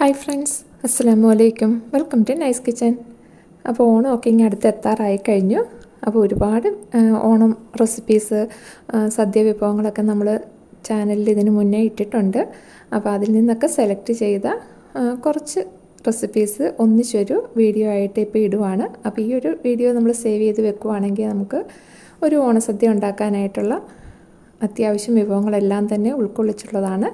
Hi friends, അസ്സലാമു അലൈക്കും. Welcome to nice kitchen. അപ്പോൾ ഓണമൊക്കെ ഇങ്ങനെ അടുത്ത് എത്താറായി കഴിഞ്ഞു. അപ്പോൾ ഒരുപാട് ഓണം റെസിപ്പീസ്, സദ്യ വിഭവങ്ങളൊക്കെ നമ്മൾ ചാനലിൽ ഇതിന് മുന്നേ ഇട്ടിട്ടുണ്ട്. അപ്പോൾ അതിൽ നിന്നൊക്കെ സെലക്ട് ചെയ്ത കുറച്ച് റെസിപ്പീസ് ഒന്നിച്ചൊരു വീഡിയോ ആയിട്ട് ഇപ്പോൾ ഇടുവാണ്. അപ്പോൾ ഈ ഒരു വീഡിയോ നമ്മൾ സേവ് ചെയ്ത് വെക്കുവാണെങ്കിൽ നമുക്ക് ഒരു ഓണസദ്യ ഉണ്ടാക്കാനായിട്ടുള്ള അത്യാവശ്യം വിഭവങ്ങളെല്ലാം തന്നെ ഉൾക്കൊള്ളിച്ചുള്ളതാണ്.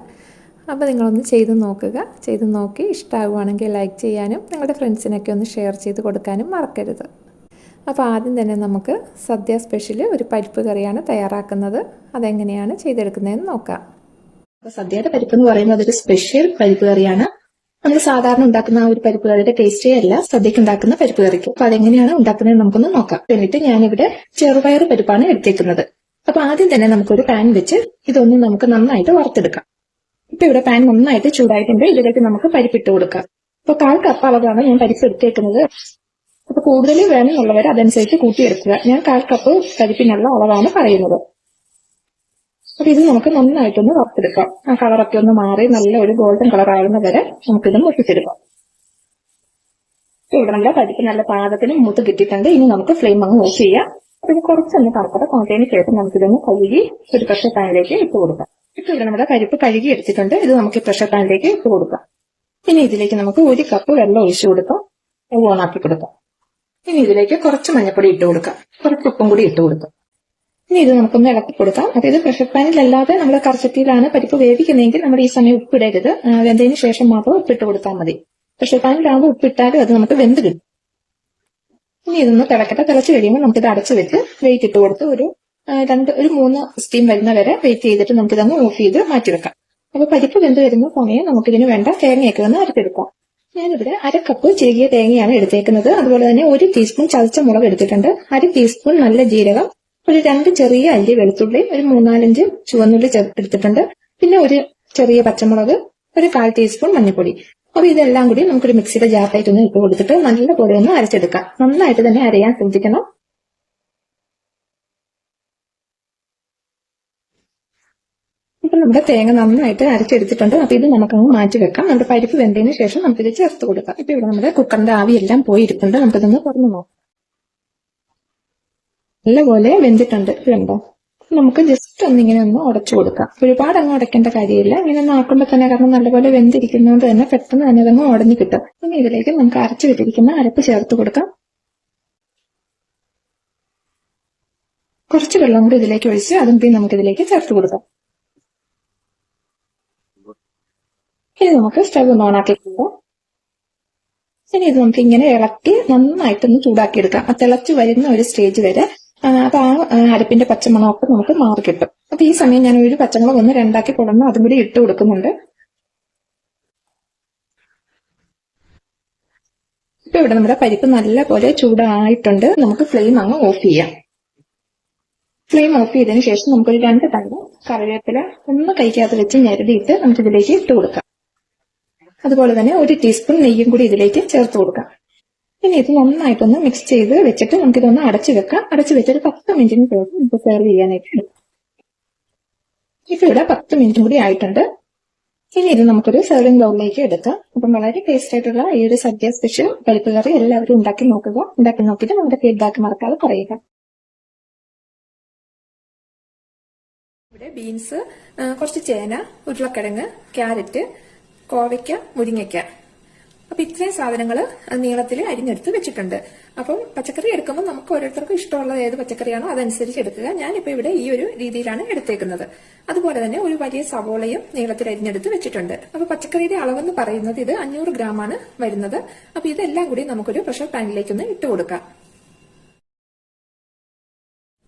അപ്പോൾ നിങ്ങളൊന്ന് ചെയ്ത് നോക്കുക. ചെയ്ത് നോക്കി ഇഷ്ടമാകുവാണെങ്കിൽ ലൈക്ക് ചെയ്യാനും നിങ്ങളുടെ ഫ്രണ്ട്സിനൊക്കെ ഒന്ന് ഷെയർ ചെയ്ത് കൊടുക്കാനും മറക്കരുത്. അപ്പോൾ ആദ്യം തന്നെ നമുക്ക് സദ്യ സ്പെഷ്യൽ ഒരു പരിപ്പ് കറിയാണ് തയ്യാറാക്കുന്നത്. അതെങ്ങനെയാണ് ചെയ്തെടുക്കുന്നതെന്ന് നോക്കാം. അപ്പോൾ സദ്യയുടെ പരിപ്പ് എന്ന് പറയുന്നത് ഒരു സ്പെഷ്യൽ പരിപ്പ് കറിയാണ്. നമ്മൾ സാധാരണ ഉണ്ടാക്കുന്ന ആ ഒരു പരിപ്പ് കറിയുടെ ടേസ്റ്റേ അല്ല സദ്യക്ക് ഉണ്ടാക്കുന്ന പരിപ്പ് കറിക്ക്. അപ്പോൾ അതെങ്ങനെയാണ് ഉണ്ടാക്കുന്നത് നമുക്കൊന്ന് നോക്കാം. എന്നിട്ട് ഞാനിവിടെ ചെറുപയർ പരിപ്പാണ് എടുത്തേക്കുന്നത്. അപ്പോൾ ആദ്യം തന്നെ നമുക്കൊരു പാൻ വെച്ച് ഇതൊന്നും നമുക്ക് നന്നായിട്ട് വറുത്തെടുക്കാം. ഇപ്പൊ ഇവിടെ പാൻ നന്നായിട്ട് ചൂടായിട്ടുണ്ട്. ഇതിലേക്ക് നമുക്ക് പരിപ്പിട്ട് കൊടുക്കാം. അപ്പൊ 1/4 കപ്പ് അളവാണ് ഞാൻ പരിപ്പ് എടുത്തേക്കുന്നത്. അപ്പൊ കൂടുതൽ വേണമെന്നുള്ളവർ അതനുസരിച്ച് കൂട്ടിയെടുക്കുക. ഞാൻ 1/4 കപ്പ് പരിപ്പിനുള്ള അളവാണ് പറയുന്നത്. അപ്പൊ ഇത് നമുക്ക് നന്നായിട്ടൊന്ന് വറുത്തെടുക്കാം. ആ കളറൊക്കെ ഒന്ന് മാറി നല്ല ഒരു ഗോൾഡൻ കളർ ആകുന്ന വരെ നമുക്കിത് മുട്ടിച്ചെടുക്കാം. ഇവിടെ നമ്മുടെ പരിപ്പ് നല്ല പാകത്തിന് മൂത്ത് കിട്ടിയിട്ടുണ്ട്. ഇനി നമുക്ക് ഫ്ലെയിം അങ്ങ് ഓഫ് ചെയ്യാം. അപ്പൊ ഇത് കുറച്ചൊന്ന് കറുക്കട കോട്ടതിന് ശേഷം നമുക്കിതൊന്ന് കഴുകി ഒരു പ്രഷർ പാനിലേക്ക് ഇട്ട് കൊടുക്കാം. ഇപ്പൊ ഇവിടെ നമ്മുടെ പരിപ്പ് കഴുകി എടുത്തിട്ടുണ്ട്. ഇത് നമുക്ക് പ്രഷർ പാനിലേക്ക് ഇട്ട് കൊടുക്കാം. ഇനി ഇതിലേക്ക് നമുക്ക് 1 കപ്പ് വെള്ളം ഒഴിച്ചു കൊടുക്കാം. ഓണാക്കി കൊടുക്കാം. ഇനി ഇതിലേക്ക് കുറച്ച് മഞ്ഞൾപ്പൊടി ഇട്ട് കൊടുക്കാം. കുറച്ച് ഉപ്പും കൂടി ഇട്ട് കൊടുക്കാം. ഇനി ഇത് നമുക്കൊന്ന് ഇളക്കി കൊടുക്കാം. അതായത് പ്രഷർ പാനിലല്ലാതെ നമ്മൾ കറച്ചട്ടിയിലാണ് പരിപ്പ് വേവിക്കുന്നതെങ്കിൽ നമ്മൾ ഈ സമയം ഉപ്പിടരുത്. വെന്തതിന് ശേഷം മാത്രം ഉപ്പിട്ട് കൊടുത്താൽ മതി. പ്രഷർ പാനിലാകുമ്പോൾ ഉപ്പിട്ടാലും അത് നമുക്ക് വെന്ത് കിട്ടും. ഇനി ഇതൊന്ന് തിളച്ച് കഴിയുമ്പോൾ നമുക്കിത് അടച്ചു വെച്ച് വെയിറ്റ് ഇട്ട് കൊടുത്ത് ഒരു 3 സ്റ്റീം വരുന്ന വരെ വെയിറ്റ് ചെയ്തിട്ട് നമുക്കിതൊന്ന് ഓഫ് ചെയ്ത് മാറ്റി വെക്കാം. അപ്പൊ പരിപ്പ് വെന്ത് വരുന്ന സമയം നമുക്കിതിന് വേണ്ട തേങ്ങയൊക്കെ ഒന്ന് അരച്ചെടുക്കാം. ഞാനിവിടെ 1/2 കപ്പ് ചെറിയ തേങ്ങയാണ് എടുത്തേക്കുന്നത്. അതുപോലെ തന്നെ 1 ടീസ്പൂൺ ചതച്ച മുളക് എടുത്തിട്ടുണ്ട്. 1/2 ടീസ്പൂൺ നല്ല ജീരകം, ഒരു 2 ചെറിയ അല്ലി വെളുത്തുള്ളി, ഒരു 3-4 ചുവന്നുള്ളി എടുത്തിട്ടുണ്ട്. പിന്നെ ഒരു ചെറിയ പച്ചമുളക്, ഒരു 1/4 ടീസ്പൂൺ മഞ്ഞൾപ്പൊടി. അപ്പൊ ഇതെല്ലാം കൂടി നമുക്കൊരു മിക്സിയുടെ ജാറായിട്ട് ഒന്ന് ഇട്ട് കൊടുത്തിട്ട് നല്ലപോലെ ഒന്ന് അരച്ചെടുക്കാം. നന്നായിട്ട് തന്നെ അരയാൻ ശ്രദ്ധിക്കണം. ഇപ്പൊ നമ്മുടെ തേങ്ങ നന്നായിട്ട് അരച്ചെടുത്തിട്ടുണ്ട്. അപ്പൊ ഇത് നമുക്കങ്ങ് മാറ്റി വെക്കാം. നമ്മുടെ പരിപ്പ് വെന്തതിന് ശേഷം നമുക്കിത് ചേർത്ത് കൊടുക്കാം. ഇപ്പൊ ഇവിടെ നമ്മുടെ കുക്കറിന്റെ ആവിയെല്ലാം പോയിരിക്കുന്നുണ്ട്. നമുക്കിതൊന്ന് തുറന്നു നോക്കാം. നല്ലപോലെ വെന്തിട്ടുണ്ട്. വേണ്ടോ, നമുക്ക് ജസ്റ്റ് ഒന്നിങ്ങനെ ഒന്ന് ഉടച്ചു കൊടുക്കാം. ഒരുപാട് അങ്ങ് ഉടയ്ക്കേണ്ട കാര്യമില്ല. ഇങ്ങനെ ഒന്ന് ആക്കുമ്പോൾ തന്നെ, കാരണം നല്ലപോലെ വെന്തിരിക്കുന്നത് തന്നെ പെട്ടെന്ന് തന്നെ അതങ്ങ് ഉടഞ്ഞു കിട്ടും. ഇനി ഇതിലേക്ക് നമുക്ക് അരച്ചു വെച്ചിരിക്കുന്ന അരപ്പ് ചേർത്ത് കൊടുക്കാം. കുറച്ച് വെള്ളം കൂടി ഇതിലേക്ക് ഒഴിച്ച് അതും കൂടി നമുക്ക് ഇതിലേക്ക് ചേർത്ത് കൊടുക്കാം. ഇനി നമുക്ക് സ്റ്റവ് ഒന്ന് ഓണാക്കി കൊടുക്കാം. ഇനി ഇത് നമുക്ക് ഇങ്ങനെ ഇളക്കി നന്നായിട്ടൊന്ന് ചൂടാക്കി എടുക്കാം. ആ തിളച്ചു വരുന്ന ഒരു സ്റ്റേജ് വരെ. അപ്പൊ ആ അരപ്പിന്റെ പച്ചമണമൊക്കെ നമുക്ക് മാറി കിട്ടും. അപ്പൊ ഈ സമയം ഞാൻ ഒരു പച്ചമുളക് ഒന്ന് 2 പൊളന്ന് അതും കൂടി ഇട്ട് കൊടുക്കുന്നുണ്ട്. ഇപ്പൊ ഇവിടെ നമ്മുടെ പരിപ്പ് നല്ല പോലെ ചൂടായിട്ടുണ്ട്. നമുക്ക് ഫ്ലെയിം അങ്ങ് ഓഫ് ചെയ്യാം. ഫ്ലെയിം ഓഫ് ചെയ്തതിനു ശേഷം നമുക്കൊരു 2 തണ്ട് കറിവേപ്പില ഒന്ന് കൈക്കകത്ത് വെച്ച് ഞെരടിയിട്ട് നമുക്ക് ഇതിലേക്ക് ഇട്ട് കൊടുക്കാം. അതുപോലെ തന്നെ 1 ടീസ്പൂൺ നെയ്യും കൂടി ഇതിലേക്ക് ചേർത്ത് കൊടുക്കാം. ഇനി ഇത് നന്നായിട്ടൊന്ന് മിക്സ് ചെയ്ത് വെച്ചിട്ട് നമുക്കിതൊന്ന് അടച്ചു വെക്കാം. അടച്ചു വെച്ചൊരു 10 മിനിറ്റിന് ശേഷം നമുക്ക് സെർവ് ചെയ്യാനായിട്ട് എടുക്കാം. ഇപ്പൊ ഇവിടെ 10 മിനിറ്റും കൂടി ആയിട്ടുണ്ട്. ഇനി ഇത് നമുക്കൊരു സെർവിംഗ് ബൗളിലേക്ക് എടുക്കാം. അപ്പം വളരെ ടേസ്റ്റ് ആയിട്ടുള്ള ഈ ഒരു സദ്യ സ്പെഷ്യൽ പരിപ്പ് കറി എല്ലാവരും ഉണ്ടാക്കി നോക്കുക. ഉണ്ടാക്കി നോക്കിയിട്ട് നമ്മുടെ ഫീഡ്ബാക്ക് മറക്കാതെ പറയുക. ഇവിടെ ബീൻസ്, കുറച്ച് ചേന, ഉരുളക്കിഴങ്ങ്, ക്യാരറ്റ്, കോവയ്ക്ക, മുരിങ്ങയ്ക്ക. അപ്പൊ ഇത്രയും സാധനങ്ങൾ നീളത്തിൽ അരിഞ്ഞെടുത്ത് വെച്ചിട്ടുണ്ട്. അപ്പം പച്ചക്കറി എടുക്കുമ്പോൾ നമുക്ക് ഓരോരുത്തർക്കും ഇഷ്ടമുള്ള ഏത് പച്ചക്കറിയാണോ അതനുസരിച്ച് എടുക്കുക. ഞാനിപ്പോ ഇവിടെ ഈ ഒരു രീതിയിലാണ് എടുത്തേക്കുന്നത്. അതുപോലെ തന്നെ ഒരു വലിയ സവോളയും നീളത്തിൽ അരിഞ്ഞെടുത്ത് വെച്ചിട്ടുണ്ട്. അപ്പൊ പച്ചക്കറിയുടെ അളവെന്ന് പറയുന്നത് ഇത് 500 ഗ്രാമാണ് വരുന്നത്. അപ്പൊ ഇതെല്ലാം കൂടി നമുക്കൊരു പ്രഷർ പാനിലേക്കൊന്ന് ഇട്ട് കൊടുക്കാം.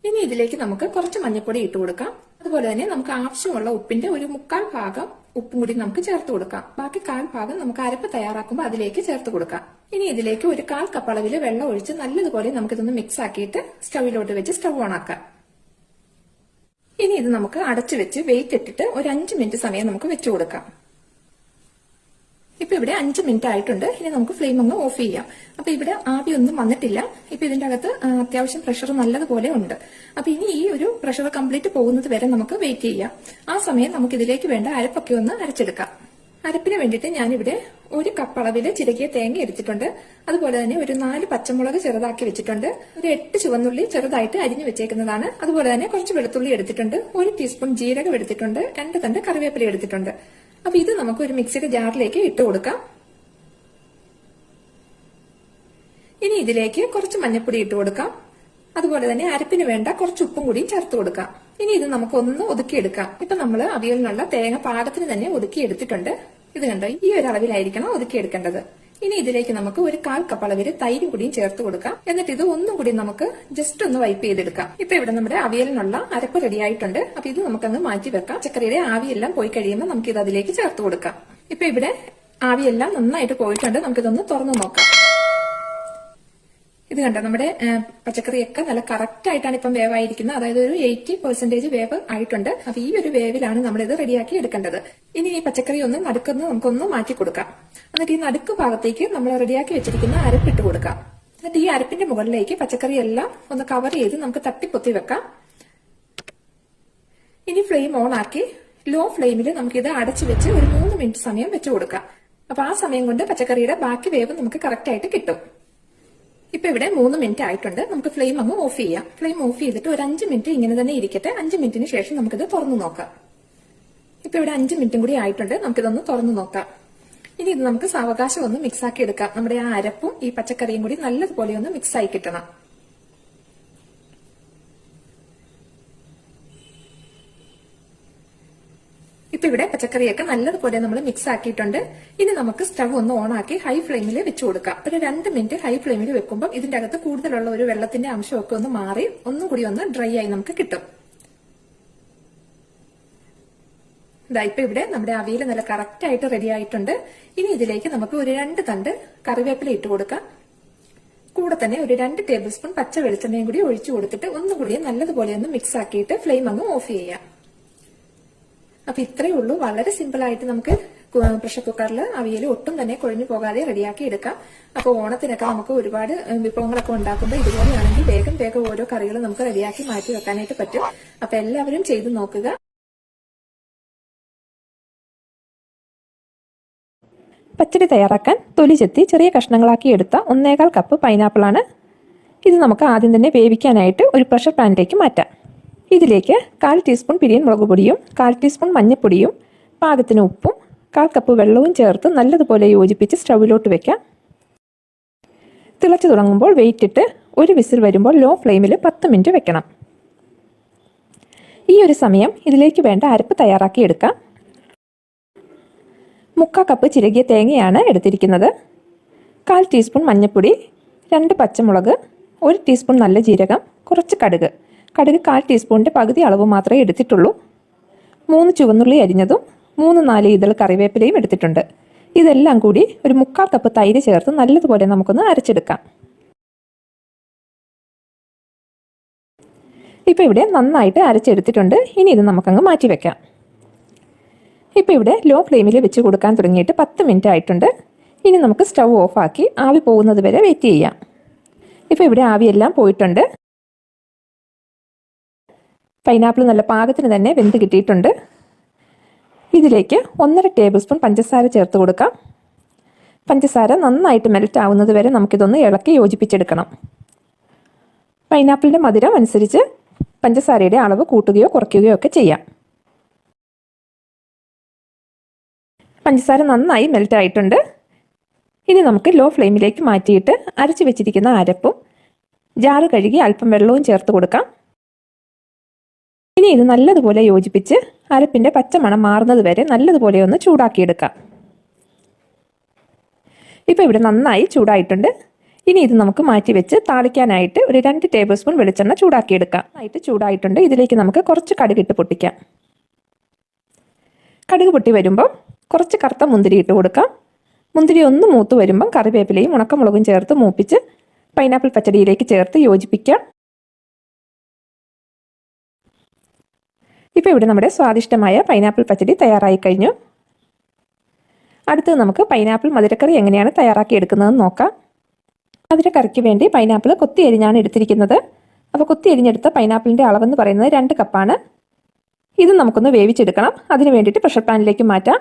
ഇനി ഇതിലേക്ക് നമുക്ക് കുറച്ച് മഞ്ഞൾപ്പൊടി ഇട്ട് കൊടുക്കാം. അതുപോലെ തന്നെ നമുക്ക് ആവശ്യമുള്ള ഉപ്പിന്റെ ഒരു 3/4 ഭാഗം ഉപ്പും കൂടി നമുക്ക് ചേർത്ത് കൊടുക്കാം. ബാക്കി 1/4 ഭാഗം നമുക്ക് അരപ്പ് തയ്യാറാക്കുമ്പോൾ അതിലേക്ക് ചേർത്ത് കൊടുക്കാം. ഇനി ഇതിലേക്ക് ഒരു 1/4 കപ്പ് അളവിൽ വെള്ളം ഒഴിച്ച് നല്ലതുപോലെ നമുക്കിതൊന്ന് മിക്സ് ആക്കിയിട്ട് സ്റ്റവിലോട്ട് വെച്ച് സ്റ്റവ് ഓൺ ആക്കാം. ഇനി ഇത് നമുക്ക് അടച്ചു വെച്ച് വെയിറ്റ് ഇട്ടിട്ട് ഒരു 5 മിനിറ്റ് സമയം നമുക്ക് വെച്ചു കൊടുക്കാം. ഇപ്പൊ ഇവിടെ 5 മിനിറ്റ് ആയിട്ടുണ്ട്. ഇനി നമുക്ക് ഫ്ലെയിം അങ്ങ് ഓഫ് ചെയ്യാം. അപ്പൊ ഇവിടെ ആവി ഒന്നും വന്നിട്ടില്ല. ഇപ്പൊ ഇതിന്റെ അകത്ത് അത്യാവശ്യം പ്രഷർ നല്ലതുപോലെ ഉണ്ട്. അപ്പൊ ഇനി ഈ ഒരു പ്രഷർ കംപ്ലീറ്റ് പോകുന്നത് വരെ നമുക്ക് വെയിറ്റ് ചെയ്യാം. ആ സമയം നമുക്ക് ഇതിലേക്ക് വേണ്ട അരപ്പൊക്കെ ഒന്ന് അരച്ചെടുക്കാം. അരപ്പിന് വേണ്ടിയിട്ട് ഞാനിവിടെ 1 കപ്പ് അളവിൽ ചിരകിയ തേങ്ങ എടുത്തിട്ടുണ്ട്. അതുപോലെ തന്നെ ഒരു 4 പച്ചമുളക് ചെറുതാക്കി വെച്ചിട്ടുണ്ട്. ഒരു 8 ചുവന്നുള്ളി ചെറുതായിട്ട് അരിഞ്ഞു വെച്ചേക്കുന്നതാണ്. അതുപോലെ തന്നെ കുറച്ച് വെളുത്തുള്ളി എടുത്തിട്ടുണ്ട്. 1 ടീസ്പൂൺ ജീരകം എടുത്തിട്ടുണ്ട്. 2 തണ്ട് കറിവേപ്പില എടുത്തിട്ടുണ്ട്. അപ്പൊ ഇത് നമുക്ക് ഒരു മിക്സിയുടെ ജാറിലേക്ക് ഇട്ട് കൊടുക്കാം. ഇനി ഇതിലേക്ക് കുറച്ച് മഞ്ഞൾപ്പൊടി ഇട്ട് കൊടുക്കാം. അതുപോലെ തന്നെ അരപ്പിന് വേണ്ട കുറച്ച് ഉപ്പും കൂടി ചേർത്ത് കൊടുക്കാം. ഇനി ഇത് നമുക്ക് ഒന്ന് ഒതുക്കിയെടുക്കാം. ഇപ്പൊ നമ്മൾ അവിയലിനുള്ള തേങ്ങ പാകത്തിന് തന്നെ ഒതുക്കി എടുത്തിട്ടുണ്ട്. ഇത് കണ്ടോ, ഈ ഒരു അളവിലായിരിക്കണം ഒതുക്കിയെടുക്കേണ്ടത്. ഇനി ഇതിലേക്ക് നമുക്ക് ഒരു 1/4 കപ്പ് അളവിൽ തൈര് കൂടിയും ചേർത്ത് കൊടുക്കാം. എന്നിട്ട് ഇത് ഒന്നും കൂടി നമുക്ക് ജസ്റ്റ് ഒന്ന് വൈപ്പ് ചെയ്തെടുക്കാം. ഇപ്പൊ ഇവിടെ നമ്മുടെ അവിയലിനുള്ള അരപ്പ് റെഡി ആയിട്ടുണ്ട്. അപ്പൊ ഇത് നമുക്കങ്ങ് മാറ്റി വെക്കാം. പച്ചക്കറിയുടെ ആവിയെല്ലാം പോയി കഴിയുമ്പോൾ നമുക്ക് ഇത് അതിലേക്ക് ചേർത്ത് കൊടുക്കാം. ഇപ്പൊ ഇവിടെ ആവിയെല്ലാം നന്നായിട്ട് പോയിട്ടുണ്ട്. നമുക്കിതൊന്ന് തുറന്നു നോക്കാം. ഇത് കണ്ടോ, നമ്മുടെ പച്ചക്കറിയൊക്കെ നല്ല കറക്റ്റ് ആയിട്ടാണ് ഇപ്പം വേവായിരിക്കുന്നത്. അതായത് ഒരു 80% വേവ് ആയിട്ടുണ്ട്. അപ്പൊ ഈ ഒരു വേവിലാണ് നമ്മളിത് റെഡിയാക്കി എടുക്കേണ്ടത്. ഇനി ഈ പച്ചക്കറി ഒന്ന് നടുക്കൊന്ന് നമുക്കൊന്ന് മാറ്റി കൊടുക്കാം. എന്നിട്ട് ഈ നടുക്ക് ഭാഗത്തേക്ക് നമ്മൾ റെഡിയാക്കി വെച്ചിരിക്കുന്ന അരപ്പിട്ട് കൊടുക്കാം. എന്നിട്ട് ഈ അരപ്പിന്റെ മുകളിലേക്ക് പച്ചക്കറി എല്ലാം ഒന്ന് കവർ ചെയ്ത് നമുക്ക് തട്ടിപ്പൊത്തി വെക്കാം. ഇനി ഫ്ലെയിം ഓൺ ആക്കി ലോ ഫ്ലെയിമിൽ നമുക്കിത് അടച്ചു വെച്ച് ഒരു 3 മിനിറ്റ് സമയം വെച്ച് കൊടുക്കാം. അപ്പൊ ആ സമയം കൊണ്ട് പച്ചക്കറിയുടെ ബാക്കി വേവ് നമുക്ക് കറക്റ്റ് ആയിട്ട് കിട്ടും. ഇപ്പൊ ഇവിടെ 3 മിനിറ്റ് ആയിട്ടുണ്ട്. നമുക്ക് ഫ്ലെയിം അങ്ങ് ഓഫ് ചെയ്യാം. ഫ്ലെയിം ഓഫ് ചെയ്തിട്ട് ഒരു 5 മിനിറ്റ് ഇങ്ങനെ തന്നെ ഇരിക്കട്ടെ. 5 മിനിറ്റിന് ശേഷം നമുക്കിത് തുറന്നു നോക്കാം. ഇപ്പൊ ഇവിടെ 5 മിനിറ്റും കൂടി ആയിട്ടുണ്ട്. നമുക്കിതൊന്ന് തുറന്നു നോക്കാം. ഇനി ഇത് നമുക്ക് സാവകാശം ഒന്ന് മിക്സ് ആക്കി എടുക്കാം. നമ്മുടെ ആ അരപ്പും ഈ പച്ചക്കറിയും കൂടി നല്ലതുപോലെ ഒന്ന് മിക്സ് ആയി കിട്ടണം. ഇപ്പൊ ഇവിടെ പച്ചക്കറിയൊക്കെ നല്ലതുപോലെ നമ്മൾ മിക്സ് ആക്കിയിട്ടുണ്ട്. ഇനി നമുക്ക് സ്റ്റവ് ഒന്ന് ഓൺ ആക്കി ഹൈ ഫ്ലെയിമിൽ വെച്ച് കൊടുക്കാം. ഒരു 2 മിനിറ്റ് ഹൈ ഫ്ലെയിമിൽ വെക്കുമ്പോൾ ഇതിന്റെ അകത്ത് കൂടുതലുള്ള ഒരു വെള്ളത്തിന്റെ അംശമൊക്കെ ഒന്ന് മാറി ഒന്നും കൂടി ഒന്ന് ഡ്രൈ ആയി നമുക്ക് കിട്ടും. ഇതാ ഇപ്പൊ ഇവിടെ നമ്മുടെ അവിയൽ നല്ല കറക്റ്റ് ആയിട്ട് റെഡി ആയിട്ടുണ്ട്. ഇനി ഇതിലേക്ക് നമുക്ക് ഒരു 2 തണ്ട് കറിവേപ്പില ഇട്ട് കൊടുക്കാം. കൂടെ തന്നെ ഒരു 2 ടേബിൾ സ്പൂൺ പച്ച വെളിച്ചെണ്ണയും കൂടി ഒഴിച്ചു കൊടുത്തിട്ട് ഒന്നുകൂടി നല്ലതുപോലെ ഒന്ന് മിക്സ് ആക്കിയിട്ട് ഫ്ലെയിം അങ്ങ് ഓഫ് ചെയ്യാം. അപ്പൊ ഇത്രയേ ഉള്ളൂ. വളരെ സിമ്പിൾ ആയിട്ട് നമുക്ക് പ്രഷർ കുക്കറിൽ അവിയൽ ഒട്ടും തന്നെ കുഴഞ്ഞു പോകാതെ റെഡിയാക്കി എടുക്കാം. അപ്പൊ ഓണത്തിനൊക്കെ നമുക്ക് ഒരുപാട് വിഭവങ്ങളൊക്കെ ഉണ്ടാക്കുമ്പോൾ ഇതുപോലെയാണെങ്കിൽ വേഗം വേഗം ഓരോ കറികൾ നമുക്ക് റെഡിയാക്കി മാറ്റി വെക്കാനായിട്ട് പറ്റും. അപ്പൊ എല്ലാവരും ചെയ്ത് നോക്കുക. പച്ചടി തയ്യാറാക്കാൻ തൊലി ചെത്തി ചെറിയ കഷ്ണങ്ങളാക്കി എടുത്ത 1/4 കപ്പ് പൈനാപ്പിളാണ്. ഇത് നമുക്ക് ആദ്യം തന്നെ വേവിക്കാനായിട്ട് ഒരു പ്രഷർ പാനിലേക്ക് മാറ്റാം. ഇതിലേക്ക് 1/4 ടീസ്പൂൺ പിരിയൻ മുളക് പൊടിയും 1/4 ടീസ്പൂൺ മഞ്ഞൾപ്പൊടിയും പാകത്തിന് ഉപ്പും 1/4 കപ്പ് വെള്ളവും ചേർത്ത് നല്ലതുപോലെ യോജിപ്പിച്ച് സ്റ്റൗവിലോട്ട് വെക്കാം. തിളച്ചു തുടങ്ങുമ്പോൾ വെയിറ്റ് ഇട്ട് ഒരു വിസിൽ വരുമ്പോൾ ലോ ഫ്ലെയിമിൽ 10 മിനിറ്റ് വെക്കണം. ഈ ഒരു സമയം ഇതിലേക്ക് വേണ്ട അരപ്പ് തയ്യാറാക്കി എടുക്കാം. 1/4 കപ്പ് ചിരകിയ തേങ്ങയാണ് എടുത്തിരിക്കുന്നത്. 1/4 ടീസ്പൂൺ മഞ്ഞൾപ്പൊടി, 2 പച്ചമുളക്, 1 ടീസ്പൂൺ നല്ല ജീരകം, കുറച്ച് കടുക് 1/4 ടീസ്പൂണിൻ്റെ പകുതി അളവ് മാത്രമേ എടുത്തിട്ടുള്ളൂ. 3 ചുവന്നുള്ളി അരിഞ്ഞതും 3-4 ഇതൾ കറിവേപ്പിലയും എടുത്തിട്ടുണ്ട്. ഇതെല്ലാം കൂടി ഒരു 1/4 കപ്പ് തൈര് ചേർത്ത് നല്ലതുപോലെ നമുക്കൊന്ന് അരച്ചെടുക്കാം. ഇപ്പോൾ ഇവിടെ നന്നായിട്ട് അരച്ചെടുത്തിട്ടുണ്ട്. ഇനി ഇത് നമുക്കങ്ങ് മാറ്റി വെക്കാം. ഇപ്പോൾ ഇവിടെ ലോ ഫ്ലെയിമിൽ വെച്ച് കൊടുക്കാൻ തുടങ്ങിയിട്ട് 10 മിനിറ്റ് ആയിട്ടുണ്ട്. ഇനി നമുക്ക് സ്റ്റൗ ഓഫാക്കി ആവി പോകുന്നത് വരെ വെയിറ്റ് ചെയ്യാം. ഇപ്പോൾ ഇവിടെ ആവിയെല്ലാം പോയിട്ടുണ്ട്. പൈനാപ്പിൾ നല്ല പാകത്തിന് തന്നെ വെന്ത് കിട്ടിയിട്ടുണ്ട്. ഇതിലേക്ക് 1.5 ടേബിൾ സ്പൂൺ പഞ്ചസാര ചേർത്ത് കൊടുക്കാം. പഞ്ചസാര നന്നായിട്ട് മെൽറ്റ് ആവുന്നത് വരെ നമുക്കിതൊന്ന് ഇളക്കി യോജിപ്പിച്ചെടുക്കണം. പൈനാപ്പിളിൻ്റെ മധുരം അനുസരിച്ച് പഞ്ചസാരയുടെ അളവ് കൂട്ടുകയോ കുറയ്ക്കുകയോ ഒക്കെ ചെയ്യാം. പഞ്ചസാര നന്നായി മെൽറ്റ് ആയിട്ടുണ്ട്. ഇനി നമുക്ക് ലോ ഫ്ലെയിമിലേക്ക് മാറ്റിയിട്ട് അരച്ചു വെച്ചിരിക്കുന്ന അരപ്പും ജാറ് കഴുകി അല്പം വെള്ളവും ചേർത്ത് കൊടുക്കാം. ഇനി ഇത് നല്ലതുപോലെ യോജിപ്പിച്ച് അരപ്പിൻ്റെ പച്ചമണം മാറുന്നത് വരെ നല്ലതുപോലെ ഒന്ന് ചൂടാക്കിയെടുക്കാം. ഇപ്പോൾ ഇവിടെ നന്നായി ചൂടായിട്ടുണ്ട്. ഇനി ഇത് നമുക്ക് മാറ്റി വെച്ച് താളിക്കാനായിട്ട് ഒരു 2 ടേബിൾ സ്പൂൺ വെളിച്ചെണ്ണ ചൂടാക്കിയെടുക്കാം. ചൂടായിട്ടുണ്ട്. ഇതിലേക്ക് നമുക്ക് കുറച്ച് കടുകിട്ട് പൊട്ടിക്കാം. കടുക് പൊട്ടി വരുമ്പോൾ കുറച്ച് കറുത്ത മുന്തിരി ഇട്ട് കൊടുക്കാം. മുന്തിരി ഒന്ന് മൂത്ത് വരുമ്പം കറിവേപ്പിലയും ഉണക്കമുളകും ചേർത്ത് മൂപ്പിച്ച് പൈനാപ്പിൾ പച്ചടിയിലേക്ക് ചേർത്ത് യോജിപ്പിക്കാം. ഇപ്പോൾ ഇവിടെ നമ്മുടെ സ്വാദിഷ്ടമായ പൈനാപ്പിൾ പച്ചടി തയ്യാറായി കഴിഞ്ഞു. അടുത്തത് നമുക്ക് പൈനാപ്പിൾ മധുരക്കറി എങ്ങനെയാണ് തയ്യാറാക്കി എടുക്കുന്നതെന്ന് നോക്കാം. മധുരക്കറിക്ക് വേണ്ടി പൈനാപ്പിൾ കൊത്തി അരിഞ്ഞാണ് എടുത്തിരിക്കുന്നത്. അപ്പോൾ കൊത്തി അരിഞ്ഞെടുത്ത പൈനാപ്പിളിൻ്റെ അളവെന്ന് പറയുന്നത് 2 കപ്പാണ്. ഇത് നമുക്കൊന്ന് വേവിച്ചെടുക്കണം. അതിന് വേണ്ടിയിട്ട് പ്രഷർ പാനിലേക്ക് മാറ്റാം.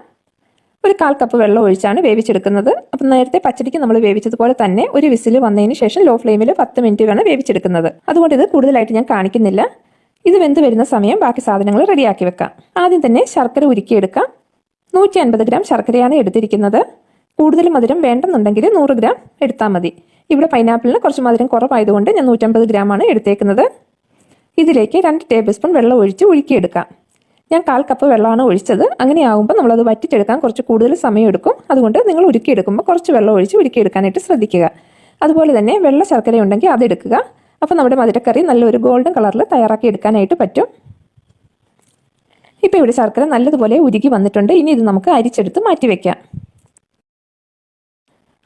ഒരു 1/4 കപ്പ് വെള്ളം ഒഴിച്ചാണ് വേവിച്ചെടുക്കുന്നത്. അപ്പം നേരത്തെ പച്ചടിക്ക് നമ്മൾ വേവിച്ചതുപോലെ തന്നെ ഒരു വിസിൽ വന്നതിന് ശേഷം ലോ ഫ്ലെയിമിൽ 10 മിനിറ്റ് വേണം വേവിച്ചെടുക്കുന്നത്. അതുകൊണ്ട് ഇത് കൂടുതലായിട്ട് ഞാൻ കാണിക്കുന്നില്ല. ഇത് വെന്ത് വരുന്ന സമയം ബാക്കി സാധനങ്ങൾ റെഡിയാക്കി വെക്കാം. ആദ്യം തന്നെ ശർക്കര ഉരുക്കിയെടുക്കാം. 150 ഗ്രാം ശർക്കരയാണ് എടുത്തിരിക്കുന്നത്. കൂടുതൽ മധുരം വേണ്ടെന്നുണ്ടെങ്കിൽ 100 ഗ്രാം എടുത്താൽ മതി. ഇവിടെ പൈനാപ്പിളിന് കുറച്ച് മധുരം കുറവായതുകൊണ്ട് ഞാൻ 150 ഗ്രാമാണ് എടുത്തേക്കുന്നത്. ഇതിലേക്ക് 2 ടേബിൾ സ്പൂൺ വെള്ളം ഒഴിച്ച് ഉരുക്കിയെടുക്കാം. ഞാൻ 1/4 കപ്പ് വെള്ളമാണ് ഒഴിച്ചത്. അങ്ങനെയാകുമ്പോൾ നമ്മളത് വറ്റിച്ചെടുക്കാൻ കുറച്ച് കൂടുതൽ സമയം എടുക്കും. അതുകൊണ്ട് നിങ്ങൾ ഉരുക്കിയെടുക്കുമ്പോൾ കുറച്ച് വെള്ളം ഒഴിച്ച് ഉരുക്കിയെടുക്കാനായിട്ട് ശ്രദ്ധിക്കുക. അതുപോലെ തന്നെ വെള്ള ശർക്കര ഉണ്ടെങ്കിൽ അതെടുക്കുക. അപ്പോൾ നമ്മുടെ മധുരക്കറി നല്ലൊരു ഗോൾഡൻ കളറിൽ തയ്യാറാക്കി എടുക്കാനായിട്ട് പറ്റും. ഇപ്പോൾ ഇവിടെ ശർക്കര നല്ലതുപോലെ ഉരുകി വന്നിട്ടുണ്ട്. ഇനി ഇത് നമുക്ക് അരിച്ചെടുത്ത് മാറ്റി വയ്ക്കാം.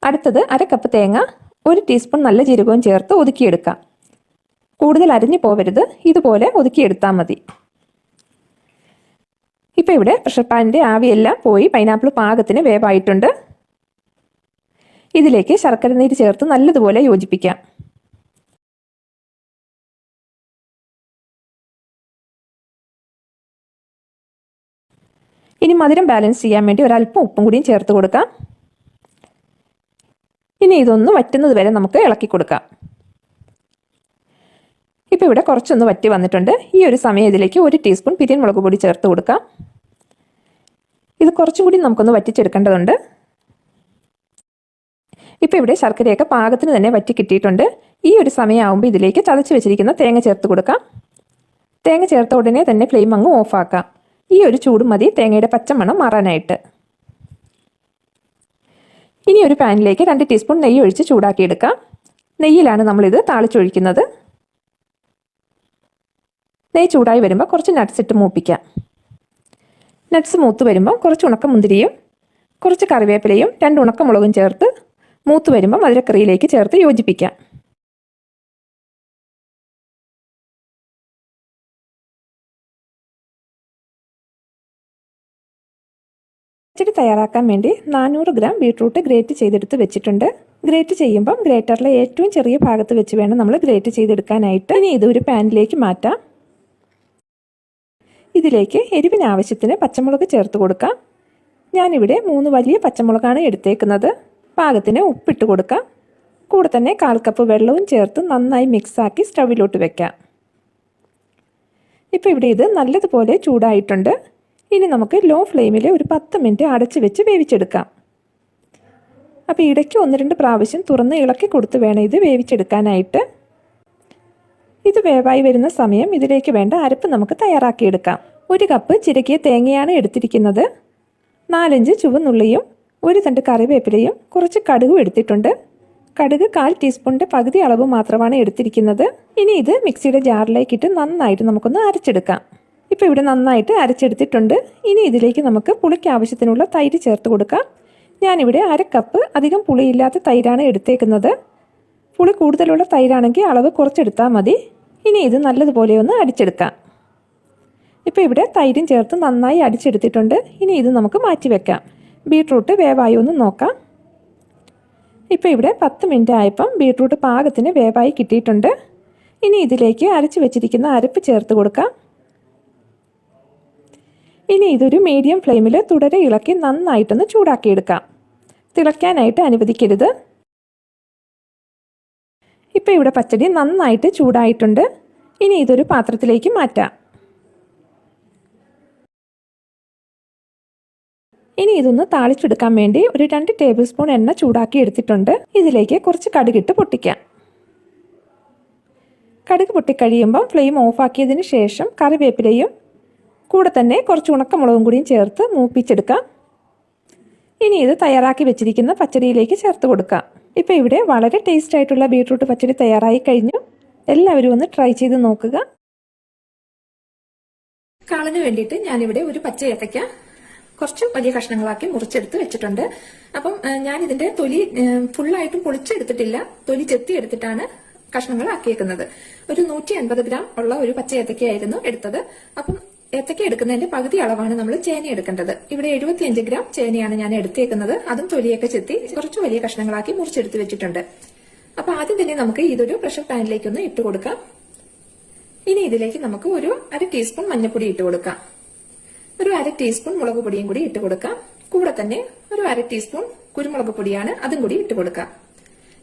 അടുത്തത് 1/2 കപ്പ് തേങ്ങ 1 ടീസ്പൂൺ നല്ല ജീരകവും ചേർത്ത് ഒതുക്കിയെടുക്കാം. കൂടുതൽ അരിഞ്ഞു പോവരുത്, ഇതുപോലെ ഒതുക്കിയെടുത്താൽ മതി. ഇപ്പോൾ ഇവിടെ പ്രഷർ പാനിൻ്റെ ആവിയെല്ലാം പോയി പൈനാപ്പിൾ പാകത്തിന് വേവായിട്ടുണ്ട്. ഇതിലേക്ക് ശർക്കര നീര് ചേർത്ത് നല്ലതുപോലെ യോജിപ്പിക്കാം. ഇനി മധുരം ബാലൻസ് ചെയ്യാൻ വേണ്ടി ഒരല്പം ഉപ്പും കൂടിയും ചേർത്ത് കൊടുക്കാം. ഇനി ഇതൊന്ന് വറ്റുന്നത് വരെ നമുക്ക് ഇളക്കി കൊടുക്കാം. ഇപ്പോൾ ഇവിടെ കുറച്ചൊന്ന് വറ്റി വന്നിട്ടുണ്ട്. ഈ ഒരു സമയം ഇതിലേക്ക് 1 ടീസ്പൂൺ പിരിയൻ മുളക് പൊടി ചേർത്ത് കൊടുക്കാം. ഇത് കുറച്ചും കൂടി നമുക്കൊന്ന് വറ്റിച്ചെടുക്കേണ്ടതുണ്ട്. ഇപ്പോൾ ഇവിടെ ശർക്കരയൊക്കെ പാകത്തിന് തന്നെ വറ്റി കിട്ടിയിട്ടുണ്ട്. ഈ ഒരു സമയമാകുമ്പോൾ ഇതിലേക്ക് ചതച്ച് വെച്ചിരിക്കുന്ന തേങ്ങ ചേർത്ത് കൊടുക്കാം. തേങ്ങ ചേർത്ത ഉടനെ തന്നെ ഫ്ലെയിം അങ്ങ് ഓഫാക്കാം. ഈ ഒരു ചൂട് മതി തേങ്ങയുടെ പച്ചമണം മാറാനായിട്ട്. ഇനി ഒരു പാനിലേക്ക് 2 ടീസ്പൂൺ നെയ്യ് ഒഴിച്ച് ചൂടാക്കിയെടുക്കാം. നെയ്യിലാണ് നമ്മളിത് താളിച്ചൊഴിക്കുന്നത്. നെയ്യ് ചൂടായി വരുമ്പോൾ കുറച്ച് നട്ട്സ് ഇട്ട് മൂപ്പിക്കാം. നട്ട്സ് മൂത്ത് വരുമ്പോൾ കുറച്ച് ഉണക്കമുന്തിരിയും കുറച്ച് കറിവേപ്പിലയും 2 ഉണക്കമുളകും ചേർത്ത് മൂത്ത് വരുമ്പോൾ മധുരക്കറിയിലേക്ക് ചേർത്ത് യോജിപ്പിക്കാം. പച്ചടി തയ്യാറാക്കാൻ വേണ്ടി 400 ഗ്രാം ബീട്രൂട്ട് ഗ്രേറ്റ് ചെയ്തെടുത്ത് വെച്ചിട്ടുണ്ട്. ഗ്രേറ്റ് ചെയ്യുമ്പം ഗ്രേറ്ററിലെ ഏറ്റവും ചെറിയ ഭാഗത്ത് വെച്ച് വേണം നമ്മൾ ഗ്രേറ്റ് ചെയ്തെടുക്കാനായിട്ട്. ഇനി ഇത് ഒരു പാനിലേക്ക് മാറ്റാം. ഇതിലേക്ക് എരിവിന് ആവശ്യത്തിന് പച്ചമുളക് ചേർത്ത് കൊടുക്കാം. ഞാനിവിടെ 3 വലിയ പച്ചമുളകാണ് എടുത്തേക്കുന്നത്. പാകത്തിന് ഉപ്പിട്ട് കൊടുക്കാം. കൂടെ തന്നെ 1/4 കപ്പ് വെള്ളവും ചേർത്ത് നന്നായി മിക്സാക്കി സ്റ്റൗവിലോട്ട് വെക്കാം. ഇപ്പോൾ ഇവിടെ ഇത് നല്ലതുപോലെ ചൂടായിട്ടുണ്ട്. ഇനി നമുക്ക് ലോ ഫ്ലെയിമിൽ ഒരു 10 മിനിറ്റ് അടച്ച് വെച്ച് വേവിച്ചെടുക്കാം. അപ്പോൾ ഇടയ്ക്ക് 1-2 പ്രാവശ്യം തുറന്ന് ഇളക്കി കൊടുത്ത് വേണം ഇത് വേവിച്ചെടുക്കാനായിട്ട്. ഇത് വേവായി വരുന്ന സമയം ഇതിലേക്ക് വേണ്ട അരപ്പ് നമുക്ക് തയ്യാറാക്കിയെടുക്കാം. 1 കപ്പ് ചിരകിയ തേങ്ങയാണ് എടുത്തിരിക്കുന്നത്. 4-5 ചുവന്നുള്ളിയും 1 തണ്ട് കറിവേപ്പിലയും കുറച്ച് കടുകും എടുത്തിട്ടുണ്ട്. കടുക് 1/4 ടീസ്പൂണിൻ്റെ പകുതി അളവ് മാത്രമാണ് എടുത്തിരിക്കുന്നത്. ഇനി ഇത് മിക്സിയുടെ ജാറിലേക്കിട്ട് നന്നായിട്ട് നമുക്കൊന്ന് അരച്ചെടുക്കാം. ഇപ്പോൾ ഇവിടെ നന്നായിട്ട് അരച്ചെടുത്തിട്ടുണ്ട്. ഇനി ഇതിലേക്ക് നമുക്ക് പുളിക്ക് ആവശ്യത്തിനുള്ള തൈര് ചേർത്ത് കൊടുക്കാം. ഞാനിവിടെ 1/2 കപ്പ് അധികം പുളിയില്ലാത്ത തൈരാണ് എടുത്തേക്കുന്നത്. പുളി കൂടുതലുള്ള തൈരാണെങ്കിൽ അളവ് കുറച്ചെടുത്താൽ മതി. ഇനി ഇത് നല്ലതുപോലെ ഒന്ന് അടിച്ചെടുക്കാം. ഇപ്പോൾ ഇവിടെ തൈരും ചേർത്ത് നന്നായി അടിച്ചെടുത്തിട്ടുണ്ട്. ഇനി ഇത് നമുക്ക് മാറ്റി വെക്കാം. ബീട്രൂട്ട് വേവായി ഒന്ന് നോക്കാം. ഇപ്പോൾ ഇവിടെ 10 മിനിറ്റ് ആയപ്പം ബീട്രൂട്ട് പാകത്തിന് വേവായി കിട്ടിയിട്ടുണ്ട്. ഇനി ഇതിലേക്ക് അരച്ച് വെച്ചിരിക്കുന്ന അരപ്പ് ചേർത്ത് കൊടുക്കാം. ഇനി ഇതൊരു മീഡിയം ഫ്ലെയിമിൽ തുടരെ ഇളക്കി നന്നായിട്ടൊന്ന് ചൂടാക്കിയെടുക്കാം. തിളയ്ക്കാനായിട്ട് അനുവദിക്കരുത്. ഇപ്പോൾ ഇവിടെ പച്ചടി നന്നായിട്ട് ചൂടായിട്ടുണ്ട്. ഇനി ഇതൊരു പാത്രത്തിലേക്ക് മാറ്റാം. ഇനി ഇതൊന്ന് താളിച്ചെടുക്കാൻ വേണ്ടി ഒരു 2 ടേബിൾ സ്പൂൺ എണ്ണ ചൂടാക്കി എടുത്തിട്ടുണ്ട്. ഇതിലേക്ക് കുറച്ച് കടുകിട്ട് പൊട്ടിക്കാം. കടുക് പൊട്ടിക്കഴിയുമ്പം ഫ്ലെയിം ഓഫാക്കിയതിന് ശേഷം കറിവേപ്പിലയും കൂടെ തന്നെ കുറച്ച് ഉണക്കമുളകും കൂടിയും ചേർത്ത് മൂപ്പിച്ചെടുക്കാം. ഇനി ഇത് തയ്യാറാക്കി വെച്ചിരിക്കുന്ന പച്ചടിയിലേക്ക് ചേർത്ത് കൊടുക്കാം. ഇപ്പോൾ ഇവിടെ വളരെ ടേസ്റ്റ് ആയിട്ടുള്ള ബീട്രൂട്ട് പച്ചടി തയ്യാറായി കഴിഞ്ഞു. എല്ലാവരും ഒന്ന് ട്രൈ ചെയ്ത് നോക്കുക. കാളിന് വേണ്ടിയിട്ട് ഞാനിവിടെ ഒരു പച്ച ഏത്തയ്ക്ക കുറച്ച് വലിയ കഷ്ണങ്ങളാക്കി മുറിച്ചെടുത്ത് വെച്ചിട്ടുണ്ട്. അപ്പം ഞാൻ ഇതിന്റെ തൊലി ഫുള്ളായിട്ടും പൊളിച്ചെടുത്തിട്ടില്ല. തൊലി ചെത്തി എടുത്തിട്ടാണ് കഷ്ണങ്ങൾ ആക്കിയേക്കുന്നത്. ഒരു 150 ഗ്രാം ഉള്ള ഒരു പച്ച ഏത്തയ്ക്കയായിരുന്നു എടുത്തത്. അപ്പം ഏത്തയ്ക്ക എടുക്കുന്നതിന്റെ പകുതി അളവാണ് നമ്മൾ ചേന എടുക്കേണ്ടത്. ഇവിടെ 75 ഗ്രാം ചേനയാണ് ഞാൻ എടുത്തേക്കുന്നത്. അതും തൊലിയൊക്കെ ചെത്തി കുറച്ച് വലിയ കഷ്ണങ്ങളാക്കി മുറിച്ചെടുത്ത് വെച്ചിട്ടുണ്ട്. അപ്പൊ ആദ്യം തന്നെ നമുക്ക് ഇതൊരു പ്രഷർ പാനിലേക്ക് ഒന്ന് ഇട്ട് കൊടുക്കാം. ഇനി ഇതിലേക്ക് നമുക്ക് ഒരു 1/2 ടീസ്പൂൺ മഞ്ഞൾപ്പൊടി ഇട്ട് കൊടുക്കാം. ഒരു 1/2 ടീസ്പൂൺ മുളക് പൊടിയും കൂടി ഇട്ട് കൊടുക്കാം. കൂടെ തന്നെ ഒരു 1/2 ടീസ്പൂൺ കുരുമുളക് പൊടിയാണ്, അതും കൂടി ഇട്ട് കൊടുക്കാം.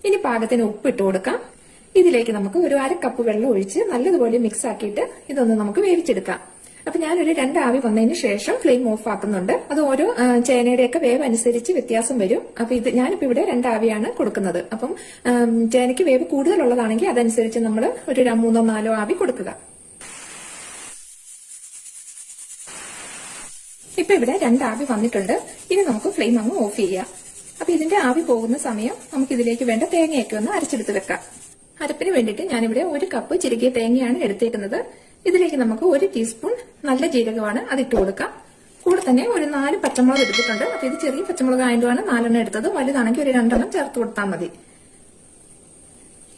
ഇനി പാകത്തിന് ഉപ്പ് ഇട്ട് കൊടുക്കാം. ഇതിലേക്ക് നമുക്ക് ഒരു 1/2 കപ്പ് വെള്ളം ഒഴിച്ച് നല്ലതുപോലെ മിക്സ് ആക്കിയിട്ട് ഇതൊന്ന് നമുക്ക് വേവിച്ചെടുക്കാം. അപ്പൊ ഞാനൊരു 2 ആവി വന്നതിന് ശേഷം ഫ്ലെയിം ഓഫ് ആക്കുന്നുണ്ട്. അത് ഓരോ ചേനയുടെയൊക്കെ വേവ് അനുസരിച്ച് വ്യത്യാസം വരും. അപ്പൊ ഞാനിപ്പോ ഇവിടെ 2 ആവിയാണ് കൊടുക്കുന്നത്. അപ്പം ചേനയ്ക്ക് വേവ് കൂടുതലുള്ളതാണെങ്കിൽ അതനുസരിച്ച് നമ്മൾ ഒരു 3 4 ആവി കൊടുക്കുക. ഇപ്പൊ ഇവിടെ 2 ആവി വന്നിട്ടുണ്ട്. ഇനി നമുക്ക് ഫ്ലെയിം അങ്ങ് ഓഫ് ചെയ്യാം. അപ്പൊ ഇതിന്റെ ആവി പോകുന്ന സമയം നമുക്ക് ഇതിലേക്ക് വേണ്ട തേങ്ങയൊക്കെ ഒന്ന് അരച്ചെടുത്ത് വെക്കാം. അരപ്പിന് വേണ്ടിയിട്ട് ഞാനിവിടെ 1 കപ്പ് ചിരകിയ തേങ്ങയാണ് എടുത്തേക്കുന്നത്. ഇതിലേക്ക് നമുക്ക് 1 ടീസ്പൂൺ നല്ല ജീരകമാണ്, അതിട്ട് കൊടുക്കാം. കൂടെ തന്നെ ഒരു 4 പച്ചമുളക് എടുത്തിട്ടുണ്ട്. അപ്പൊ ഇത് ചെറിയ പച്ചമുളക് ആയതുകൊണ്ടാണ് 4 എടുത്തത്. വലുതാണെങ്കിൽ ഒരു 2 ചേർത്ത് കൊടുത്താൽ മതി.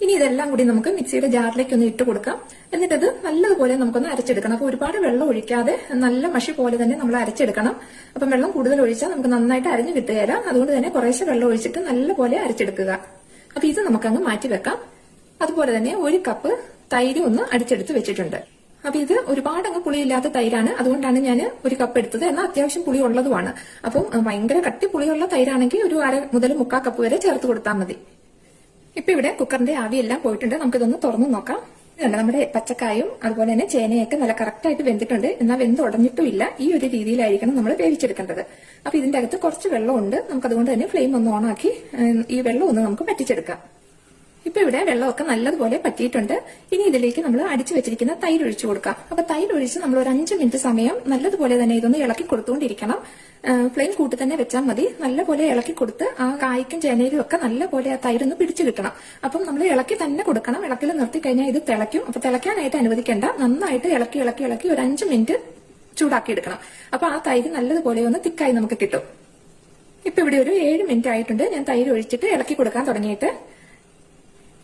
ഇനി ഇതെല്ലാം കൂടി നമുക്ക് മിക്സിയുടെ ജാറിലേക്ക് ഒന്ന് ഇട്ട് കൊടുക്കാം. എന്നിട്ടത് നല്ലതുപോലെ നമുക്കൊന്ന് അരച്ചെടുക്കണം. അപ്പൊ ഒരുപാട് വെള്ളം ഒഴിക്കാതെ നല്ല മഷി പോലെ തന്നെ നമ്മൾ അരച്ചെടുക്കണം. അപ്പം വെള്ളം കൂടുതൽ ഒഴിച്ചാൽ നമുക്ക് നന്നായിട്ട് അരിഞ്ഞു കിട്ടുകയില്ല. അതുകൊണ്ട് തന്നെ കുറേശ്ശെ വെള്ളം ഒഴിച്ചിട്ട് നല്ലപോലെ അരച്ചെടുക്കുക. അപ്പൊ ഇത് നമുക്കങ്ങ് മാറ്റി വെക്കാം. അതുപോലെ തന്നെ 1 കപ്പ് തൈര് ഒന്ന് അടിച്ചെടുത്ത് വെച്ചിട്ടുണ്ട്. അപ്പൊ ഇത് ഒരുപാട് അങ്ങ് പുളിയില്ലാത്ത തൈരാണ്, അതുകൊണ്ടാണ് ഞാൻ 1 കപ്പ് എടുത്തത്. എന്നാൽ അത്യാവശ്യം പുളി ഉള്ളതുമാണ്. അപ്പം ഭയങ്കര കട്ടി പുളിയുള്ള തൈരാണെങ്കിൽ ഒരു 1/2 മുതൽ 3/4 കപ്പ് വരെ ചേർത്ത് കൊടുത്താൽ മതി. ഇപ്പൊ ഇവിടെ കുക്കറിന്റെ ആവിയെല്ലാം പോയിട്ടുണ്ട്. നമുക്കിതൊന്ന് തുറന്നു നോക്കാം. ഇതുണ്ട്, നമ്മുടെ പച്ചക്കായും അതുപോലെ തന്നെ ചേനയൊക്കെ നല്ല കറക്റ്റായിട്ട് വെന്തിട്ടുണ്ട്. എന്നാൽ വെന്ത് ഉടഞ്ഞിട്ടും ഇല്ല. ഈ ഒരു രീതിയിലായിരിക്കണം നമ്മൾ വേവിച്ചെടുക്കേണ്ടത്. അപ്പൊ ഇതിന്റെ അകത്ത് കുറച്ച് വെള്ളമുണ്ട്. നമുക്ക് അതുകൊണ്ട് തന്നെ ഫ്ലെയിം ഒന്ന് ഓണാക്കി ഈ വെള്ളം ഒന്ന് നമുക്ക് പറ്റിച്ചെടുക്കാം. ഇപ്പൊ ഇവിടെ വെള്ളമൊക്കെ നല്ലതുപോലെ പറ്റിയിട്ടുണ്ട്. ഇനി ഇതിലേക്ക് നമ്മൾ അടിച്ചു വെച്ചിരിക്കുന്ന തൈര് ഒഴിച്ചു കൊടുക്കാം. അപ്പൊ തൈര് ഒഴിച്ച് നമ്മൾ ഒരു 5 മിനിറ്റ് സമയം നല്ലതുപോലെ തന്നെ ഇതൊന്ന് ഇളക്കി കൊടുത്തുകൊണ്ടിരിക്കണം. ഫ്ലെയിം കൂട്ടി തന്നെ വെച്ചാൽ മതി. നല്ലപോലെ ഇളക്കി കൊടുത്ത് ആ കായ്ക്കും ചേനയിലും ഒക്കെ നല്ലപോലെ ആ തൈരൊന്ന് പിടിച്ചു കിട്ടണം. അപ്പം നമ്മൾ ഇളക്കി തന്നെ കൊടുക്കണം. ഇളക്കിൽ നിർത്തി കഴിഞ്ഞാൽ ഇത് തിളയ്ക്കും. അപ്പൊ തിളയ്ക്കാനായിട്ട് അനുവദിക്കേണ്ട. നന്നായിട്ട് ഇളക്കി ഇളക്കി ഇളക്കി ഒരു 5 മിനിറ്റ് ചൂടാക്കി എടുക്കണം. അപ്പൊ ആ തൈര് നല്ലതുപോലെ ഒന്ന് തിക്കായി നമുക്ക് കിട്ടും. ഇപ്പൊ ഇവിടെ ഒരു 7 മിനിറ്റ് ആയിട്ടുണ്ട് ഞാൻ തൈര് ഒഴിച്ചിട്ട് ഇളക്കി കൊടുക്കാൻ തുടങ്ങിയിട്ട്.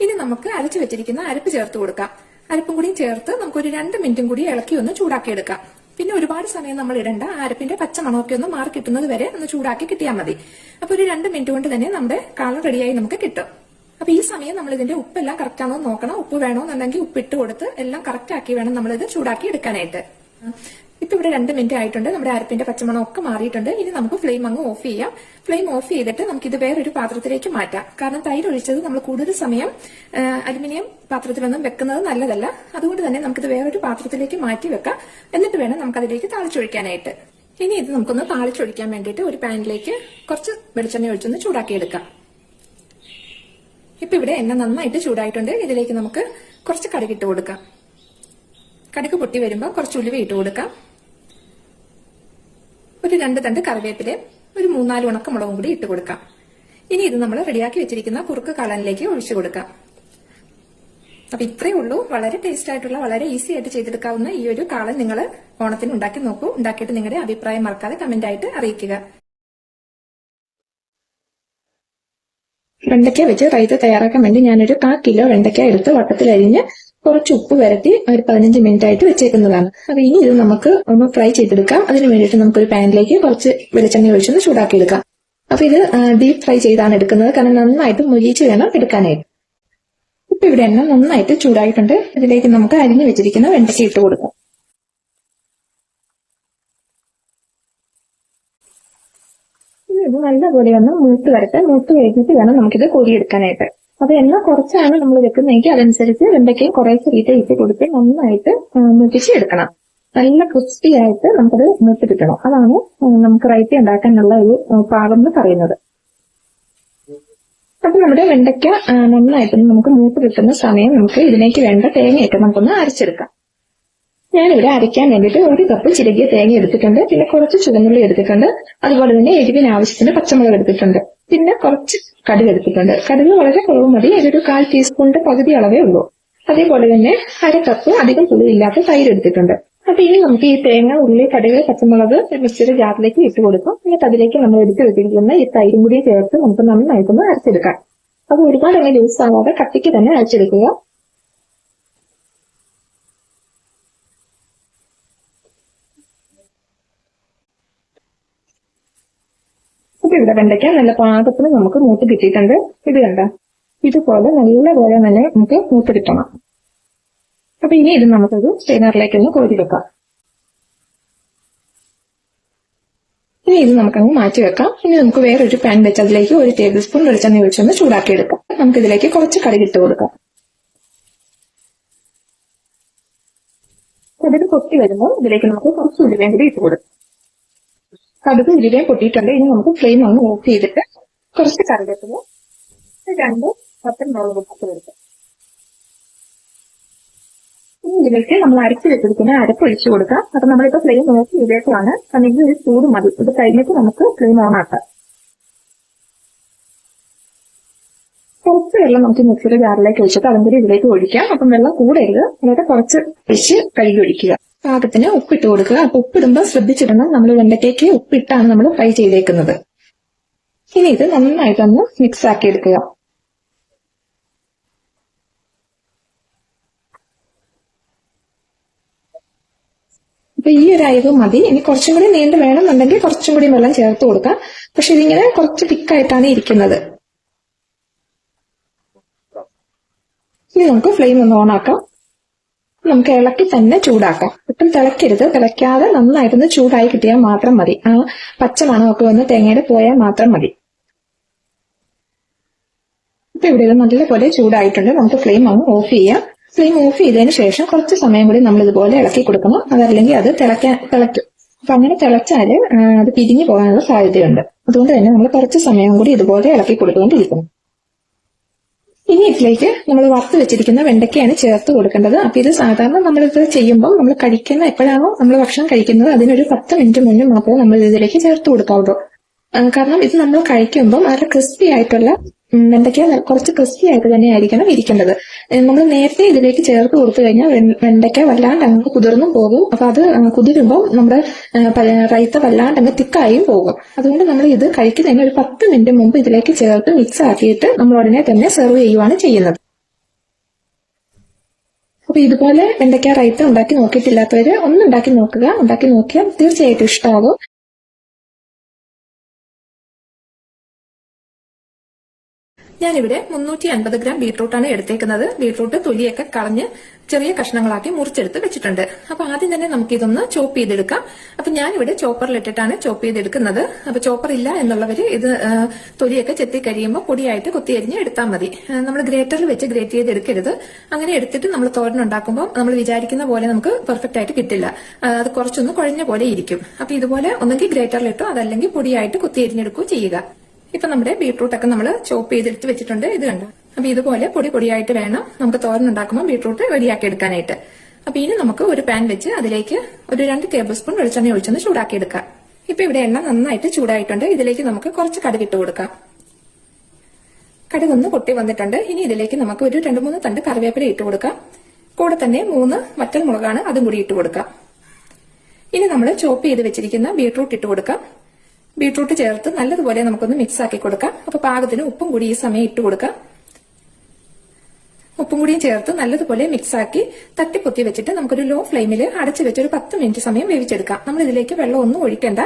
ഇനി നമുക്ക് അരച്ചു വെച്ചിരിക്കുന്ന അരപ്പ് ചേർത്ത് കൊടുക്കാം. അരപ്പും കൂടി ചേർത്ത് നമുക്കൊരു 2 മിനിറ്റും കൂടി ഇളക്കി ഒന്ന് ചൂടാക്കി എടുക്കാം. പിന്നെ ഒരുപാട് സമയം നമ്മൾ ഇടണ്ട. അരപ്പിന്റെ പച്ചമണമൊക്കെ ഒന്ന് മാറി കിട്ടുന്നത് വരെ ഒന്ന് ചൂടാക്കി കിട്ടിയാൽ മതി. അപ്പൊ ഒരു 2 മിനിറ്റ് കൊണ്ട് തന്നെ നമ്മുടെ കാളൻ റെഡിയായി നമുക്ക് കിട്ടും. അപ്പൊ ഈ സമയം നമ്മൾ ഇതിന്റെ ഉപ്പെല്ലാം കറക്റ്റ് ആണോ നോക്കണം. ഉപ്പ് വേണമെന്നുണ്ടെങ്കിൽ ഉപ്പിട്ട് കൊടുത്ത് എല്ലാം കറക്റ്റ് ആക്കി വേണം നമ്മളിത് ചൂടാക്കി എടുക്കാനായിട്ട്. ഇപ്പൊ ഇവിടെ 2 മിനിറ്റ് ആയിട്ടുണ്ട്. നമ്മുടെ അരപ്പിന്റെ പച്ചമണം ഒക്കെ മാറിയിട്ടുണ്ട്. ഇനി നമുക്ക് ഫ്ലെയിം അങ്ങ് ഓഫ് ചെയ്യാം. ഫ്ലെയിം ഓഫ് ചെയ്തിട്ട് നമുക്കിത് വേറൊരു പാത്രത്തിലേക്ക് മാറ്റാം. കാരണം തൈര് ഒഴിച്ചത് നമ്മൾ കൂടുതൽ സമയം അലുമിനിയം പാത്രത്തിലൊന്നും വെക്കുന്നത് നല്ലതല്ല. അതുകൊണ്ട് തന്നെ നമുക്കിത് വേറൊരു പാത്രത്തിലേക്ക് മാറ്റി വെക്കാം. എന്നിട്ട് വേണം നമുക്കതിലേക്ക് താളിച്ചൊഴിക്കാനായിട്ട്. ഇനി ഇത് നമുക്കൊന്ന് താളിച്ചൊഴിക്കാൻ വേണ്ടിയിട്ട് ഒരു പാനിലേക്ക് കുറച്ച് വെളിച്ചെണ്ണ ഒഴിച്ചൊന്ന് ചൂടാക്കിയെടുക്കാം. ഇപ്പൊ ഇവിടെ എണ്ണ നന്നായിട്ട് ചൂടായിട്ടുണ്ട്. ഇതിലേക്ക് നമുക്ക് കുറച്ച് കടുകിട്ട് കൊടുക്കാം. കടുക് പൊട്ടി വരുമ്പോൾ കുറച്ച് ഉലുവ ഇട്ട് കൊടുക്കാം. ഒരു 2 തണ്ട് കറിവേപ്പില, ഒരു 3-4 ഉണക്കമുളകും കൂടി ഇട്ട് കൊടുക്കാം. ഇനി ഇത് നമ്മൾ റെഡിയാക്കി വെച്ചിരിക്കുന്ന കുറുക്ക് കാളനിലേക്ക് ഒഴിച്ചു കൊടുക്കാം. അപ്പൊ ഇത്രയേ ഉള്ളൂ. വളരെ ടേസ്റ്റ് ആയിട്ടുള്ള, വളരെ ഈസി ആയിട്ട് ചെയ്തെടുക്കാവുന്ന ഈ ഒരു കാളൻ നിങ്ങൾ ഓണത്തിന് ഉണ്ടാക്കി നോക്കൂ. ഉണ്ടാക്കിയിട്ട് നിങ്ങളുടെ അഭിപ്രായം മറക്കാതെ കമന്റ് ആയിട്ട് അറിയിക്കുക. വെണ്ടയ്ക്ക വെച്ച് റൈത്ത തയ്യാറാക്കാൻ വേണ്ടി ഞാനൊരു 1/4 കിലോ വെണ്ടയ്ക്ക എടുത്ത് വട്ടത്തിലരിഞ്ഞ് കുറച്ച് ഉപ്പ് വരട്ടി ഒരു 15 മിനിറ്റ് ആയിട്ട് വെച്ചേക്കുന്നതാണ്. അപ്പൊ ഇനി ഇത് നമുക്ക് ഒന്ന് ഫ്രൈ ചെയ്തെടുക്കാം. അതിന് വേണ്ടിയിട്ട് നമുക്കൊരു പാനിലേക്ക് കുറച്ച് വെളിച്ചെണ്ണ ഒഴിച്ചൊന്ന് ചൂടാക്കിയെടുക്കാം. അപ്പൊ ഇത് ഡീപ് ഫ്രൈ ചെയ്താണ് എടുക്കുന്നത്. കാരണം നന്നായിട്ട് മുരിച്ച് വേണം എടുക്കാനായിട്ട്. ഇപ്പൊ ഇവിടെ എണ്ണ നന്നായിട്ട് ചൂടായിട്ടുണ്ട്. ഇതിലേക്ക് നമുക്ക് അരിഞ്ഞു വെച്ചിരിക്കുന്ന വെണ്ടയ്ക്ക ഇട്ട് കൊടുക്കാം. ഇത് നല്ലപോലെ ഒന്ന് മൂത്ത് വരട്ടെ. മൂത്ത് കഴിഞ്ഞിട്ട് വേണം നമുക്കിത് കോരിയെടുക്കാനായിട്ട്. അപ്പൊ എണ്ണ കുറച്ചാണ് നമ്മൾ വെക്കുന്നതെങ്കിൽ അതനുസരിച്ച് വെണ്ടയ്ക്കയും കുറേശ്ശെ ഇട്ട് കൊടുത്ത് നന്നായിട്ട് മൂപ്പിച്ച് എടുക്കണം. നല്ല ക്രിസ്പി ആയിട്ട് നമുക്കത് മൂത്ത് കിട്ടണം. അതാണ് നമുക്ക് റൈത്ത ഉണ്ടാക്കാനുള്ള ഒരു പാകം എന്ന് പറയുന്നത്. അപ്പൊ നമ്മുടെ വെണ്ടയ്ക്ക നന്നായിട്ട് നമുക്ക് മൂത്ത് കിട്ടുന്ന സമയം നമുക്ക് ഇതിലേക്ക് വേണ്ട തേങ്ങയൊക്കെ നമുക്കൊന്ന് അരച്ചെടുക്കാം. ഞാനിവിടെ അരയ്ക്കാൻ വേണ്ടിയിട്ട് 1 കപ്പ് ചിരകിയ തേങ്ങ എടുത്തിട്ടുണ്ട്. പിന്നെ കുറച്ച് ചുവന്നുള്ളി എടുത്തിട്ടുണ്ട്. അതുപോലെ തന്നെ എരിവിന് ആവശ്യത്തിന് പച്ചമുളക് എടുത്തിട്ടുണ്ട്. പിന്നെ കുറച്ച് കടുക് എടുത്തിട്ടുണ്ട്. കടുക് വളരെ കുറവ് മതി. ഇതൊരു 1/4 ടീസ്പൂണിന്റെ പകുതി അളവേ ഉള്ളൂ. അതേപോലെ തന്നെ 1/2 കപ്പ് അധികം പുളിയില്ലാത്ത തൈര് എടുത്തിട്ടുണ്ട്. അപ്പൊ ഇനി നമുക്ക് ഈ തേങ്ങ, ഉള്ളി, കടുക്, പച്ചമുളക് മിക്സിയുടെ ജാറിലേക്ക് ഇട്ട് കൊടുക്കും. എന്നിട്ട് അതിലേക്ക് നമ്മൾ എടുത്ത് വെച്ചിരിക്കുന്ന ഈ തൈരും കൂടി ചേർത്ത് നമുക്ക് നന്നായിട്ടൊന്ന് അരച്ചെടുക്കാം. അത് ഒരുപാട് അങ്ങനെ ലൂസ് ആവാതെ കട്ടിക്ക് തന്നെ അരച്ചെടുക്കുക. അപ്പൊ ഇവിടെ വെണ്ടയ്ക്ക നല്ല പാകത്തിന് നമുക്ക് മൂത്ത് കിട്ടിയിട്ടുണ്ട്. ഇത് കണ്ട ഇതുപോലെ നല്ലപോലെ തന്നെ നമുക്ക് മൂത്ത് കിട്ടണം. അപ്പൊ ഇനി ഇത് നമുക്കൊരു സ്ട്രെയിനറിലേക്ക് ഒന്ന് കോരി വെക്കാം. ഇനി ഇത് നമുക്കങ്ങ് മാറ്റി വെക്കാം. ഇനി നമുക്ക് വേറൊരു പാൻ വെച്ച് അതിലേക്ക് 1 ടേബിൾ സ്പൂൺ വെളിച്ചെണ്ണ ഒഴിച്ചൊന്ന് ചൂടാക്കി എടുക്കാം. നമുക്ക് ഇതിലേക്ക് കുറച്ച് കടുക് ഇട്ട് കൊടുക്കാം. കടുക് പൊട്ടി വരുമ്പോൾ ഇതിലേക്ക് നമുക്ക് കുറച്ച് ഉലുവയും കൂടി ഇട്ട് കൊടുക്കാം. കടുക് ഉലുവയും പൊട്ടിയിട്ടുണ്ട്. ഇനി നമുക്ക് ഫ്ലെയിം ഒന്ന് ഓഫ് ചെയ്തിട്ട് കുറച്ച് കറിവേപ്പില, 2 പച്ചമുളക് ഇട്ട് കൊടുക്കാം. ഇനി ഇതിലേക്ക് നമ്മൾ അരച്ച് വെച്ചിരിക്കുന്ന അരപ്പ് ഒഴിച്ചു കൊടുക്കാം. അപ്പൊ നമ്മളിപ്പോ ഫ്ലെയിം ഓഫ് ചെയ്തേക്കുവാണ്. അല്ലെങ്കിൽ ഒരു ചൂട് മതി. ഇത് കഴിഞ്ഞിട്ട് നമുക്ക് ഫ്ലെയിം ഓൺ ആക്കാം. കുറച്ച് വെള്ളം നമുക്ക് മിക്സിയുടെ ജാറിലേക്ക് ഒഴിച്ചിട്ട് അതും കൂടി ഇതിലേക്ക് ഒഴിക്കാം. അപ്പം വെള്ളം കൂടരുത്, എന്നിട്ട് കുറച്ച് ഒഴിച്ച് കഴുകി ഒഴിക്കുക. പാകത്തിന് ഉപ്പിട്ട് കൊടുക്കുക. അപ്പൊ ഉപ്പിടുമ്പോൾ ശ്രദ്ധിച്ചിടണം, നമ്മൾ വെണ്ടയ്ക്കയ്ക്ക് ഉപ്പിട്ടാണ് നമ്മൾ ഫ്രൈ ചെയ്തേക്കുന്നത്. ഇനി ഇത് നന്നായിട്ടൊന്ന് മിക്സ് ആക്കി എടുക്കുക. അപ്പൊ ഈ ഒരു അയവ് മതി. ഇനി കുറച്ചും കൂടി നീണ്ട് വേണമെന്നുണ്ടെങ്കിൽ കുറച്ചും കൂടി വെള്ളം ചേർത്ത് കൊടുക്കാം. പക്ഷെ ഇതിങ്ങനെ കുറച്ച് തിക്കായിട്ടാണ് ഇരിക്കുന്നത്. ഇനി നമുക്ക് ഫ്ലെയിം ഒന്ന് ഓൺ ആക്കാം. നമുക്ക് ഇളക്കി തന്നെ ചൂടാക്കാം. ഒട്ടും തിളക്കരുത്. തിളയ്ക്കാതെ നന്നായിട്ടൊന്ന് ചൂടായി കിട്ടിയാൽ മാത്രം മതി. ആ പച്ചമണമൊക്കെ ഒന്ന് തേങ്ങയുടെ പോയാൽ മാത്രം മതി. ഇപ്പൊ ഇവിടെ ഇത് നല്ലപോലെ ചൂടായിട്ടുണ്ട്. നമുക്ക് ഫ്ലെയിം അങ്ങ് ഓഫ് ചെയ്യാം. ഫ്ലെയിം ഓഫ് ചെയ്തതിന് ശേഷം കുറച്ച് സമയം കൂടി നമ്മൾ ഇതുപോലെ ഇളക്കി കൊടുക്കണം. അതല്ലെങ്കിൽ അത് തിളയ്ക്കും. അപ്പൊ അങ്ങനെ തിളച്ചാൽ അത് പിരിഞ്ഞു പോകാനുള്ള സാധ്യതയുണ്ട്. അതുകൊണ്ട് തന്നെ നമ്മൾ കുറച്ച് സമയം കൂടി ഇതുപോലെ ഇളക്കി കൊടുത്തുകൊണ്ടിരിക്കണം. ഇനി ഇതിലേക്ക് നമ്മൾ വറുത്ത് വെച്ചിരിക്കുന്ന വെണ്ടയ്ക്കയാണ് ചേർത്ത് കൊടുക്കേണ്ടത്. അപ്പൊ ഇത് സാധാരണ നമ്മളിത് ചെയ്യുമ്പോൾ നമ്മൾ കഴിക്കുന്ന എപ്പോഴാണോ നമ്മൾ ഭക്ഷണം കഴിക്കുന്നത് അതിനൊരു 10 മിനിറ്റ് മുന്നേ മാത്രമേ നമ്മൾ ഇതിലേക്ക് ചേർത്ത് കൊടുക്കാവുള്ളൂ. കാരണം ഇത് നമ്മൾ കഴിക്കുമ്പോൾ വളരെ ക്രിസ്പി ആയിട്ടുള്ള വെണ്ടയ്ക്ക കുറച്ച് ക്രിസ്പി ആയിട്ട് തന്നെ ആയിരിക്കണം ഇരിക്കേണ്ടത്. നമ്മൾ നേരത്തെ ഇതിലേക്ക് ചേർത്ത് കൊടുത്തു കഴിഞ്ഞാൽ വെണ്ടയ്ക്ക വല്ലാണ്ട് അങ്ങ് കുതിർന്നും പോകും. അപ്പൊ അത് കുതിരുമ്പോൾ നമ്മുടെ റൈത്ത വല്ലാണ്ട് അങ്ങ് തിക്കായും പോകും. അതുകൊണ്ട് നമ്മൾ ഇത് കഴിക്കുന്നതിന് ഒരു 10 മിനിറ്റ് മുമ്പ് ഇതിലേക്ക് ചേർത്ത് മിക്സ് ആക്കിയിട്ട് നമ്മൾ ഉടനെ തന്നെ സെർവ് ചെയ്യുവാണ് ചെയ്യുന്നത്. അപ്പൊ ഇതുപോലെ വെണ്ടയ്ക്ക റൈത്ത ഉണ്ടാക്കി നോക്കിയിട്ടില്ലാത്തവര് ഒന്ന് ഉണ്ടാക്കി നോക്കുക. ഉണ്ടാക്കി നോക്കിയാൽ തീർച്ചയായിട്ടും ഇഷ്ടമാകും. ഞാനിവിടെ 350 ഗ്രാം ബീട്രൂട്ടാണ് എടുത്തേക്കുന്നത്. ബീട്രൂട്ട് തൊലിയൊക്കെ കളഞ്ഞ് ചെറിയ കഷ്ണങ്ങളാക്കി മുറിച്ചെടുത്ത് വെച്ചിട്ടുണ്ട്. അപ്പൊ ആദ്യം തന്നെ നമുക്ക് ഇതൊന്ന് ചോപ്പ് ചെയ്തെടുക്കാം. അപ്പൊ ഞാനിവിടെ ചോപ്പറിലിട്ടിട്ടാണ് ചോപ്പ് ചെയ്തെടുക്കുന്നത്. അപ്പൊ ചോപ്പർ ഇല്ല എന്നുള്ളവര് ഇത് തൊലിയൊക്കെ ചെത്തി കഴിയുമ്പോൾ പൊടിയായിട്ട് കൊത്തിയരിഞ്ഞ് എടുത്താൽ മതി. നമ്മൾ ഗ്രേറ്ററിൽ വെച്ച് ഗ്രേറ്റ് ചെയ്തെടുക്കരുത്. അങ്ങനെ എടുത്തിട്ട് നമ്മൾ തോരൻ ഉണ്ടാക്കുമ്പോൾ നമ്മൾ വിചാരിക്കുന്ന പോലെ നമുക്ക് പെർഫെക്റ്റ് ആയിട്ട് കിട്ടില്ല. അത് കുറച്ചൊന്ന് കുഴഞ്ഞ പോലെ ഇരിക്കും. അപ്പൊ ഇതുപോലെ ഒന്നെങ്കിൽ ഗ്രേറ്ററിലിട്ടോ അതല്ലെങ്കിൽ പൊടിയായിട്ട് കൊത്തിയരിഞ്ഞെടുക്കുകയോ ചെയ്യുക. ഇപ്പൊ നമ്മുടെ ബീട്രൂട്ടൊക്കെ നമ്മൾ ചോപ്പ് ചെയ്തെടുത്ത് വെച്ചിട്ടുണ്ട്. ഇത് കണ്ടോ. അപ്പൊ ഇതുപോലെ പൊടിയായിട്ട് വേണം നമുക്ക് തോരൻ ഉണ്ടാക്കുമ്പോൾ ബീട്രൂട്ട് റെഡിയാക്കി എടുക്കാനായിട്ട്. അപ്പൊ ഇനി നമുക്ക് ഒരു പാൻ വെച്ച് അതിലേക്ക് ഒരു 2 ടേബിൾ സ്പൂൺ വെളിച്ചെണ്ണ ഒഴിച്ചൊന്ന് ചൂടാക്കി എടുക്കാം. ഇപ്പൊ ഇവിടെ എണ്ണ നന്നായിട്ട് ചൂടായിട്ടുണ്ട്. ഇതിലേക്ക് നമുക്ക് കുറച്ച് കടുക് ഇട്ട് കൊടുക്കാം. കടുക് ഒന്ന് പൊട്ടി വന്നിട്ടുണ്ട്. ഇനി ഇതിലേക്ക് നമുക്ക് ഒരു 2-3 തണ്ട് കറിവേപ്പില ഇട്ട് കൊടുക്കാം. കൂടെ തന്നെ 3 വറ്റൽ മുളകാണ്, അതും കൂടി ഇട്ട് കൊടുക്കാം. ഇനി നമ്മൾ ചോപ്പ് ചെയ്ത് വെച്ചിരിക്കുന്ന ബീട്രൂട്ട് ഇട്ട് കൊടുക്കാം. ബീട്രൂട്ട് ചേർത്ത് നല്ലതുപോലെ നമുക്കൊന്ന് മിക്സ് ആക്കി കൊടുക്കാം. അപ്പൊ പാകത്തിന് ഉപ്പും കൂടി ഈ സമയം ഇട്ട് കൊടുക്കാം. ഉപ്പും കൂടിയും ചേർത്ത് നല്ലതുപോലെ മിക്സ് ആക്കി തട്ടിപ്പൊത്തി വെച്ചിട്ട് നമുക്കൊരു ലോ ഫ്ലെയിമിൽ അടച്ചു വെച്ച് ഒരു 10 മിനിറ്റ് സമയം വേവിച്ചെടുക്കാം. നമ്മൾ ഇതിലേക്ക് വെള്ളം ഒന്നും ഒഴിക്കേണ്ട.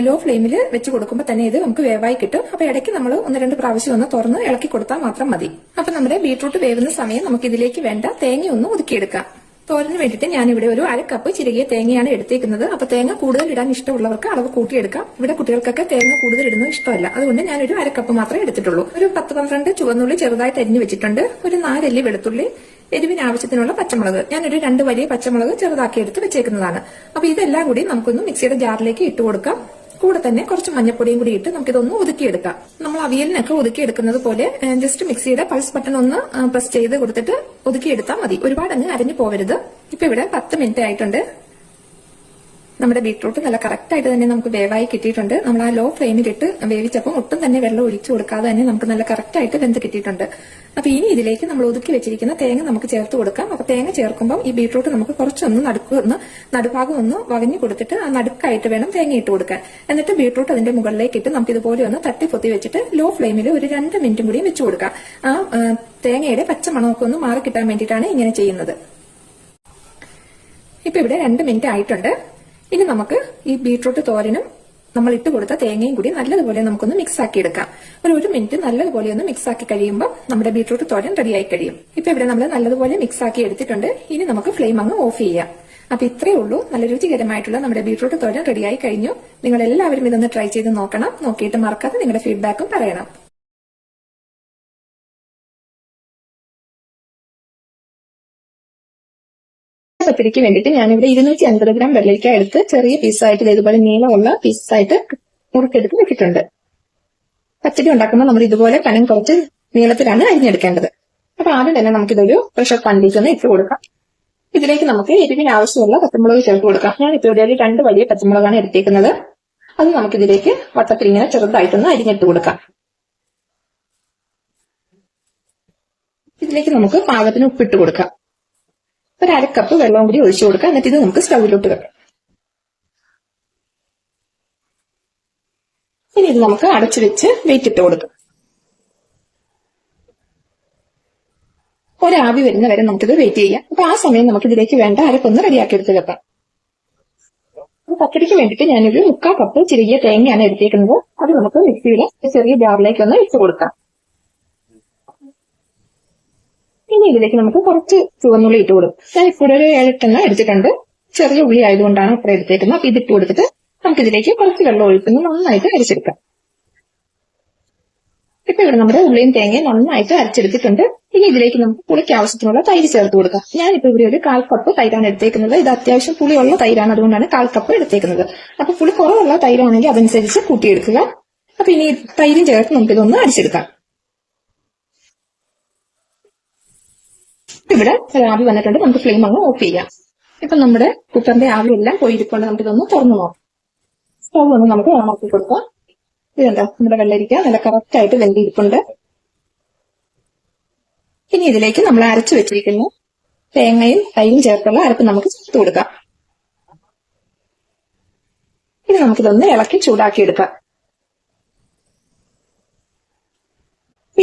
ലോ ഫ്ലെയിമിൽ വെച്ച് കൊടുക്കുമ്പോൾ തന്നെ ഇത് നമുക്ക് വേവായി കിട്ടും. അപ്പൊ ഇടയ്ക്ക് നമ്മൾ 1-2 പ്രാവശ്യം ഒന്ന് തുറന്ന് ഇളക്കി കൊടുത്താൽ മാത്രം മതി. അപ്പൊ നമ്മുടെ ബീട്രൂട്ട് വേവുന്ന സമയം നമുക്ക് ഇതിലേക്ക് വേണ്ട തേങ്ങ ഒന്ന് ഒതുക്കിയെടുക്കാം. തോരന് വേണ്ടിയിട്ട് ഞാനിവിടെ ഒരു 1/2 കപ്പ് ചിരകിയ തേങ്ങയാണ് എടുത്തേക്കുന്നത്. അപ്പൊ തേങ്ങ കൂടുതൽ ഇടാൻ ഇഷ്ടമുള്ളവർക്ക് അളവ് കൂട്ടിയെടുക്കാം. ഇവിടെ കുട്ടികൾക്കൊക്കെ തേങ്ങ കൂടുതൽ ഇടുന്നത് ഇഷ്ടമല്ല. അതുകൊണ്ട് ഞാനൊരു 1/2 കപ്പ് മാത്രമേ എടുത്തിട്ടുള്ളൂ. ഒരു 10-12 ചുവന്നുള്ളി ചെറുതായിട്ട് അരിഞ്ഞു വെച്ചിട്ടുണ്ട്. ഒരു 4 അല്ലി വെളുത്തുള്ളി, എരിവിന് ആവശ്യത്തിനുള്ള പച്ചമുളക്. ഞാനൊരു 2 വലിയ പച്ചമുളക് ചെറുതാക്കി എടുത്ത് വെച്ചേക്കുന്നതാണ്. അപ്പൊ ഇതെല്ലാം കൂടി നമുക്കൊന്ന് മിക്സിയുടെ ജാറിലേക്ക് ഇട്ട് കൊടുക്കാം. കൂടെ തന്നെ കുറച്ച് മഞ്ഞപ്പൊടിയും കൂടി ഇട്ട് നമുക്കിതൊന്ന് ഒതുക്കിയെടുക്കാം. നമ്മൾ അവിയലിനൊക്കെ ഒതുക്കിയെടുക്കുന്നത് പോലെ ജസ്റ്റ് മിക്സിയുടെ പൾസ് ബട്ടൺ ഒന്ന് പ്രസ് ചെയ്ത് കൊടുത്തിട്ട് ഒതുക്കിയെടുത്താൽ മതി. ഒരുപാട് അങ്ങ് അരഞ്ഞു പോവരുത്. ഇപ്പൊ ഇവിടെ 10 മിനിറ്റ് ആയിട്ടുണ്ട്. നമ്മുടെ ബീട്രൂട്ട് നല്ല കറക്റ്റ് ആയിട്ട് തന്നെ നമുക്ക് വേവായി കിട്ടിയിട്ടുണ്ട്. നമ്മൾ ആ ലോ ഫ്ലെയിമിലിട്ട് വേവിച്ചപ്പോൾ ഒട്ടും തന്നെ വെള്ളം ഒഴിച്ചു കൊടുക്കാതെ തന്നെ നമുക്ക് നല്ല കറക്റ്റ് ആയിട്ട് വെന്ത് കിട്ടിയിട്ടുണ്ട്. അപ്പൊ ഇനി ഇതിലേക്ക് നമ്മൾ ഒതുക്കി വെച്ചിരിക്കുന്ന തേങ്ങ നമുക്ക് ചേർത്ത് കൊടുക്കാം. അപ്പൊ തേങ്ങ ചേർക്കുമ്പോൾ ഈ ബീട്രൂട്ട് നമുക്ക് കുറച്ചൊന്ന് നടുഭാഗം ഒന്ന് വകഞ്ഞു കൊടുത്തിട്ട് ആ നടുക്കായിട്ട് വേണം തേങ്ങ ഇട്ട് കൊടുക്കാൻ. എന്നിട്ട് ബീട്രൂട്ട് അതിന്റെ മുകളിലേക്ക് ഇട്ട് നമുക്ക് ഇതുപോലെ ഒന്ന് തട്ടിപ്പൊത്തി വെച്ചിട്ട് ലോ ഫ്ലെയിമിൽ ഒരു 2 മിനിറ്റും കൂടി വെച്ചു കൊടുക്കാം. ആ തേങ്ങയുടെ പച്ചമണമൊക്കെ ഒന്ന് മാറി കിട്ടാൻ വേണ്ടിയിട്ടാണ് ഇങ്ങനെ ചെയ്യുന്നത്. ഇപ്പൊ ഇവിടെ 2 മിനിറ്റ് ആയിട്ടുണ്ട്. ഇനി നമുക്ക് ഈ ബീട്രൂട്ട് തോരനും നമ്മൾ ഇട്ട് കൊടുത്ത തേങ്ങയും കൂടി നല്ലതുപോലെ നമുക്കൊന്ന് മിക്സ് ആക്കി എടുക്കാം. ഒരു 1 മിനിറ്റ് നല്ലതുപോലെ ഒന്ന് മിക്സ് ആക്കി കഴിയുമ്പോൾ നമ്മുടെ ബീട്രൂട്ട് തോരൻ റെഡിയായി കഴിയും. ഇപ്പൊ ഇവിടെ നമ്മൾ നല്ലതുപോലെ മിക്സ് ആക്കി എടുത്തിട്ടുണ്ട്. ഇനി നമുക്ക് ഫ്ലെയിം അങ്ങ് ഓഫ് ചെയ്യാം. അപ്പൊ ഇത്രയേ ഉള്ളൂ. നല്ല രുചികരമായിട്ടുള്ള നമ്മുടെ ബീട്രൂട്ട് തോരൻ റെഡിയായി കഴിഞ്ഞു. നിങ്ങൾ എല്ലാവരും ഇതൊന്ന് ട്രൈ ചെയ്ത് നോക്കണം. നോക്കിയിട്ട് മറക്കാതെ നിങ്ങളുടെ ഫീഡ്ബാക്കും പറയണം. പത്തിരിക്ക് വേണ്ടിയിട്ട് ഞാനിവിടെ 250 ഗ്രാം വെള്ളരിക്ക എടുത്ത് ചെറിയ പീസായിട്ട് ഇതുപോലെ നീളമുള്ള പീസായിട്ട് മുറുക്കെടുത്ത് വെച്ചിട്ടുണ്ട്. പച്ചടി ഉണ്ടാക്കുമ്പോൾ നമ്മൾ ഇതുപോലെ കനം കുറച്ച് നീളത്തിലാണ് അരിഞ്ഞെടുക്കേണ്ടത്. അപ്പൊ ആദ്യം തന്നെ നമുക്കിതൊരു പ്രഷർ പാനിലേക്ക് ഒന്ന് ഇട്ട് കൊടുക്കാം. ഇതിലേക്ക് നമുക്ക് എരിവിന് ആവശ്യമുള്ള പച്ചമുളക് ചേർത്ത് കൊടുക്കാം. ഞാനിപ്പോൾ ഇവിടെ 2 വലിയ പച്ചമുളകാണ് എടുത്തേക്കുന്നത്. അത് നമുക്കിതിലേക്ക് വട്ടത്തിൽ ഇങ്ങനെ ചെറുതായിട്ടൊന്ന് അരിഞ്ഞിട്ട് കൊടുക്കാം. ഇതിലേക്ക് നമുക്ക് പാകത്തിന് ഉപ്പിട്ട് കൊടുക്കാം. ഒരു 1/2 കപ്പ് വെള്ളവും കൂടി ഒഴിച്ചു കൊടുക്കാം. എന്നിട്ട് ഇത് നമുക്ക് സ്റ്റൗവിലോട്ട് വെക്കാം. ഇനി ഇത് നമുക്ക് അടച്ചു വെച്ച് വെയിറ്റ് ഇട്ട് കൊടുക്കാം. ഒരാവി വരുന്ന വരെ നമുക്കിത് വെയിറ്റ് ചെയ്യാം. അപ്പൊ ആ സമയം നമുക്ക് ഇതിലേക്ക് വേണ്ട അരപ്പൊന്ന് റെഡിയാക്കി എടുത്ത് വെക്കാം. പച്ചടിക്ക് വേണ്ടിയിട്ട് ഞാനൊരു 3/4 കപ്പ് ചിരികിയ തേങ്ങയാണ് എടുത്തേക്കുന്നത്. അത് നമുക്ക് മിക്സിയിലെ ചെറിയ ജാറിലേക്ക് ഒന്ന് ഇട്ട് കൊടുക്കാം. ഇനി ഇതിലേക്ക് നമുക്ക് കുറച്ച് ചുവന്നുള്ളി ഇട്ട് കൊടുക്കും. ഞാൻ ഇപ്പോൾ ഒരു 7-8 എടുത്തിട്ടുണ്ട്. ചെറിയ ഉള്ളി ആയതുകൊണ്ടാണ് അത്ര എടുത്തേക്കുന്നത്. അപ്പൊ ഇതിട്ട് കൊടുത്തിട്ട് നമുക്ക് ഇതിലേക്ക് കുറച്ച് വെള്ളം ഒഴിക്കുന്നു നന്നായിട്ട് അരച്ചെടുക്കാം. ഇപ്പൊ ഇവിടെ നമ്മുടെ ഉള്ളിയും തേങ്ങയും നന്നായിട്ട് അരച്ചെടുത്തിട്ടുണ്ട്. ഇനി ഇതിലേക്ക് നമുക്ക് പുളിക്ക് ആവശ്യത്തിനുള്ള തൈര് ചേർത്ത് കൊടുക്കാം. ഞാനിപ്പോ ഇവിടെ ഒരു 1/4 കപ്പ് തൈരാണ് എടുത്തേക്കുന്നത്. ഇത് അത്യാവശ്യം പുളിയുള്ള തൈരാണ്, അതുകൊണ്ടാണ് 1/4 കപ്പ് എടുത്തേക്കുന്നത്. അപ്പൊ പുളി കുറവുള്ള തൈരാണെങ്കിൽ അതനുസരിച്ച് കൂട്ടിയെടുക്കുക. അപ്പൊ ഇനി തൈരും ചേർത്ത് നമുക്കിതൊന്ന് അരിച്ചെടുക്കാം. ഇവിടെ ആവി വന്നിട്ടുണ്ട്. നമുക്ക് ഫ്ലെയിം അങ്ങ് ഓഫ് ചെയ്യാം. ഇപ്പൊ നമ്മുടെ കുക്കറിന്റെ ആവി എല്ലാം പോയിരിക്കൊണ്ട് നമുക്കിതൊന്ന് തുറന്നു നോക്കാം. സ്റ്റൗ ഒന്ന് നമുക്ക് ഓണാക്കി കൊടുക്കാം. ഇതെന്താ നമ്മുടെ വെള്ളരിക്ക നല്ല കറക്റ്റ് ആയിട്ട് വെന്തിരിപ്പുണ്ട്. ഇനി ഇതിലേക്ക് നമ്മൾ അരച്ചു വെച്ചിരിക്കുന്ന തേങ്ങയും തൈരും ചേർത്തുള്ള അരപ്പ് നമുക്ക് ചേർത്ത് കൊടുക്കാം. ഇനി നമുക്കിതൊന്ന് ഇളക്കി ചൂടാക്കി എടുക്കാം.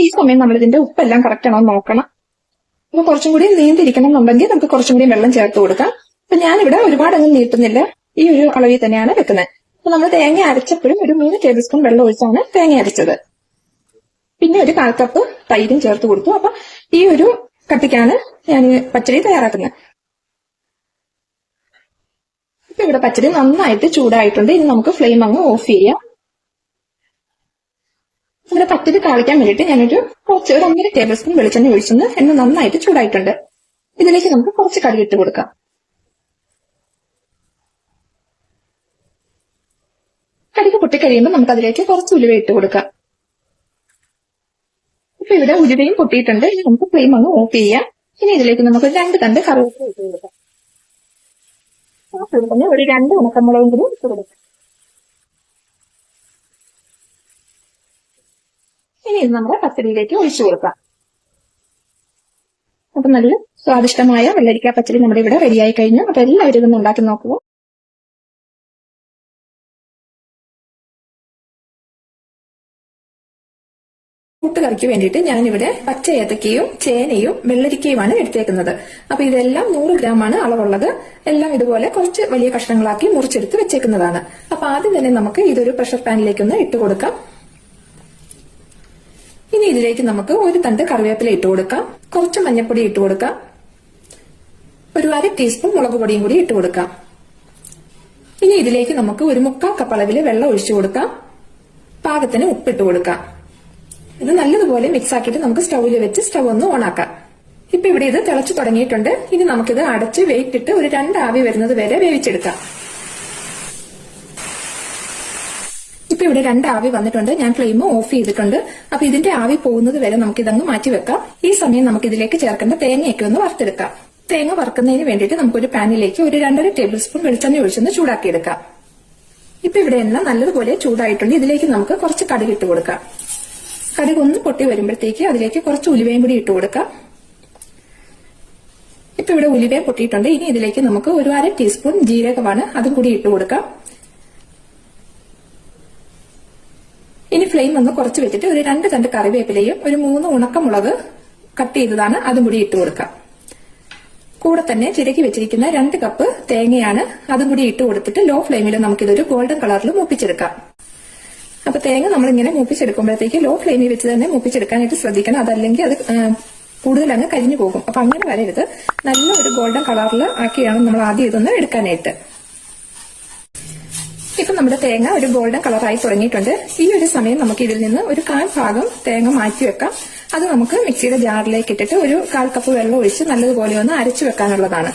ഈ സമയം നമ്മളിതിന്റെ ഉപ്പെല്ലാം കറക്റ്റ് ആണോ നോക്കണം. അപ്പൊ കുറച്ചും കൂടി നീണ്ടിരിക്കണം എന്നുണ്ടെങ്കിൽ നമുക്ക് കുറച്ചും കൂടി വെള്ളം ചേർത്ത് കൊടുക്കാം. അപ്പൊ ഞാനിവിടെ ഒരുപാടൊന്നും നീട്ടുന്നില്ല. ഈ ഒരു അളവിൽ തന്നെയാണ് വെക്കുന്നത്. അപ്പൊ നമ്മൾ തേങ്ങ അരച്ചപ്പോഴും ഒരു 3 ടേബിൾ സ്പൂൺ വെള്ളം ഒഴിച്ചാണ് തേങ്ങ അരച്ചത്. പിന്നെ ഒരു 1/4 കപ്പ് തൈരും ചേർത്ത് കൊടുത്തു. അപ്പൊ ഈ ഒരു കട്ടിക്കാണ് ഞാൻ പച്ചടി തയ്യാറാക്കുന്നത്. ഇപ്പൊ ഇവിടെ പച്ചടി നന്നായിട്ട് ചൂടായിട്ടുണ്ട്. ഇനി നമുക്ക് ഫ്ലെയിം അങ്ങ് ഓഫ് ചെയ്യാം. ഇവിടെ പച്ചടി കാളിക്കാൻ വേണ്ടിയിട്ട് ഞാനൊരു 1.5 ടേബിൾ സ്പൂൺ വെളിച്ചെണ്ണ ഒഴിച്ചെന്ന് എണ്ണ നന്നായിട്ട് ചൂടായിട്ടുണ്ട്. ഇതിലേക്ക് നമുക്ക് കുറച്ച് കടുക് ഇട്ട് കൊടുക്കാം. കടുക് പൊട്ടിക്കഴിയുമ്പോൾ നമുക്ക് അതിലേക്ക് കുറച്ച് ഉലുവ ഇട്ട് കൊടുക്കാം. ഇപ്പൊ ഇവിടെ ഉലുവയും പൊട്ടിയിട്ടുണ്ട്. ഇനി നമുക്ക് ഫ്ലെയിം അങ്ങ് ഓഫ് ചെയ്യാം. ഇനി ഇതിലേക്ക് നമുക്ക് 2 തണ്ട് കറിവേപ്പില ഇട്ട് കൊടുക്കാം. തന്നെ ഒരു 2 ഉണക്കമുളകും കൂടി ഇട്ട് കൊടുക്കാം. ഇനി ഇത് നമ്മുടെ പച്ചടിയിലേക്ക് ഒഴിച്ചു കൊടുക്കാം. അപ്പൊ നല്ല സ്വാദിഷ്ടമായ വെള്ളരിക്ക പച്ചടി നമ്മുടെ ഇവിടെ റെഡിയായി കഴിഞ്ഞു. അപ്പൊ എല്ലാവരും ഇതൊന്ന് ഉണ്ടാക്കി നോക്കുക. കൂട്ടുകറിക്ക് വേണ്ടിയിട്ട് ഞാനിവിടെ പച്ച ഏത്തക്കയും ചേനയും വെള്ളരിക്കയുമാണ് എടുത്തേക്കുന്നത്. അപ്പൊ ഇതെല്ലാം 100 ഗ്രാമാണ് അളവുള്ളത്. എല്ലാം ഇതുപോലെ കുറച്ച് വലിയ കഷ്ണങ്ങളാക്കി മുറിച്ചെടുത്ത് വെച്ചേക്കുന്നതാണ്. അപ്പൊ ആദ്യം തന്നെ നമുക്ക് ഇതൊരു പ്രഷർ പാനിലേക്കൊന്ന് ഇട്ട് കൊടുക്കാം. ഇനി ഇതിലേക്ക് നമുക്ക് 1 തണ്ട് കറിവേപ്പില ഇട്ട് കൊടുക്കാം. കുറച്ച് മഞ്ഞൾപ്പൊടി ഇട്ട് കൊടുക്കാം. ഒരു 1/2 ടീസ്പൂൺ മുളക് പൊടിയും കൂടി ഇട്ട് കൊടുക്കാം. ഇനി ഇതിലേക്ക് നമുക്ക് ഒരു 3/4 കപ്പ് അളവിൽ വെള്ളം ഒഴിച്ചു കൊടുക്കാം. പാകത്തിന് ഉപ്പിട്ട് കൊടുക്കാം. ഇത് നല്ലതുപോലെ മിക്സ് ആക്കിയിട്ട് നമുക്ക് സ്റ്റൗവിൽ വെച്ച് സ്റ്റൗ ഒന്ന് ഓണാക്കാം. ഇപ്പൊ ഇവിടെ ഇത് തിളച്ചു തുടങ്ങിയിട്ടുണ്ട്. ഇനി നമുക്കിത് അടച്ച് വെയിറ്റ് ഇട്ട് ഒരു 2 ആവി വരുന്നത് വരെ വേവിച്ചെടുക്കാം. ഇപ്പൊ ഇവിടെ 2 ആവി വന്നിട്ടുണ്ട്. ഞാൻ ഫ്ലെയിം ഓഫ് ചെയ്തിട്ടുണ്ട്. അപ്പൊ ഇതിന്റെ ആവി പോകുന്നത് വരെ നമുക്ക് ഇതങ്ങ് മാറ്റി വെക്കാം. ഈ സമയം നമുക്ക് ഇതിലേക്ക് ചേർക്കേണ്ട തേങ്ങയൊക്കെ ഒന്ന് വറുത്തെടുക്കാം. തേങ്ങ വറുക്കുന്നതിന് വേണ്ടിയിട്ട് നമുക്കൊരു പാനിലേക്ക് ഒരു 2.5 ടേബിൾ സ്പൂൺ വെളിച്ചെണ്ണ ഒഴിച്ചൊന്ന് ചൂടാക്കിയെടുക്കാം. ഇപ്പൊ ഇവിടെ എണ്ണ നല്ലതുപോലെ ചൂടായിട്ടുണ്ട്. ഇതിലേക്ക് നമുക്ക് കുറച്ച് കടുക് ഇട്ട് കൊടുക്കാം. കടുക് ഒന്ന് പൊട്ടി വരുമ്പോഴത്തേക്ക് അതിലേക്ക് കുറച്ച് ഉലുവയും കൂടി ഇട്ട് കൊടുക്കാം. ഇപ്പൊ ഇവിടെ ഉലുവയും പൊട്ടിയിട്ടുണ്ട്. ഇനി ഇതിലേക്ക് നമുക്ക് ഒരു 1/2 ടീസ്പൂൺ ജീരകമാണ്, അതും കൂടി ഇട്ട് കൊടുക്കാം. ഇനി ഫ്ലെയിം ഒന്ന് കുറച്ച് വെച്ചിട്ട് ഒരു 2 തണ്ട് കറിവേപ്പിലയും ഒരു 3 ഉണക്കമുളക് കട്ട് ചെയ്തതാണ്, അതും കൂടി ഇട്ട് കൊടുക്കാം. കൂടെ തന്നെ ചിരക്കി വെച്ചിരിക്കുന്ന 2 കപ്പ് തേങ്ങയാണ്, അതും കൂടി ഇട്ട് കൊടുത്തിട്ട് ലോ ഫ്ലെയിമിൽ നമുക്കിതൊരു ഗോൾഡൻ കളറിൽ മൂപ്പിച്ചെടുക്കാം. അപ്പൊ തേങ്ങ നമ്മളിങ്ങനെ മൂപ്പിച്ചെടുക്കുമ്പോഴത്തേക്ക് ലോ ഫ്ലെയിമിൽ വെച്ച് തന്നെ മൂപ്പിച്ചെടുക്കാനായിട്ട് ശ്രദ്ധിക്കണം. അതല്ലെങ്കിൽ അത് കൂടുതൽ അങ്ങ് കരിഞ്ഞു പോകും. അപ്പൊ അങ്ങനെ വരരുത്. നല്ല ഒരു ഗോൾഡൻ കളറിൽ ആക്കിയാണ് നമ്മൾ ആദ്യം ഇതൊന്ന് എടുക്കാനായിട്ട്. ഇപ്പൊ നമ്മുടെ തേങ്ങ ഒരു ഗോൾഡൻ കളറായി തുടങ്ങിയിട്ടുണ്ട്. ഈ ഒരു സമയം നമുക്ക് ഇതിൽ നിന്ന് ഒരു 1/4 ഭാഗം തേങ്ങ മാറ്റി വെക്കാം. അത് നമുക്ക് മിക്സിയുടെ ജാറിലേക്ക് ഇട്ടിട്ട് ഒരു 1/4 കപ്പ് വെള്ളം ഒഴിച്ച് നല്ലതുപോലെ ഒന്ന് അരച്ചു വെക്കാനുള്ളതാണ്.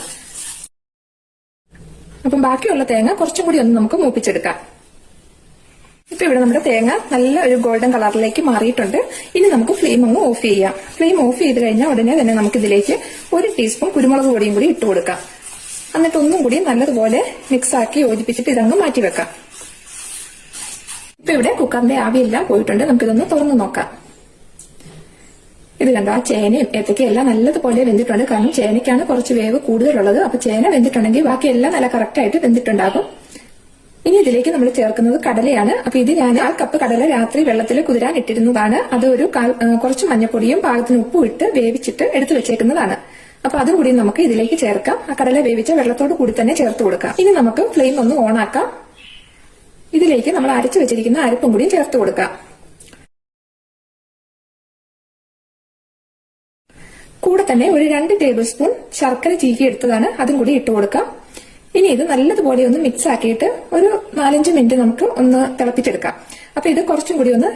അപ്പം ബാക്കിയുള്ള തേങ്ങ കുറച്ചും കൂടി ഒന്ന് നമുക്ക് മൂപ്പിച്ചെടുക്കാം. ഇപ്പൊ ഇവിടെ നമ്മുടെ തേങ്ങ നല്ല ഒരു ഗോൾഡൻ കളറിലേക്ക് മാറിയിട്ടുണ്ട്. ഇനി നമുക്ക് ഫ്ലെയിം ഒന്ന് ഓഫ് ചെയ്യാം. ഫ്ലെയിം ഓഫ് ചെയ്ത് കഴിഞ്ഞാൽ ഉടനെ തന്നെ നമുക്ക് ഇതിലേക്ക് 1 ടീസ്പൂൺ കുരുമുളക് പൊടിയും കൂടി ഇട്ട് കൊടുക്കാം. എന്നിട്ട് ഒന്നും കൂടി നല്ലതുപോലെ മിക്സ് ആക്കി യോജിപ്പിച്ചിട്ട് ഇതങ്ങ് മാറ്റി വെക്കാം. ഇപ്പൊ ഇവിടെ കുക്കറിന്റെ ആവിയെല്ലാം പോയിട്ടുണ്ട്. നമുക്കിതൊന്ന് തുറന്നു നോക്കാം. ഇത് കണ്ടോ, ആ ചേനയും ഏത്തക്കയും എല്ലാം നല്ലതുപോലെ വെന്തിട്ടുണ്ട്. കാരണം ചേനയ്ക്കാണ് കുറച്ച് വേവ് കൂടുതലുള്ളത്. അപ്പൊ ചേന വെന്തിട്ടുണ്ടെങ്കിൽ ബാക്കിയെല്ലാം നല്ല കറക്റ്റ് ആയിട്ട് വെന്തിട്ടുണ്ടാകും. ഇനി ഇതിലേക്ക് നമ്മൾ ചേർക്കുന്നത് കടലയാണ്. അപ്പൊ ഇത് ഞാൻ 1/4 കപ്പ് കടല രാത്രി വെള്ളത്തിൽ കുതിരാൻ ഇട്ടിരുന്നതാണ്. അത് ഒരു കുറച്ച് മഞ്ഞപ്പൊടിയും പാകത്തിന് ഉപ്പും ഇട്ട് വേവിച്ചിട്ട് എടുത്തു വെച്ചേക്കുന്നതാണ്. അപ്പൊ അതും കൂടി നമുക്ക് ഇതിലേക്ക് ചേർക്കാം. ആ കടല വേവിച്ച വെള്ളത്തോട് കൂടി തന്നെ ചേർത്ത് കൊടുക്കാം. ഇനി നമുക്ക് ഫ്ലെയിം ഒന്ന് ഓൺ ആക്കാം. ഇതിലേക്ക് നമ്മൾ അരച്ചു വെച്ചിരിക്കുന്ന അരപ്പും കൂടി ചേർത്ത് കൊടുക്കാം. കൂടെ തന്നെ ഒരു 2 ടേബിൾ സ്പൂൺ ശർക്കര ചീകി എടുത്തതാണ്, അതും കൂടി ഇട്ട് കൊടുക്കാം. ഇനി ഇത് നല്ലതുപോലെ ഒന്ന് മിക്സ് ആക്കിയിട്ട് ഒരു 4-5 മിനിറ്റ് നമുക്ക് ഒന്ന് തിളപ്പിച്ചെടുക്കാം. അപ്പൊ ഇത് കുറച്ചും കൂടി ഒന്ന്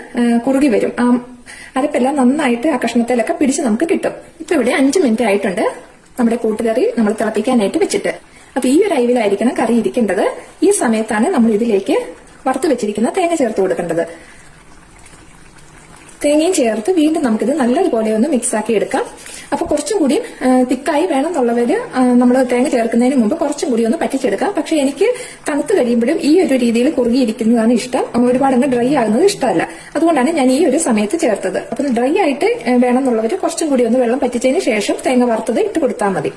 കുറുകി വരും. ആ അരപ്പെല്ലാം നന്നായിട്ട് ആ കഷ്ണത്തിലൊക്കെ പിടിച്ച് നമുക്ക് കിട്ടും. ഇപ്പൊ ഇവിടെ 5 മിനിറ്റ് ആയിട്ടുണ്ട് നമ്മുടെ കൂട്ടുകറി നമ്മൾ തിളപ്പിക്കാനായിട്ട് വെച്ചിട്ട്. അപ്പൊ ഈ ഒരു അരിവിലായിരിക്കണം കറി ഇരിക്കേണ്ടത്. ഈ സമയത്താണ് നമ്മൾ ഇതിലേക്ക് വറുത്ത് വെച്ചിരിക്കുന്ന തേങ്ങ ചേർത്ത് കൊടുക്കേണ്ടത്. തേങ്ങയും ചേർത്ത് വീണ്ടും നമുക്കിത് നല്ലതുപോലെ ഒന്ന് മിക്സ് ആക്കി എടുക്കാം. അപ്പൊ കുറച്ചും കൂടി തിക്കായി വേണം എന്നുള്ളവര് നമ്മൾ തേങ്ങ ചേർക്കുന്നതിന് മുമ്പ് കുറച്ചും കൂടി ഒന്ന് പറ്റിച്ചെടുക്കാം. പക്ഷെ എനിക്ക് തണുത്ത് കഴിയുമ്പോഴും ഈ ഒരു രീതിയിൽ കുറുകിയിരിക്കുന്നതാണ് ഇഷ്ടം. ഒരുപാട് അങ്ങ് ഡ്രൈ ആകുന്നത് ഇഷ്ടമല്ല. അതുകൊണ്ടാണ് ഞാൻ ഈ ഒരു സമയത്ത് ചേർത്തത്. അപ്പൊ ഡ്രൈ ആയിട്ട് വേണം എന്നുള്ളവര് കുറച്ചും കൂടി ഒന്ന് വെള്ളം പറ്റിച്ചതിന് ശേഷം തേങ്ങ വറുത്തത് ഇട്ട് കൊടുത്താൽ മതി.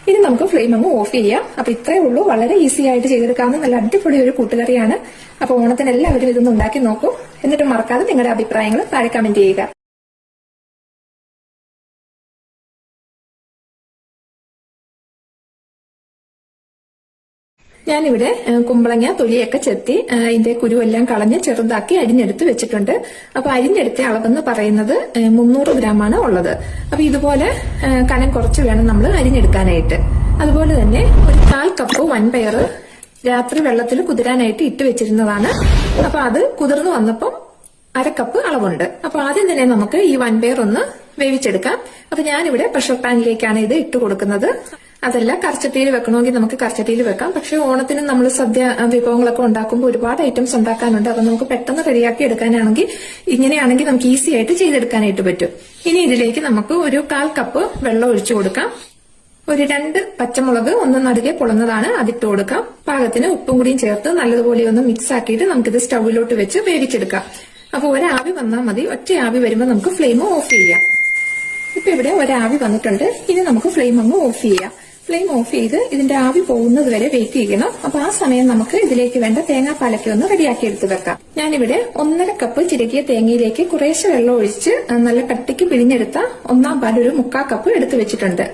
ഇനി നമുക്ക് ഫ്ലെയിം അങ്ങ് ഓഫ് ചെയ്യാം. അപ്പൊ ഇത്രയേ ഉള്ളൂ. വളരെ ഈസി ആയിട്ട് ചെയ്തെടുക്കാവുന്ന നല്ല അടിപൊളി ഒരു കൂട്ടുകറിയാണ്. അപ്പൊ ഓണത്തിന് എല്ലാവരും ഇതൊന്ന് ഉണ്ടാക്കി നോക്കൂ. എന്നിട്ട് മറക്കാതെ നിങ്ങളുടെ അഭിപ്രായങ്ങൾ താഴെ കമന്റ് ചെയ്യുക. ഞാനിവിടെ കുമ്പളങ്ങ തൊലിയൊക്കെ ചെത്തി ഇതിന്റെ കുരുവെല്ലാം കളഞ്ഞ് ചെറുതാക്കി അരിഞ്ഞെടുത്ത് വെച്ചിട്ടുണ്ട്. അപ്പൊ അരിഞ്ഞെടുത്ത അളവെന്ന് പറയുന്നത് 300 ഗ്രാമാണ് ഉള്ളത്. അപ്പൊ ഇതുപോലെ കനം കുറച്ച് വേണം നമ്മൾ അരിഞ്ഞെടുക്കാനായിട്ട്. അതുപോലെ തന്നെ ഒരു 1/4 കപ്പ് വൻപയർ രാത്രി വെള്ളത്തിൽ കുതിരാനായിട്ട് ഇട്ട് വെച്ചിരുന്നതാണ്. അപ്പൊ അത് കുതിർന്നു വന്നപ്പം 1/2 കപ്പ് അളവുണ്ട്. അപ്പൊ ആദ്യം തന്നെ നമുക്ക് ഈ വൻപയർ ഒന്ന് വേവിച്ചെടുക്കാം. അപ്പൊ ഞാനിവിടെ പ്രഷർ പാനിലേക്കാണ് ഇത് ഇട്ട് കൊടുക്കുന്നത്. അതല്ല കറച്ചട്ടിയിൽ വെക്കണമെങ്കിൽ നമുക്ക് കറച്ചട്ടിയിൽ വെക്കാം. പക്ഷെ ഓണത്തിന് നമ്മൾ സദ്യ വിഭവങ്ങളൊക്കെ ഉണ്ടാക്കുമ്പോൾ ഒരുപാട് ഐറ്റംസ് ഉണ്ടാക്കാനുണ്ട്. അപ്പൊ നമുക്ക് പെട്ടെന്ന് റെഡിയാക്കി എടുക്കാനാണെങ്കിൽ ഇങ്ങനെയാണെങ്കിൽ നമുക്ക് ഈസി ആയിട്ട് ചെയ്തെടുക്കാനായിട്ട് പറ്റും. ഇനി ഇതിലേക്ക് നമുക്ക് ഒരു 1/4 കപ്പ് വെള്ളം ഒഴിച്ചു കൊടുക്കാം. ഒരു 2 പച്ചമുളക് ഒന്ന് നടുകെ പൊളന്നതാണ്, അതിട്ട് കൊടുക്കാം. പാകത്തിന് ഉപ്പും കൂടിയും ചേർത്ത് നല്ലതുപോലെ ഒന്ന് മിക്സ് ആക്കിയിട്ട് നമുക്കിത് സ്റ്റൗവിലോട്ട് വെച്ച് വേവിച്ചെടുക്കാം. അപ്പൊ ഒരാവി വന്നാൽ മതി. ഒറ്റ ആവി വരുമ്പോൾ നമുക്ക് ഫ്ലെയിം ഓഫ് ചെയ്യാം. ഇപ്പൊ ഇവിടെ ഒരാവി വന്നിട്ടുണ്ട്. ഇനി നമുക്ക് ഫ്ലെയിം അങ്ങ് ഓഫ് ചെയ്യാം. ഫ്ലെയിം ഓഫ് ചെയ്ത് ഇതിന്റെ ആവി പോകുന്നത് വരെ വെയിറ്റ് ചെയ്യണം. അപ്പൊ ആ സമയം നമുക്ക് ഇതിലേക്ക് വേണ്ട തേങ്ങാപ്പാലൊക്കെ ഒന്ന് റെഡിയാക്കി എടുത്ത് വെക്കാം. ഞാനിവിടെ 1/2 കപ്പ് ചിരകിയ തേങ്ങയിലേക്ക് കുറേശ്ശെ വെള്ളം ഒഴിച്ച് നല്ല കട്ടിക്ക് പിഴിഞ്ഞെടുത്ത 1/4 പാൽ ഒരു 1/4 കപ്പ് എടുത്ത് വെച്ചിട്ടുണ്ട്.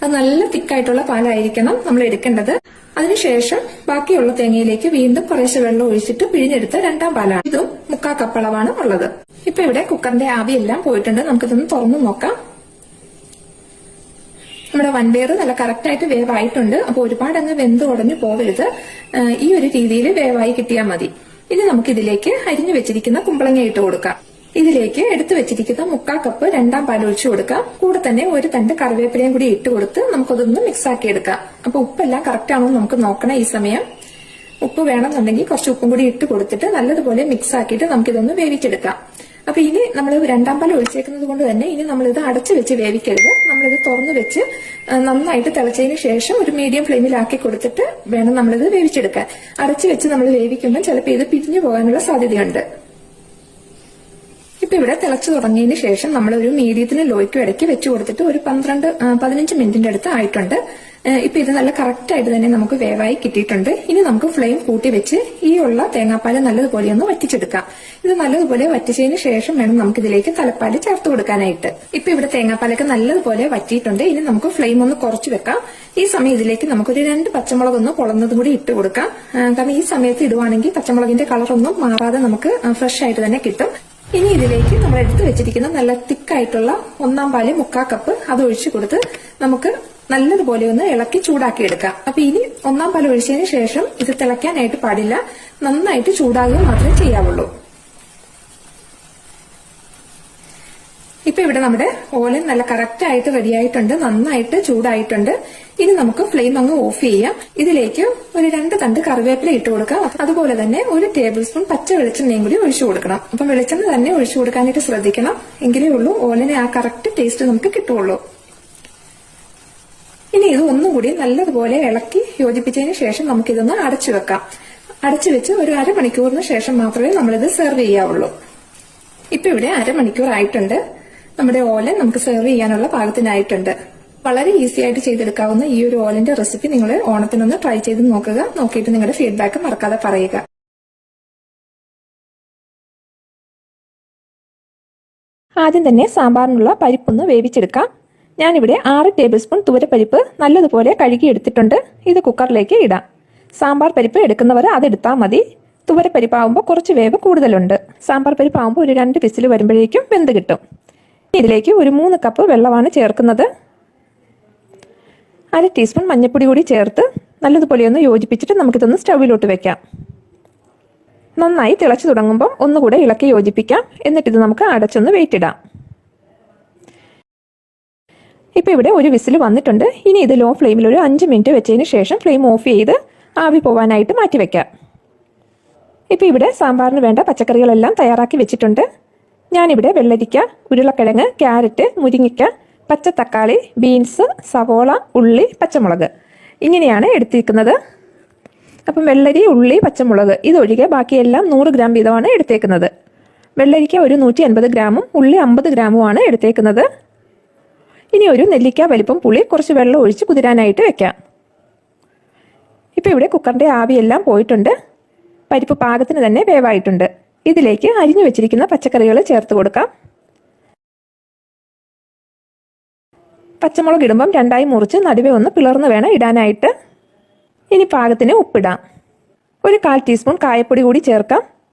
അത് നല്ല തിക്കായിട്ടുള്ള പാലായിരിക്കണം നമ്മൾ എടുക്കേണ്ടത്. അതിനുശേഷം ബാക്കിയുള്ള തേങ്ങയിലേക്ക് വീണ്ടും കുറേശ്ശെ വെള്ളം ഒഴിച്ചിട്ട് പിഴിഞ്ഞെടുത്ത 2/2 പാലാണ്. ഇതും 1/4 കപ്പ് അളവാണ് ഉള്ളത്. ഇപ്പൊ ഇവിടെ കുക്കറിന്റെ ആവി എല്ലാം പോയിട്ടുണ്ട്. നമുക്കിതൊന്ന് തുറന്നു നോക്കാം. നമ്മുടെ വൻപയർ നല്ല കറക്റ്റായിട്ട് വേവായിട്ടുണ്ട്. അപ്പൊ ഒരുപാട് അങ്ങ് വെന്ത് ഉടഞ്ഞു പോവരുത്. ഈ ഒരു രീതിയിൽ വേവായി കിട്ടിയാൽ മതി. ഇനി നമുക്ക് ഇതിലേക്ക് അരിഞ്ഞു വെച്ചിരിക്കുന്ന കുമ്പളങ്ങ ഇട്ട് കൊടുക്കാം. ഇതിലേക്ക് എടുത്തു വെച്ചിരിക്കുന്ന 1/4 കപ്പ് 2/2 പാൽ ഒഴിച്ചു കൊടുക്കാം. കൂടെ തന്നെ ഒരു തണ്ട് കറിവേപ്പിലയും കൂടി ഇട്ട് കൊടുത്ത് നമുക്കതൊന്ന് മിക്സ് ആക്കി എടുക്കാം. അപ്പൊ ഉപ്പെല്ലാം കറക്റ്റ് ആണോ നമുക്ക് നോക്കണം. ഈ സമയം ഉപ്പ് വേണമെന്നുണ്ടെങ്കിൽ കുറച്ച് ഉപ്പും കൂടി ഇട്ട് കൊടുത്തിട്ട് നല്ലതുപോലെ മിക്സ് ആക്കിയിട്ട് നമുക്കിതൊന്ന് വേവിച്ചെടുക്കാം. അപ്പൊ ഇനി നമ്മൾ 2/2 പാൽ ഒഴിച്ചേക്കുന്നത് കൊണ്ട് തന്നെ ഇനി നമ്മളിത് അടച്ചു വെച്ച് വേവിക്കരുത്. നമ്മളിത് തുറന്നു വെച്ച് നന്നായിട്ട് തിളച്ചതിന് ശേഷം ഒരു മീഡിയം ഫ്ലെയിമിലാക്കി കൊടുത്തിട്ട് വേണം നമ്മളിത് വേവിച്ചെടുക്കാൻ. അടച്ചു വെച്ച് നമ്മൾ വേവിക്കുമ്പോൾ ചിലപ്പോൾ ഇത് പിരിഞ്ഞു പോകാനുള്ള സാധ്യതയുണ്ട്. ഇപ്പൊ ഇവിടെ തിളച്ചു തുടങ്ങിയതിന് ശേഷം നമ്മൾ ഒരു മീഡിയത്തിന് ലോയ്ക്കും ഇടയ്ക്ക് വെച്ച് കൊടുത്തിട്ട് ഒരു 15 മിനിറ്റിന്റെ അടുത്ത് ആയിട്ടുണ്ട്. ഇപ്പൊ ഇത് നല്ല കറക്റ്റ് ആയിട്ട് തന്നെ നമുക്ക് വേവായി കിട്ടിയിട്ടുണ്ട്. ഇനി നമുക്ക് ഫ്ലെയിം കൂട്ടി വെച്ച് ഈ ഉള്ള തേങ്ങാപ്പാൽ നല്ലതുപോലെ ഒന്ന് വറ്റിച്ചെടുക്കാം. ഇത് നല്ലതുപോലെ വറ്റിച്ചതിന് ശേഷം വേണം നമുക്ക് ഇതിലേക്ക് തലപ്പാൽ ചേർത്ത് കൊടുക്കാനായിട്ട്. ഇപ്പൊ ഇവിടെ തേങ്ങാപ്പാലൊക്കെ നല്ലതുപോലെ വറ്റിയിട്ടുണ്ട്. ഇനി നമുക്ക് ഫ്ലെയിം ഒന്ന് കുറച്ച് വെക്കാം. ഈ സമയം ഇതിലേക്ക് നമുക്കൊരു 2 പച്ചമുളക് ഒന്ന് പൊളന്നതും കൂടി ഇട്ട് കൊടുക്കാം. കാരണം ഈ സമയത്ത് ഇടുവാണെങ്കിൽ പച്ചമുളകിന്റെ കളറൊന്നും മാറാതെ നമുക്ക് ഫ്രഷ് ആയിട്ട് തന്നെ കിട്ടും. ഇനി ഇതിലേക്ക് നമ്മൾ എടുത്തു വെച്ചിരിക്കുന്ന നല്ല തിക്കായിട്ടുള്ള 1/4 പാല് 1/4 കപ്പ് അത് ഒഴിച്ചു കൊടുത്ത് നമുക്ക് നല്ലതുപോലെ ഒന്ന് ഇളക്കി ചൂടാക്കി എടുക്കാം. അപ്പൊ ഇനി 1/4 പാല് ഒഴിച്ചതിന് ശേഷം ഇത് തിളയ്ക്കാനായിട്ട് പാടില്ല, നന്നായിട്ട് ചൂടാകുക മാത്രമേ ചെയ്യാവുള്ളൂ. ഇപ്പൊ ഇവിടെ നമ്മുടെ ഓലൻ നല്ല കറക്റ്റ് ആയിട്ട് റെഡി ആയിട്ടുണ്ട്, നന്നായിട്ട് ചൂടായിട്ടുണ്ട്. ഇനി നമുക്ക് ഫ്ലെയിം അങ്ങ് ഓഫ് ചെയ്യാം. ഇതിലേക്ക് ഒരു 2 തണ്ട് കറിവേപ്പില ഇട്ട് കൊടുക്കാം. അതുപോലെ തന്നെ 1 ടേബിൾ സ്പൂൺ പച്ച വെളിച്ചെണ്ണയും കൂടി ഒഴിച്ചു കൊടുക്കണം. അപ്പം വെളിച്ചെണ്ണ തന്നെ ഒഴിച്ചു കൊടുക്കാനായിട്ട് ശ്രദ്ധിക്കണം, എങ്കിലേ ഉള്ളൂ ഓലനെ ആ കറക്റ്റ് ടേസ്റ്റ് നമുക്ക് കിട്ടുള്ളൂ. ഇനി ഇത് ഒന്നുകൂടി നല്ലതുപോലെ ഇളക്കി യോജിപ്പിച്ചതിന് ശേഷം നമുക്കിതൊന്ന് അടച്ചു വെക്കാം. അടച്ചു വെച്ച് ഒരു അരമണിക്കൂറിന് ശേഷം മാത്രമേ നമ്മളിത് സെർവ് ചെയ്യാവുള്ളൂ. ഇപ്പൊ ഇവിടെ അരമണിക്കൂർ ആയിട്ടുണ്ട്. നമ്മുടെ ഓലൻ നമുക്ക് സെർവ് ചെയ്യാനുള്ള പാകത്തിനായിട്ടുണ്ട്. വളരെ ഈസി ആയിട്ട് ചെയ്തെടുക്കാവുന്ന ഈ ഒരു ഓലന്റെ റെസിപ്പി നിങ്ങൾ ഓണത്തിനൊന്ന് ട്രൈ ചെയ്ത് നോക്കുക. നോക്കിയിട്ട് നിങ്ങളുടെ ഫീഡ്ബാക്ക് മറക്കാതെ പറയുക. ആദ്യം തന്നെ സാമ്പാറിനുള്ള പരിപ്പൊന്ന് വേവിച്ചെടുക്കാം. ഞാനിവിടെ 6 ടേബിൾ സ്പൂൺ തുവരപ്പരിപ്പ് നല്ലതുപോലെ കഴുകി എടുത്തിട്ടുണ്ട്. ഇത് കുക്കറിലേക്ക് ഇടാം. സാമ്പാർ പരിപ്പ് എടുക്കുന്നവർ അതെടുത്താൽ മതി. തുവരപ്പരിപ്പാവുമ്പോൾ കുറച്ച് വേവ് കൂടുതലുണ്ട്. സാമ്പാർ പരിപ്പാവുമ്പോൾ ഒരു 2 വിസിൽ വരുമ്പോഴേക്കും വെന്ത് കിട്ടും. ഇതിലേക്ക് ഒരു 3 കപ്പ് വെള്ളമാണ് ചേർക്കുന്നത്. 1/2 ടീസ്പൂൺ മഞ്ഞൾപ്പൊടി കൂടി ചേർത്ത് നല്ലതുപോലെ ഒന്ന് യോജിപ്പിച്ചിട്ട് നമുക്കിതൊന്ന് സ്റ്റൗവിലോട്ട് വെക്കാം. നന്നായി തിളച്ചു തുടങ്ങുമ്പോൾ ഒന്നുകൂടെ ഇളക്കി യോജിപ്പിക്കാം. എന്നിട്ടിത് നമുക്ക് അടച്ചൊന്ന് വെയിറ്റ് ഇടാം. ഇപ്പൊ ഇവിടെ ഒരു വിസിൽ വന്നിട്ടുണ്ട്. ഇനി ഇത് ലോ ഫ്ലെയിമിൽ ഒരു 5 മിനിറ്റ് വെച്ചതിന് ശേഷം ഫ്ലെയിം ഓഫ് ചെയ്ത് ആവി പോവാനായിട്ട് മാറ്റിവെക്കാം. ഇപ്പൊ ഇവിടെ സാമ്പാറിന് വേണ്ട പച്ചക്കറികളെല്ലാം തയ്യാറാക്കി വെച്ചിട്ടുണ്ട്. ഞാനിവിടെ വെള്ളരിക്ക, ഉരുളക്കിഴങ്ങ്, ക്യാരറ്റ്, മുരിങ്ങയ്ക്ക, പച്ചത്തക്കാളി, ബീൻസ്, സവോള, ഉള്ളി, പച്ചമുളക് ഇങ്ങനെയാണ് എടുത്തിരിക്കുന്നത്. അപ്പം വെള്ളരി, ഉള്ളി, പച്ചമുളക് ഇതൊഴികെ ബാക്കിയെല്ലാം 100 ഗ്രാം വീതമാണ് എടുത്തേക്കുന്നത്. വെള്ളരിക്ക ഒരു 180 ഗ്രാമും ഉള്ളി 50 ഗ്രാമുമാണ് എടുത്തേക്കുന്നത്. ഇനി ഒരു നെല്ലിക്ക വലിപ്പം പുളി കുറച്ച് വെള്ളം ഒഴിച്ച് കുതിരാനായിട്ട് വെക്കാം. ഇപ്പം ഇവിടെ കുക്കറിൻ്റെ ആവിയെല്ലാം പോയിട്ടുണ്ട്. പരിപ്പ് പാകത്തിന് തന്നെ വേവായിട്ടുണ്ട്. ഇതിലേക്ക് അരിഞ്ഞു വെച്ചിരിക്കുന്ന പച്ചക്കറികൾ ചേർത്ത് കൊടുക്കാം. പച്ചമുളക് ഇടുമ്പം 2ആയി മുറിച്ച് നടുവേ ഒന്ന് പിളർന്ന് വേണം ഇടാനായിട്ട്. ഇനി പാകത്തിന് ഉപ്പിടാം. ഒരു 1/4 ടീസ്പൂൺ കായപ്പൊടി കൂടി ചേർക്കാം.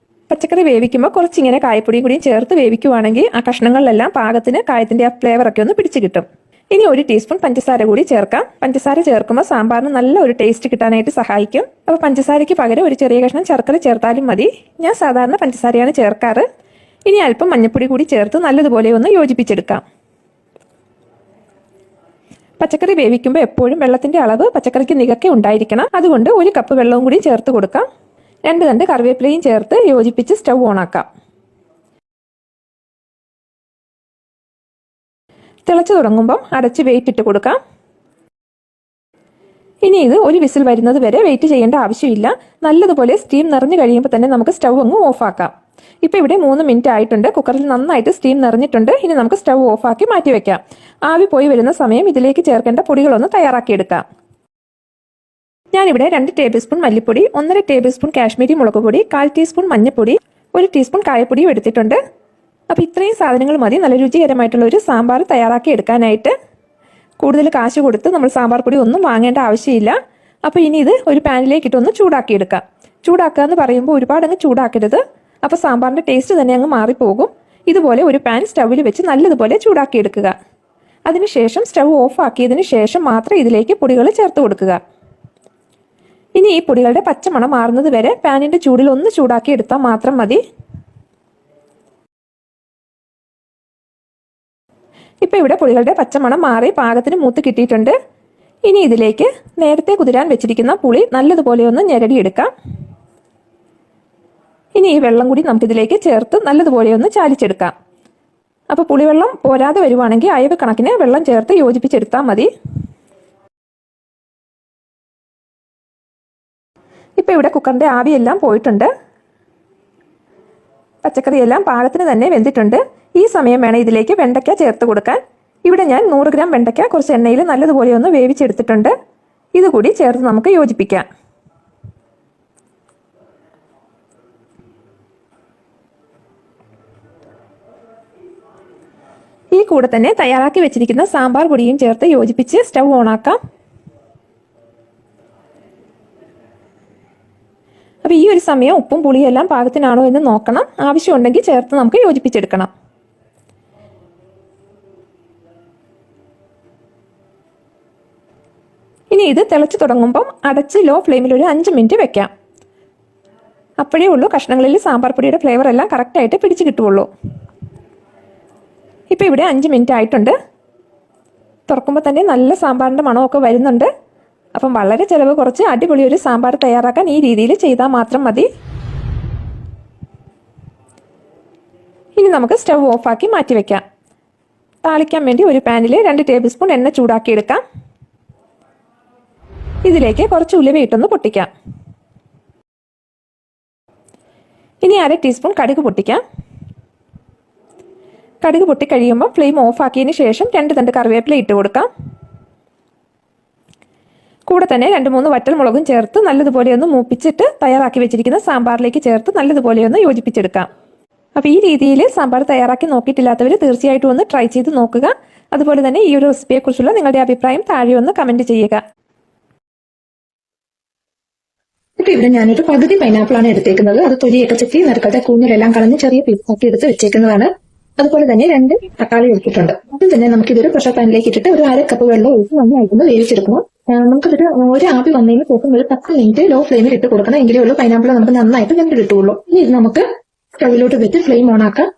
പച്ചക്കറി വേവിക്കുമ്പോൾ കുറച്ചിങ്ങനെ കായപ്പൊടിയും കൂടിയും ചേർത്ത് വേവിക്കുവാണെങ്കിൽ ആ കഷ്ണങ്ങളിലെല്ലാം പാകത്തിന് കായത്തിൻ്റെ ആ ഫ്ലേവറൊക്കെ ഒന്ന് പിടിച്ച് കിട്ടും. ഇനി 1 ടീസ്പൂൺ പഞ്ചസാര കൂടി ചേർക്കാം. പഞ്ചസാര ചേർക്കുമ്പോൾ സാമ്പാറിന് നല്ല ഒരു ടേസ്റ്റ് കിട്ടാനായിട്ട് സഹായിക്കും. അപ്പോൾ പഞ്ചസാരയ്ക്ക് പകരം ഒരു ചെറിയ കഷ്ണം ശർക്കര ചേർത്താലും മതി. ഞാൻ സാധാരണ പഞ്ചസാരയാണ് ചേർക്കാറ്. ഇനി അല്പം മഞ്ഞൾപ്പൊടി കൂടി ചേർത്ത് നല്ലതുപോലെ ഒന്ന് യോജിപ്പിച്ചെടുക്കാം. പച്ചക്കറി വേവിക്കുമ്പോൾ എപ്പോഴും വെള്ളത്തിന്റെ അളവ് പച്ചക്കറിക്ക് നികക്കെ ഉണ്ടായിരിക്കണം. അതുകൊണ്ട് 1 കപ്പ് വെള്ളവും കൂടി ചേർത്ത് കൊടുക്കാം. 2 തണ്ട് കറിവേപ്പിലയും ചേർത്ത് യോജിപ്പിച്ച് സ്റ്റൗ ഓണാക്കാം. തിളച്ചു തുടങ്ങുമ്പം അടച്ച് വെയിറ്റ് ഇട്ട് കൊടുക്കാം. ഇനി ഇത് ഒരു വിസിൽ വരുന്നത് വരെ വെയിറ്റ് ചെയ്യേണ്ട ആവശ്യമില്ല. നല്ലതുപോലെ സ്റ്റീം നിറഞ്ഞു കഴിയുമ്പോൾ തന്നെ നമുക്ക് സ്റ്റൗ അങ്ങ് ഓഫാക്കാം. ഇപ്പം ഇവിടെ 3 മിനിറ്റ് ആയിട്ടുണ്ട്. കുക്കറിൽ നന്നായിട്ട് സ്റ്റീം നിറഞ്ഞിട്ടുണ്ട്. ഇനി നമുക്ക് സ്റ്റൗ ഓഫാക്കി മാറ്റി വെക്കാം. ആവി പോയി വരുന്ന സമയം ഇതിലേക്ക് ചേർക്കേണ്ട പൊടികളൊന്ന് തയ്യാറാക്കിയെടുക്കാം. ഞാനിവിടെ 2 ടേബിൾ സ്പൂൺ മല്ലിപ്പൊടി, 1/2 ടേബിൾ സ്പൂൺ കാശ്മീരി മുളക് പൊടി, 1/4 ടീസ്പൂൺ മഞ്ഞൾപ്പൊടി, 1 ടീസ്പൂൺ കായപ്പൊടിയും എടുത്തിട്ടുണ്ട്. അപ്പോൾ ഇത്രയും സാധനങ്ങൾ മതി നല്ല രുചികരമായിട്ടുള്ള ഒരു സാമ്പാർ തയ്യാറാക്കി എടുക്കാനായിട്ട്. കൂടുതൽ കാശ് കൊടുത്ത് നമ്മൾ സാമ്പാർ പൊടി ഒന്നും വാങ്ങേണ്ട ആവശ്യമില്ല. അപ്പോൾ ഇനി ഇത് ഒരു പാനിലേക്ക് ഇട്ടൊന്ന് ചൂടാക്കിയെടുക്കാം. ചൂടാക്കുക എന്ന് പറയുമ്പോൾ ഒരുപാടങ്ങ് ചൂടാക്കരുത്. അപ്പോൾ സാമ്പാറിൻ്റെ ടേസ്റ്റ് തന്നെ അങ്ങ് മാറിപ്പോകും. ഇതുപോലെ ഒരു പാൻ സ്റ്റൗവിൽ വെച്ച് നല്ലതുപോലെ ചൂടാക്കിയെടുക്കുക. അതിനുശേഷം സ്റ്റൗ ഓഫ് ആക്കിയതിന് ശേഷം മാത്രം ഇതിലേക്ക് പൊടികൾ ചേർത്ത് കൊടുക്കുക. ഇനി ഈ പൊടികളുടെ പച്ചമണം മാറുന്നത് വരെ പാനിൻ്റെ ചൂടിൽ ഒന്ന് ചൂടാക്കി എടുത്താൽ മാത്രം മതി. ഇപ്പോൾ ഇവിടെ പൊടികളുടെ പച്ചമണം മാറി പാകത്തിന് മൂത്ത് കിട്ടിയിട്ടുണ്ട്. ഇനി ഇതിലേക്ക് നേരത്തെ കുതിരാൻ വെച്ചിരിക്കുന്ന പുളി നല്ലതുപോലെ ഒന്ന് ഞെരടിയെടുക്കാം. ഇനി ഈ വെള്ളം കൂടി നമുക്കിതിലേക്ക് ചേർത്ത് നല്ലതുപോലെ ഒന്ന് ചാലിച്ചെടുക്കാം. അപ്പോൾ പുളിവെള്ളം പോരാതെ വരുവാണെങ്കിൽ അയവ് കണക്കിന് വെള്ളം ചേർത്ത് യോജിപ്പിച്ചെടുത്താൽ മതി. ഇപ്പോൾ ഇവിടെ കുക്കറിൻ്റെ ആവിയെല്ലാം പോയിട്ടുണ്ട്. പച്ചക്കറിയെല്ലാം പാകത്തിന് തന്നെ വെന്തിട്ടുണ്ട്. ഈ സമയം വേണം ഇതിലേക്ക് വെണ്ടയ്ക്ക ചേർത്ത് കൊടുക്കാൻ. ഇവിടെ ഞാൻ 100 ഗ്രാം വെണ്ടയ്ക്ക കുറച്ച് എണ്ണയിൽ നല്ലതുപോലെ ഒന്ന് വേവിച്ചെടുത്തിട്ടുണ്ട്. ഇതുകൂടി ചേർത്ത് നമുക്ക് യോജിപ്പിക്കാം. ഈ കൂടെ തന്നെ തയ്യാറാക്കി വെച്ചിരിക്കുന്ന സാമ്പാർ പൊടിയും ചേർത്ത് യോജിപ്പിച്ച് സ്റ്റൗ ഓണാക്കാം. അപ്പോൾ ഈ ഒരു ഒരു സമയം ഉപ്പും പുളിയും എല്ലാം പാകത്തിനാണോ എന്ന് നോക്കണം. ആവശ്യമുണ്ടെങ്കിൽ ചേർത്ത് നമുക്ക് യോജിപ്പിച്ചെടുക്കണം. ഇനി ഇത് തിളച്ച് തുടങ്ങുമ്പം അടച്ച് ലോ ഫ്ലെയിമിൽ ഒരു 5 മിനിറ്റ് വെക്കാം. അപ്പോഴേ ഉള്ളൂ കഷ്ണങ്ങളിൽ സാമ്പാർ പൊടിയുടെ ഫ്ലേവർ എല്ലാം കറക്റ്റായിട്ട് പിടിച്ച് കിട്ടുകയുള്ളൂ. ഇപ്പോൾ ഇവിടെ 5 മിനിറ്റ് ആയിട്ടുണ്ട്. തുറക്കുമ്പോൾ തന്നെ നല്ല സാമ്പാറിൻ്റെ മണമൊക്കെ വരുന്നുണ്ട്. അപ്പം വളരെ ചിലവ് കുറച്ച് അടിപൊളി ഒരു സാമ്പാർ തയ്യാറാക്കാൻ ഈ രീതിയിൽ ചെയ്താൽ മാത്രം മതി. ഇനി നമുക്ക് സ്റ്റവ് ഓഫാക്കി മാറ്റി വയ്ക്കാം. താളിക്കാൻ വേണ്ടി ഒരു പാനിൽ 2 ടേബിൾ സ്പൂൺ എണ്ണ ചൂടാക്കിയെടുക്കാം. ഇതിലേക്ക് കുറച്ച് ഉലുവ ഇട്ടൊന്ന് പൊട്ടിക്കാം. ഇനി 1/2 ടീസ്പൂൺ കടുക് പൊട്ടിക്കാം. കടുക് പൊട്ടിക്കഴിയുമ്പോൾ ഫ്ലെയിം ഓഫാക്കിയതിന് ശേഷം 2 തണ്ട് കറിവേപ്പില ഇട്ട് കൊടുക്കാം. കൂടെ തന്നെ 2-3 വറ്റൽമുളകും ചേർത്ത് നല്ലതുപോലെ ഒന്ന് മൂപ്പിച്ചിട്ട് തയ്യാറാക്കി വെച്ചിരിക്കുന്ന സാമ്പാറിലേക്ക് ചേർത്ത് നല്ലതുപോലെ ഒന്ന് യോജിപ്പിച്ചെടുക്കാം. അപ്പോൾ ഈ രീതിയിൽ സാമ്പാർ തയ്യാറാക്കി നോക്കിയിട്ടില്ലാത്തവർ തീർച്ചയായിട്ടും ഒന്ന് ട്രൈ ചെയ്ത് നോക്കുക. അതുപോലെ തന്നെ ഈ ഒരു റെസിപ്പിയെക്കുറിച്ചുള്ള നിങ്ങളുടെ അഭിപ്രായം താഴെ ഒന്ന് കമൻറ്റ് ചെയ്യുക. ഇപ്പൊ ഇവിടെ ഞാനൊരു പകുതി പൈനാപ്പിളാണ് എടുത്തേക്കുന്നത്. അത് തൊലിയൊക്കെ ചെത്തി നറുക്കത്തെ കൂഞ്ഞിലെല്ലാം കളഞ്ഞ് ചെറിയ പീസാക്കി എടുത്ത് വെച്ചേക്കുന്നതാണ്. അതുപോലെ തന്നെ 2 തക്കാളി എടുത്തിട്ടുണ്ട്. അതിൽ തന്നെ നമുക്കിതൊരു പ്രഷർ പാനിലേക്ക് ഇട്ടിട്ട് ഒരു 1/2 കപ്പ് വെള്ളം ഒഴിച്ച് നന്നായിട്ടൊന്ന് വേവിച്ചെടുക്കണം. നമുക്കിതൊരു ഒരു ആവി വന്നതിന് ശേഷം ഒരു 10 മിനിറ്റ് ലോ ഫ്ലെയിമിൽ ഇട്ട് കൊടുക്കണം. എങ്കിലേ ഉള്ളൂ പൈനാപ്പിൾ നമുക്ക് നന്നായിട്ട് വെന്ത് കിട്ടുള്ളൂ. ഇനി ഇത് നമുക്ക് സ്റ്റവിലോട്ട് വെച്ച് ഫ്ലെയിം ഓൺ ആക്കാം.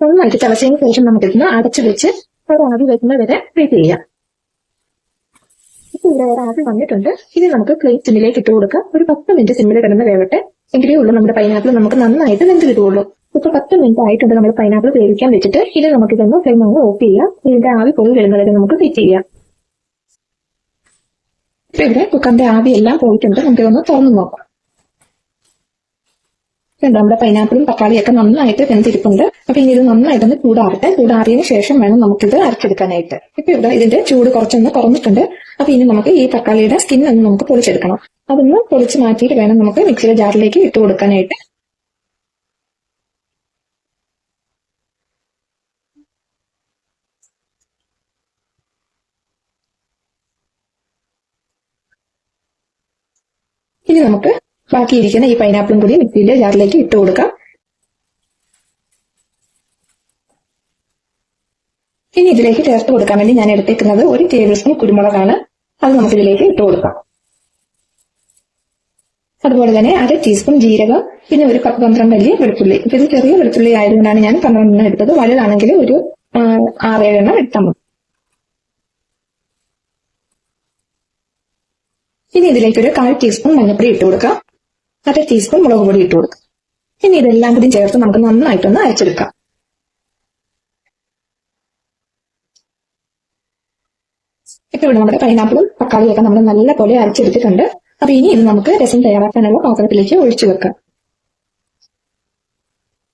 നന്നായിട്ട് തിളച്ചതിന് ശേഷം നമുക്കിതൊന്ന് അടച്ചു വെച്ച് ഒരു ആവി വരുന്നത് വരെ വെയിറ്റ് ചെയ്യാം. ഇപ്പൊ ഇവിടെ ഒരു ആവി വന്നിട്ടുണ്ട്. ഇനി നമുക്ക് ഫ്ലെയിം സിമ്മിലേക്ക് ഇട്ട് കൊടുക്കാം. ഒരു 10 മിനിറ്റ് സിമ്മിൽ കിടന്ന് വേവട്ടെ. എങ്കിലേ ഉള്ളൂ നമ്മുടെ പൈനാപ്പിൾ നമുക്ക് നന്നായിട്ട് വെന്ത് കിട്ടുള്ളൂ. ഇപ്പൊ 10 മിനിറ്റ് ആയിട്ടുണ്ട് നമ്മൾ പൈനാപ്പിൾ വേവിക്കാൻ വെച്ചിട്ട്. ഇനി നമുക്കിതൊന്ന് ഫ്ലെയിം അങ്ങ് ഓഫ് ചെയ്യാം. ഇതിന്റെ ആവി പോയി വരുന്നവരെ നമുക്ക് വെയിറ്റ് ചെയ്യാം. ഇപ്പൊ ഇവിടെ കുക്കറിന്റെ ആവി എല്ലാം പോയിട്ടുണ്ട്. നമുക്കിതൊന്ന് തുറന്നു നോക്കാം. നമ്മുടെ പൈനാപ്പിളും തക്കാളിയൊക്കെ നന്നായിട്ട് വെന്തിരിപ്പുണ്ട്. അപ്പൊ ഇനി ഇത് നന്നായിട്ടൊന്ന് ചൂടാറട്ടെ. ചൂടാറിയതിനു ശേഷം വേണം നമുക്കിത് അരച്ചെടുക്കാനായിട്ട്. ഇപ്പൊ ഇവിടെ ഇതിന്റെ ചൂട് കുറച്ചൊന്ന് കുറഞ്ഞിട്ടുണ്ട്. അപ്പൊ ഇനി നമുക്ക് ഈ തക്കാളിയുടെ സ്കിൻ ഒന്ന് നമുക്ക് പൊളിച്ചെടുക്കണം. അതൊന്ന് പൊളിച്ച് മാറ്റിയിട്ട് വേണം നമുക്ക് മിക്സിയുടെ ജാറിലേക്ക് ഇട്ട് കൊടുക്കാനായിട്ട്. ഇനി നമുക്ക് ബാക്കിയിരിക്കുന്ന ഈ പൈനാപ്പിളും കൂടി മിക്സിയിലെ ജാറിലേക്ക് ഇട്ട് കൊടുക്കാം. ഇനി ഇതിലേക്ക് ചേർത്ത് കൊടുക്കാൻ വേണ്ടി ഞാൻ എടുത്തേക്കുന്നത് 1 ടേബിൾ സ്പൂൺ കുരുമുളകാണ്. അത് നമുക്കിതിലേക്ക് ഇട്ട് കൊടുക്കാം. അതുപോലെ തന്നെ 1/2 ടീസ്പൂൺ ജീരകം, പിന്നെ ഒരു 10-12 അല്ലി വെളുത്തുള്ളി. ഇപ്പൊ ഇത് ചെറിയ വെളുത്തുള്ളി ആയതുകൊണ്ടാണ് ഞാൻ 12 എടുത്തത്. വലുതാണെങ്കിൽ ഒരു 6-7 എടുത്താൽ മതി. ഇനി ഇതിലേക്ക് ഒരു 1/4 ടീസ്പൂൺ മഞ്ഞൾപ്പൊടി ഇട്ട് കൊടുക്കാം. 1/2 ടീസ്പൂൺ മുളക് പൊടി ഇട്ട് കൊടുക്കാം. ഇനി ഇതെല്ലാം കൂടി ചേർത്ത് നമുക്ക് നന്നായിട്ടൊന്ന് അരച്ചെടുക്കാം. ഇപ്പൊ ഇവിടെ നമ്മുടെ പൈനാപ്പിളും തക്കാളിയൊക്കെ നമ്മൾ നല്ല പോലെ അരച്ചെടുത്തിട്ടുണ്ട്. അപ്പൊ ഇനി ഇത് നമുക്ക് രസം തയ്യാറാക്കാനുള്ള പാത്രത്തിലേക്ക് ഒഴിച്ചു വെക്കാം.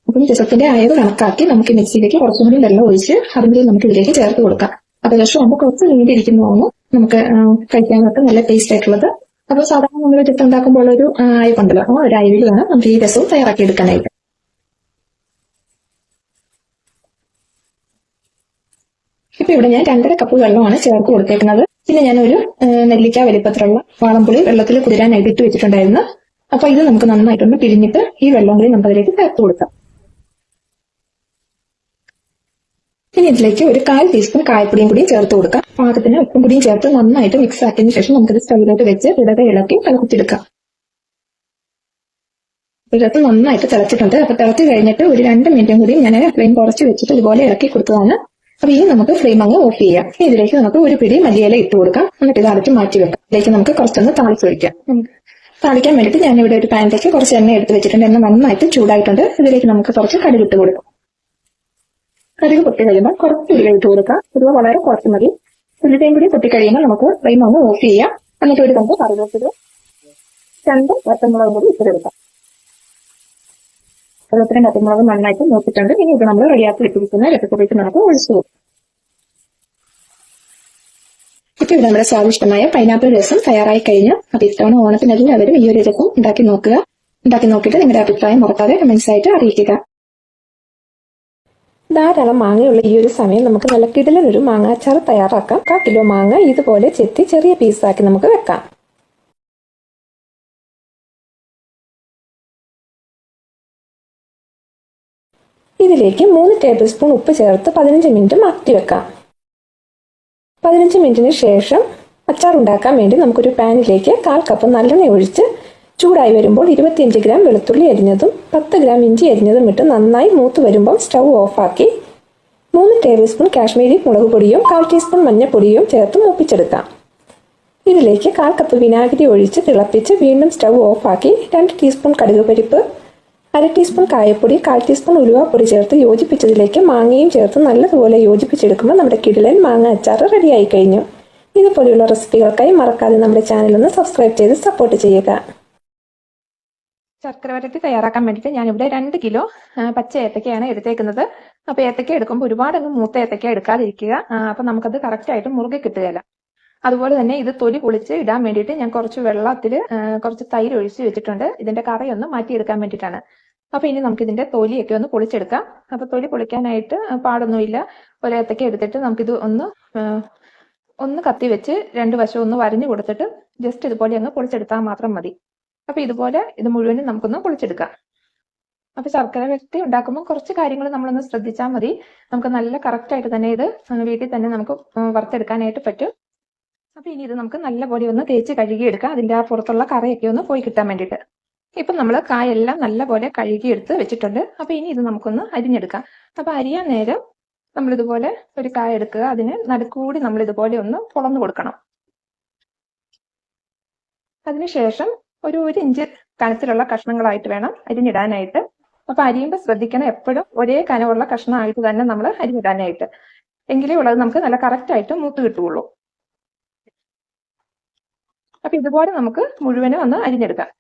അപ്പം രസത്തിന്റെ അയവ് കണക്കാക്കി നമുക്ക് മിക്സിയിലേക്ക് കുറച്ചും കൂടി വെള്ളം ഒഴിച്ച് അതുകൂടി നമുക്ക് ഇതിലേക്ക് ചേർത്ത് കൊടുക്കാം. അപ്പൊ രസം നമുക്ക് കുറച്ച് നീണ്ടിരിക്കുന്നതാണ് നമുക്ക് കഴിക്കാനൊക്കെ നല്ല ടേസ്റ്റ് ആയിട്ടുള്ളത്. അപ്പൊ സാധാരണ നമ്മൾ രസം ഉണ്ടാക്കുമ്പോൾ ഒരു അയവുണ്ടല്ലോ, ആ ഒരു അയവിൽ വേണം നമുക്ക് ഈ രസവും തയ്യാറാക്കി എടുക്കാനായിട്ട്. ഇപ്പൊ ഇവിടെ ഞാൻ 2.5 കപ്പ് വെള്ളമാണ് ചേർത്ത് കൊടുത്തേക്കുന്നത്. പിന്നെ ഞാൻ ഒരു നെല്ലിക്ക വലിപ്പത്തിലുള്ള വാളംപുളി വെള്ളത്തിൽ കുതിരാനായിട്ട് ഇട്ട് വെച്ചിട്ടുണ്ടായിരുന്നു. അപ്പൊ ഇത് നമുക്ക് നന്നായിട്ടൊന്ന് പിഴിഞ്ഞിട്ട് ഈ വെള്ളം കൂടി നമുക്ക് അതിലേക്ക് ചേർത്ത് കൊടുക്കാം. ഇനി ഇതിലേക്ക് ഒരു 1/4 ടീസ്പൂൺ കായപ്പൊടിയും കൂടി ചേർത്ത് കൊടുക്കാം. പാകത്തിന് ഉപ്പും കൂടിയും ചേർത്ത് നന്നായിട്ട് മിക്സ് ആക്കിയതിനു ശേഷം നമുക്കിത് സ്റ്റവിലോട്ട് വെച്ച് ഇളക്കി തിളപ്പിച്ചെടുക്കാം. ഇതിനകത്ത് നന്നായിട്ട് തിളച്ചിട്ടുണ്ട്. അപ്പൊ തിളച്ച് കഴിഞ്ഞിട്ട് ഒരു 2 മിനിറ്റും കൂടി ഞാൻ ഫ്ലെയിം കുറച്ച് വെച്ചിട്ട് ഇതുപോലെ ഇളക്കി കൊടുത്തതാണ്. അപ്പൊ ഇനി നമുക്ക് ഫ്ലെയിം അങ്ങ് ഓഫ് ചെയ്യാം. ഇതിലേക്ക് നമുക്ക് ഒരു പിടി മല്ലിയില ഇട്ട് കൊടുക്കാം. എന്നിട്ട് ഇത് അടച്ച് മാറ്റി വെക്കാം. ഇതിലേക്ക് നമുക്ക് കുറച്ചൊന്ന് താളിച്ചൊഴിക്കാം. താളിക്കാൻ വേണ്ടിയിട്ട് ഞാനിവിടെ ഒരു പാനിലേക്ക് കുറച്ച് എണ്ണ എടുത്ത് വെച്ചിട്ടുണ്ട്. എണ്ണ നന്നായിട്ട് ചൂടായിട്ടുണ്ട്. ഇതിലേക്ക് നമുക്ക് കുറച്ച് കടുക് ഇട്ട് കൊടുക്കാം. കടുക് പൊട്ടി കഴിയുമ്പോൾ കുറച്ച് ഉരുള ഇട്ട് കൊടുക്കാം. ഉരുള വളരെ കുറച്ച് മതി. ഉരുളയും കൂടി പൊട്ടി കഴിയുമ്പോൾ നമുക്ക് ഫ്ലെയിം അങ്ങ് ഓഫ് ചെയ്യാം. എന്നിട്ട് ഒരു കണ്ട് കറിവേപ്പില 2 വറ്റൽമുളകും കൂടി ഇട്ട് കൊടുക്കാം. വെള്ളത്തിന് വറ്റൽമുളക് നന്നായിട്ട് നോക്കിയിട്ടുണ്ട്. ഇനി ഇത് നമ്മൾ റെഡിയാക്കി ഇട്ടിരിക്കുന്ന രസപ്പൊടിക്ക് നമുക്ക് ഒഴിച്ചു കൊടുക്കും. ഇപ്പൊ ഇവിടെ നമ്മുടെ സ്വാദിഷ്ടമായ പൈനാപ്പിൾ രസം തയ്യാറായി കഴിഞ്ഞു. അപ്പൊ ഇത്തവണ ഓണത്തിന് എല്ലാവരും ഈ ഒരു രസം ഉണ്ടാക്കി നോക്കുക. ഉണ്ടാക്കി നോക്കിയിട്ട് നിങ്ങളുടെ അഭിപ്രായം മറക്കാതെ കമന്റ്സ് ആയിട്ട് അറിയിക്കുക. ധാരാളം മാങ്ങയുള്ള ഈ ഒരു സമയം നമുക്ക് നല്ല കിടിലനൊരു മാങ്ങാച്ചാർ തയ്യാറാക്കാം. 1 കിലോ മാങ്ങ ഇതുപോലെ ചെത്തി ചെറിയ പീസാക്കി നമുക്ക് വെക്കാം. ഇതിലേക്ക് 3 ടേബിൾ സ്പൂൺ ഉപ്പ് ചേർത്ത് 15 മിനിറ്റ് മാറ്റി വെക്കാം. 15 മിനിറ്റിന് ശേഷം അച്ചാർ ഉണ്ടാക്കാൻ വേണ്ടി നമുക്കൊരു പാനിലേക്ക് 1/4 കപ്പ് നല്ലെണ്ണ ഒഴിച്ച് ചൂടായി വരുമ്പോൾ 25 ഗ്രാം വെളുത്തുള്ളി അരിഞ്ഞതും 10 ഗ്രാം ഇഞ്ചി അരിഞ്ഞതും ഇട്ട് നന്നായി മൂത്ത് വരുമ്പോൾ സ്റ്റൗ ഓഫാക്കി 3 ടേബിൾ സ്പൂൺ കാശ്മീരി മുളക് പൊടിയും 1/4 ടീസ്പൂൺ മഞ്ഞൾപ്പൊടിയും ചേർത്ത് മൂപ്പിച്ചെടുക്കാം. ഇതിലേക്ക് 1/4 കപ്പ് വിനാഗിരി ഒഴിച്ച് തിളപ്പിച്ച് വീണ്ടും സ്റ്റൗ ഓഫാക്കി 2 ടീസ്പൂൺ കടുക് പരിപ്പ്, 1/2 ടീസ്പൂൺ കായപ്പൊടി, 1/4 ടീസ്പൂൺ ഉലുവാപ്പൊടി ചേർത്ത് യോജിപ്പിച്ചതിലേക്ക് മാങ്ങയും ചേർത്ത് നല്ലതുപോലെ യോജിപ്പിച്ചെടുക്കുമ്പോൾ നമ്മുടെ കിടിലൻ മാങ്ങ അച്ചാർ റെഡിയായി കഴിഞ്ഞു. ഇതുപോലെയുള്ള റെസിപ്പികൾക്കായി മറക്കാതെ നമ്മുടെ ചാനൽ ഒന്ന് സബ്സ്ക്രൈബ് ചെയ്ത് സപ്പോർട്ട് ചെയ്യുക. ശർക്കര വരട്ടി തയ്യാറാക്കാൻ വേണ്ടിയിട്ട് ഞാനിവിടെ 2 കിലോ പച്ച ഏത്തക്കയാണ് എടുത്തേക്കുന്നത്. അപ്പോൾ ഏത്തക്ക എടുക്കുമ്പോൾ ഒരുപാടൊന്നും മൂത്ത ഏത്തക്ക എടുക്കാതിരിക്കുക. അപ്പം നമുക്കത് കറക്റ്റായിട്ട് മുറുകെ കിട്ടുകയില്ല. അതുപോലെ തന്നെ ഇത് തൊലി പൊളിച്ച് ഇടാൻ വേണ്ടിയിട്ട് ഞാൻ കുറച്ച് വെള്ളത്തിൽ കുറച്ച് തൈര് ഒഴിച്ച് വെച്ചിട്ടുണ്ട്. ഇതിന്റെ കറയൊന്ന് മാറ്റിയെടുക്കാൻ വേണ്ടിയിട്ടാണ്. അപ്പോൾ ഇനി നമുക്ക് ഇതിന്റെ തൊലിയൊക്കെ ഒന്ന് പൊളിച്ചെടുക്കാം. അപ്പോൾ തൊലി പൊളിക്കാനായിട്ട് പാടൊന്നുമില്ല. ഒരു ഏത്തക്ക എടുത്തിട്ട് നമുക്കിത് ഒന്ന് കത്തി വെച്ച് 2 വശം ഒന്ന് വരഞ്ഞു കൊടുത്തിട്ട് ജസ്റ്റ് ഇതുപോലെ അങ്ങ് പൊളിച്ചെടുത്താൽ മാത്രം മതി. അപ്പോൾ ഇതുപോലെ ഇത് മുഴുവനും നമുക്കൊന്ന് പൊളിച്ചെടുക്കാം. അപ്പോൾ ശർക്കര വരട്ടി ഉണ്ടാക്കുമ്പോൾ കുറച്ച് കാര്യങ്ങൾ നമ്മളൊന്ന് ശ്രദ്ധിച്ചാൽ മതി. നമുക്ക് നല്ല കറക്റ്റായിട്ട് തന്നെ ഇത് വീട്ടിൽ തന്നെ നമുക്ക് വറുത്തെടുക്കാനായിട്ട് പറ്റും. അപ്പോൾ ഇനി ഇത് നമുക്ക് നല്ലപോലെ ഒന്ന് തേച്ച് കഴുകിയെടുക്കാം. അതിൻ്റെ ആ പുറത്തുള്ള കറയൊക്കെ ഒന്ന് പോയി കിട്ടാൻ വേണ്ടിയിട്ട്. ഇപ്പം നമ്മൾ കായെല്ലാം നല്ലപോലെ കഴുകിയെടുത്ത് വെച്ചിട്ടുണ്ട്. അപ്പോൾ ഇനി ഇത് നമുക്കൊന്ന് അരിഞ്ഞെടുക്കാം. അപ്പോൾ അരിയാൻ നേരം നമ്മളിതുപോലെ ഒരു കായ എടുക്കുക. അതിന് നടുക്കൂടി നമ്മളിതുപോലെ ഒന്ന് പൊളന്നു കൊടുക്കണം. അതിനുശേഷം ഒരു ഇഞ്ച് കനത്തിലുള്ള കഷ്ണങ്ങളായിട്ട് വേണം അരിഞ്ഞിടാനായിട്ട്. അപ്പോൾ അരിയുമ്പോൾ ശ്രദ്ധിക്കണം, എപ്പോഴും ഒരേ കനമുള്ള കഷ്ണമായിട്ട് തന്നെ നമ്മൾ അരിഞ്ഞിടാനായിട്ട്. എങ്കിലേ ഉള്ളത് നമുക്ക് നല്ല കറക്റ്റായിട്ട് മൂത്ത് കിട്ടുകയുള്ളൂ. അപ്പൊ ഇതുപോലെ നമുക്ക് മുഴുവനും ഒന്ന് അരിഞ്ഞെടുക്കാം.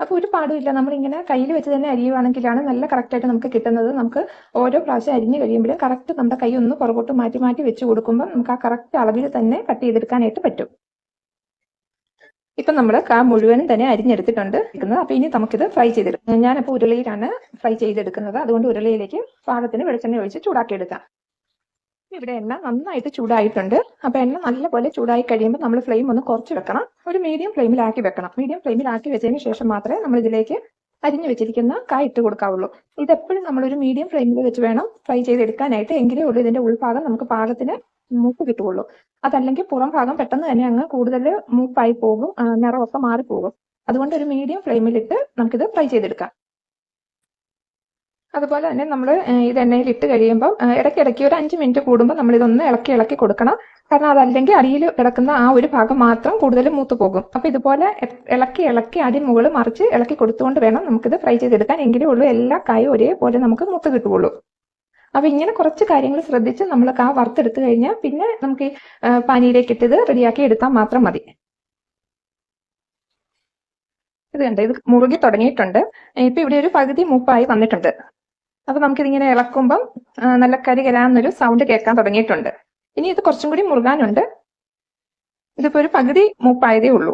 അപ്പൊ ഒരു പാടുമില്ല, നമ്മളിങ്ങനെ കയ്യിൽ വെച്ച് തന്നെ അരിയുവാണെങ്കിലാണ് നല്ല കറക്റ്റായിട്ട് നമുക്ക് കിട്ടുന്നത്. നമുക്ക് ഓരോ പ്രാവശ്യം അരിഞ്ഞു കഴിയുമ്പോൾ കറക്റ്റ് നമ്മുടെ കൈ ഒന്ന് പുറകോട്ട് മാറ്റി മാറ്റി വെച്ച് കൊടുക്കുമ്പോൾ നമുക്ക് ആ കറക്റ്റ് അളവിൽ തന്നെ കട്ട് ചെയ്തെടുക്കാനായിട്ട് പറ്റും. ഇപ്പം നമ്മൾ മുഴുവനും തന്നെ അരിഞ്ഞെടുത്തിട്ടുണ്ട്. അപ്പൊ ഇനി നമുക്കിത് ഫ്രൈ ചെയ്തെടുക്കാം. ഞാനപ്പോൾ ഉരുളിയിലാണ് ഫ്രൈ ചെയ്തെടുക്കുന്നത്. അതുകൊണ്ട് ഉരുളിയിലേക്ക് പാകത്തിന് വെളിച്ചെണ്ണ ഒഴിച്ച് ചൂടാക്കി എടുക്കാം. ഇവിടെ എണ്ണ നന്നായിട്ട് ചൂടായിട്ടുണ്ട്. അപ്പൊ എണ്ണ നല്ലപോലെ ചൂടായി കഴിയുമ്പോൾ നമ്മൾ ഫ്ലെയിം ഒന്ന് കുറച്ച് വെക്കണം. ഒരു മീഡിയം ഫ്ലെയിമിലാക്കി വെക്കണം. മീഡിയം ഫ്ലെയിമിലാക്കി വെച്ചതിന് ശേഷം മാത്രമേ നമ്മൾ ഇതിലേക്ക് അരിഞ്ഞു വെച്ചിരിക്കുന്ന കായ ഇട്ട് കൊടുക്കാവുള്ളൂ. ഇതെപ്പോഴും നമ്മളൊരു മീഡിയം ഫ്ലെയിമിൽ വെച്ച് വേണം ഫ്രൈ ചെയ്തെടുക്കാനായിട്ട്. എങ്കിലേ ഉള്ളൂ ഇതിന്റെ ഉൾഭാഗം നമുക്ക് പാകത്തിന് മൂപ്പ് കിട്ടുകയുള്ളൂ. അതല്ലെങ്കിൽ പുറം ഭാഗം പെട്ടെന്ന് തന്നെ അങ്ങ് കൂടുതൽ മൂപ്പായി പോകും, നിറമൊക്കെ മാറിപ്പോകും. അതുകൊണ്ട് ഒരു മീഡിയം ഫ്ലെയിമിലിട്ട് നമുക്കിത് ഫ്രൈ ചെയ്തെടുക്കാം. അതുപോലെ തന്നെ നമ്മൾ ഇത് എണ്ണയിൽ ഇട്ട് കഴിയുമ്പോൾ ഇടയ്ക്കിടയ്ക്ക് ഒരു 5 മിനിറ്റ് കൂടുമ്പോൾ നമ്മൾ ഇതൊന്ന് ഇളക്കി കൊടുക്കണം. കാരണം അതല്ലെങ്കിൽ അടിയിൽ കിടക്കുന്ന ആ ഒരു ഭാഗം മാത്രം കൂടുതൽ മൂത്ത് പോകും. അപ്പൊ ഇതുപോലെ ഇളക്കി അടി മുകളിൽ മറിച്ച് ഇളക്കി കൊടുത്തുകൊണ്ട് വേണം നമുക്കിത് ഫ്രൈ ചെയ്തെടുക്കാൻ. എങ്കിലേ ഉള്ളൂ എല്ലാ കായും ഒരേപോലെ നമുക്ക് മൂത്ത് കിട്ടുകയുള്ളൂ. അപ്പൊ ഇങ്ങനെ കുറച്ച് കാര്യങ്ങൾ ശ്രദ്ധിച്ച് നമ്മൾ വറുത്തെടുത്ത് കഴിഞ്ഞാൽ പിന്നെ നമുക്ക് ഈ പാനിയിലേക്ക് ഇട്ടത് റെഡിയാക്കി എടുത്താൽ മാത്രം മതി. ഇത് കണ്ടോ, ഇത് മുറുകി തുടങ്ങിയിട്ടുണ്ട്. ഇപ്പൊ ഇവിടെ ഒരു പകുതി മൂപ്പായി വന്നിട്ടുണ്ട്. അപ്പൊ നമുക്കിതിങ്ങനെ ഇളക്കുമ്പം നല്ല കരികരാന്നൊരു സൗണ്ട് കേൾക്കാൻ തുടങ്ങിയിട്ടുണ്ട്. ഇനി ഇത് കുറച്ചും കൂടി മുറുകാനുണ്ട്. ഇതിപ്പോ ഒരു പകുതി മൂപ്പായതേ ഉള്ളൂ.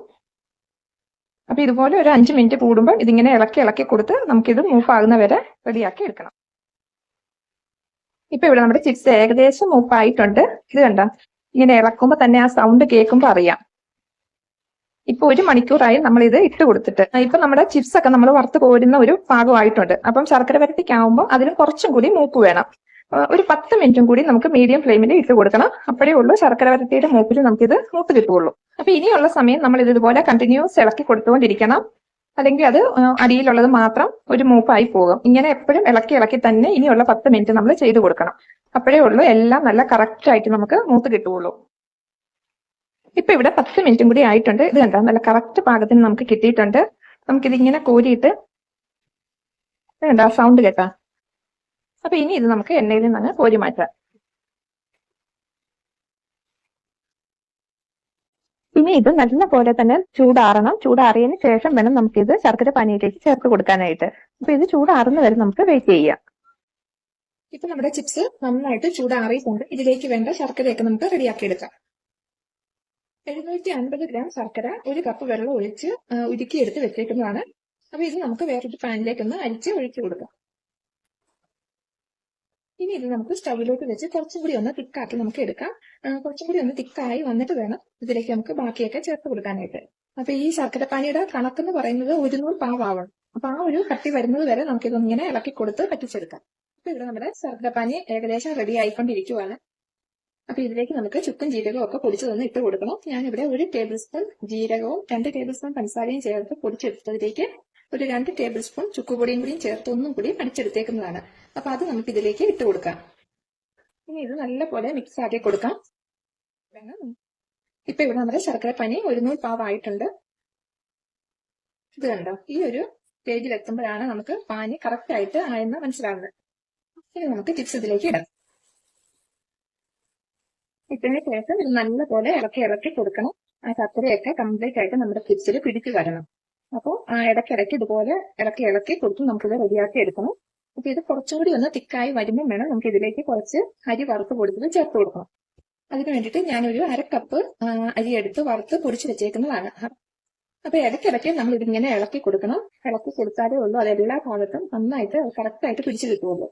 അപ്പൊ ഇതുപോലെ ഒരു 5 മിനിറ്റ് കൂടുമ്പോൾ ഇതിങ്ങനെ ഇളക്കി കൊടുത്ത് നമുക്കിത് മൂപ്പാകുന്ന വരെ റെഡിയാക്കി എടുക്കണം. ഇപ്പൊ ഇവിടെ നമ്മുടെ ചിപ്സ് ഏകദേശം മൂപ്പായിട്ടുണ്ട്. ഇത് കണ്ട, ഇങ്ങനെ ഇളക്കുമ്പോൾ തന്നെ ആ സൗണ്ട് കേൾക്കുമ്പോൾ അറിയാം. ഇപ്പൊ 1 മണിക്കൂറായി നമ്മൾ ഇത് ഇട്ട് കൊടുത്തിട്ട്. ഇപ്പൊ നമ്മുടെ ചിപ്സ് ഒക്കെ നമ്മൾ വറുത്ത് കോരുന്ന ഒരു ഭാഗമായിട്ടുണ്ട്. അപ്പം ശർക്കര വരട്ടിക്കാവുമ്പോൾ അതിന് കുറച്ചും കൂടി മൂപ്പ് വേണം. ഒരു 10 മിനിറ്റും കൂടി നമുക്ക് മീഡിയം ഫ്ലെയിമിൽ ഇട്ട് കൊടുക്കണം. അപ്പോഴേ ഉള്ളൂ ശർക്കര വരട്ടിയുടെ മൂപ്പിൽ നമുക്കിത് മൂത്ത് കിട്ടുകയുള്ളൂ. അപ്പൊ ഇനിയുള്ള സമയം നമ്മൾ ഇതുപോലെ കണ്ടിന്യൂസ് ഇളക്കി കൊടുത്തുകൊണ്ടിരിക്കണം. അല്ലെങ്കിൽ അത് അടിയിലുള്ളത് മാത്രം ഒരു മൂപ്പായി പോകും. ഇങ്ങനെ എപ്പോഴും ഇളക്കി തന്നെ ഇനിയുള്ള 10 മിനിറ്റ് നമ്മൾ ചെയ്ത് കൊടുക്കണം. അപ്പോഴേ ഉള്ളൂ എല്ലാം നല്ല കറക്റ്റ് ആയിട്ട് നമുക്ക് മൂത്ത് കിട്ടുകയുള്ളൂ. ഇപ്പൊ ഇവിടെ 10 മിനിറ്റും കൂടി ആയിട്ടുണ്ട്. ഇത് കണ്ടോ, നല്ല കറക്റ്റ് പാകത്തിന് നമുക്ക് കിട്ടിയിട്ടുണ്ട്. നമുക്കിതിങ്ങനെ കോരിയിട്ട് കണ്ടോ സൗണ്ട് കേട്ടാ. അപ്പൊ ഇനി ഇത് നമുക്ക് എണ്ണയിൽ നിന്ന് കോരി മാറ്റാം. ഇനി ഇത് നല്ല പോലെ തന്നെ ചൂടാറണം. ചൂടാറിയതിന് ശേഷം വേണം നമുക്കിത് ശർക്കര പാനിയിലേക്ക് ചേർത്ത് കൊടുക്കാനായിട്ട്. അപ്പൊ ഇത് ചൂടാറുന്ന വരെ നമുക്ക് വെയിറ്റ് ചെയ്യാം. ഇപ്പൊ നമ്മുടെ ചിപ്സ് നന്നായിട്ട് ചൂടാറിയിട്ടുണ്ട്. ഇതിലേക്ക് വേണ്ട ശർക്കരയൊക്കെ നമുക്ക് റെഡിയാക്കി എടുക്കാം. 750 ഗ്രാം ശർക്കര 1 കപ്പ് വെള്ളം ഒഴിച്ച് ഉരുക്കിയെടുത്ത് വെച്ചേക്കുന്നതാണ്. അപ്പൊ ഇത് നമുക്ക് വേറൊരു പാനിലേക്ക് ഒന്ന് അരിച്ച് ഒഴിച്ചു കൊടുക്കാം. ഇനി ഇത് നമുക്ക് സ്റ്റൗവിലോട്ട് വെച്ച് കുറച്ചും കൂടി ഒന്ന് തിക്കാക്കി നമുക്ക് എടുക്കാം. കുറച്ചും കൂടി ഒന്ന് തിക്കായി വന്നിട്ട് വേണം ഇതിലേക്ക് നമുക്ക് ബാക്കിയൊക്കെ ചേർത്ത് കൊടുക്കാനായിട്ട്. അപ്പൊ ഈ ശർക്കര പാനിയുടെ കണക്കെന്ന് പറയുന്നത് 100 പാവാവണം. അപ്പൊ ആ ഒരു കട്ടി വരുന്നത് വരെ നമുക്കിതൊന്നിങ്ങനെ ഇളക്കി കൊടുത്ത് പറ്റിച്ചെടുക്കാം. അപ്പൊ ഇവിടെ നമ്മുടെ ശർക്കരപ്പാനി ഏകദേശം റെഡി ആയിക്കൊണ്ടിരിക്കുവാണ്. അപ്പൊ ഇതിലേക്ക് നമുക്ക് ചുക്കും ജീരകവും ഒക്കെ പൊടിച്ചതൊന്ന് ഇട്ട് കൊടുക്കണം. ഞാനിവിടെ 1 ടേബിൾ സ്പൂൺ ജീരകവും 2 ടേബിൾ സ്പൂൺ പഞ്ചസാരയും ചേർത്ത് പൊടിച്ചെടുത്തതിലേക്ക് ഒരു 2 ടേബിൾ സ്പൂൺ ചുക്കുപൊടിയും കൂടിയും ചേർത്ത് ഒന്നും കൂടി അടിച്ചെടുത്തേക്കുന്നതാണ്. അപ്പൊ അത് നമുക്ക് ഇതിലേക്ക് ഇട്ട് കൊടുക്കാം. ഇനി ഇത് നല്ലപോലെ മിക്സ് ആക്കി കൊടുക്കാം. ഇപ്പൊ ഇവിടെ നമ്മുടെ ശർക്കരപ്പാനി 100 പാവായിട്ടുണ്ട്. ഇത് കണ്ടോ, ഈ ഒരു സ്റ്റേജിൽ എത്തുമ്പോഴാണ് നമുക്ക് പാനി കറക്റ്റ് ആയിട്ട് ആയെന്ന് മനസ്സിലാവുന്നത്. ഇനി നമുക്ക് ചിപ്സ് ഇതിലേക്ക് ഇടാം. ഇട്ടതിന് ശേഷം ഇത് നല്ലപോലെ ഇളക്കി കൊടുക്കണം. ആ ശർക്കരയൊക്കെ കംപ്ലീറ്റ് ആയിട്ട് നമ്മുടെ ചിപ്സിൽ പിടിച്ചു വരണം. അപ്പോൾ ഇടയ്ക്കിടയ്ക്ക് ഇതുപോലെ ഇളക്കി കൊടുത്ത് നമുക്കിത് റെഡിയാക്കി എടുക്കണം. അപ്പൊ ഇത് കുറച്ചും കൂടി ഒന്ന് തിക്കായി വരുമ്പോൾ വേണം നമുക്ക് ഇതിലേക്ക് കുറച്ച് അരി വറുത്ത് പൊടിച്ചത് ചേർത്ത് കൊടുക്കണം. അതിന് വേണ്ടിയിട്ട് ഞാനൊരു 1/2 കപ്പ് അരി എടുത്ത് വറുത്ത് പൊടിച്ച് വെച്ചേക്കുന്നതാണ്. അപ്പൊ ഇടയ്ക്കിടയ്ക്ക് നമ്മൾ ഇതിങ്ങനെ ഇളക്കി കൊടുക്കണം. ഇളക്കി കൊടുത്താലേ ഉള്ളൂ അതെല്ലാ ഭാഗത്തും നന്നായിട്ട് കറക്റ്റ് ആയിട്ട് പിടിച്ചു കിട്ടുള്ളൂ.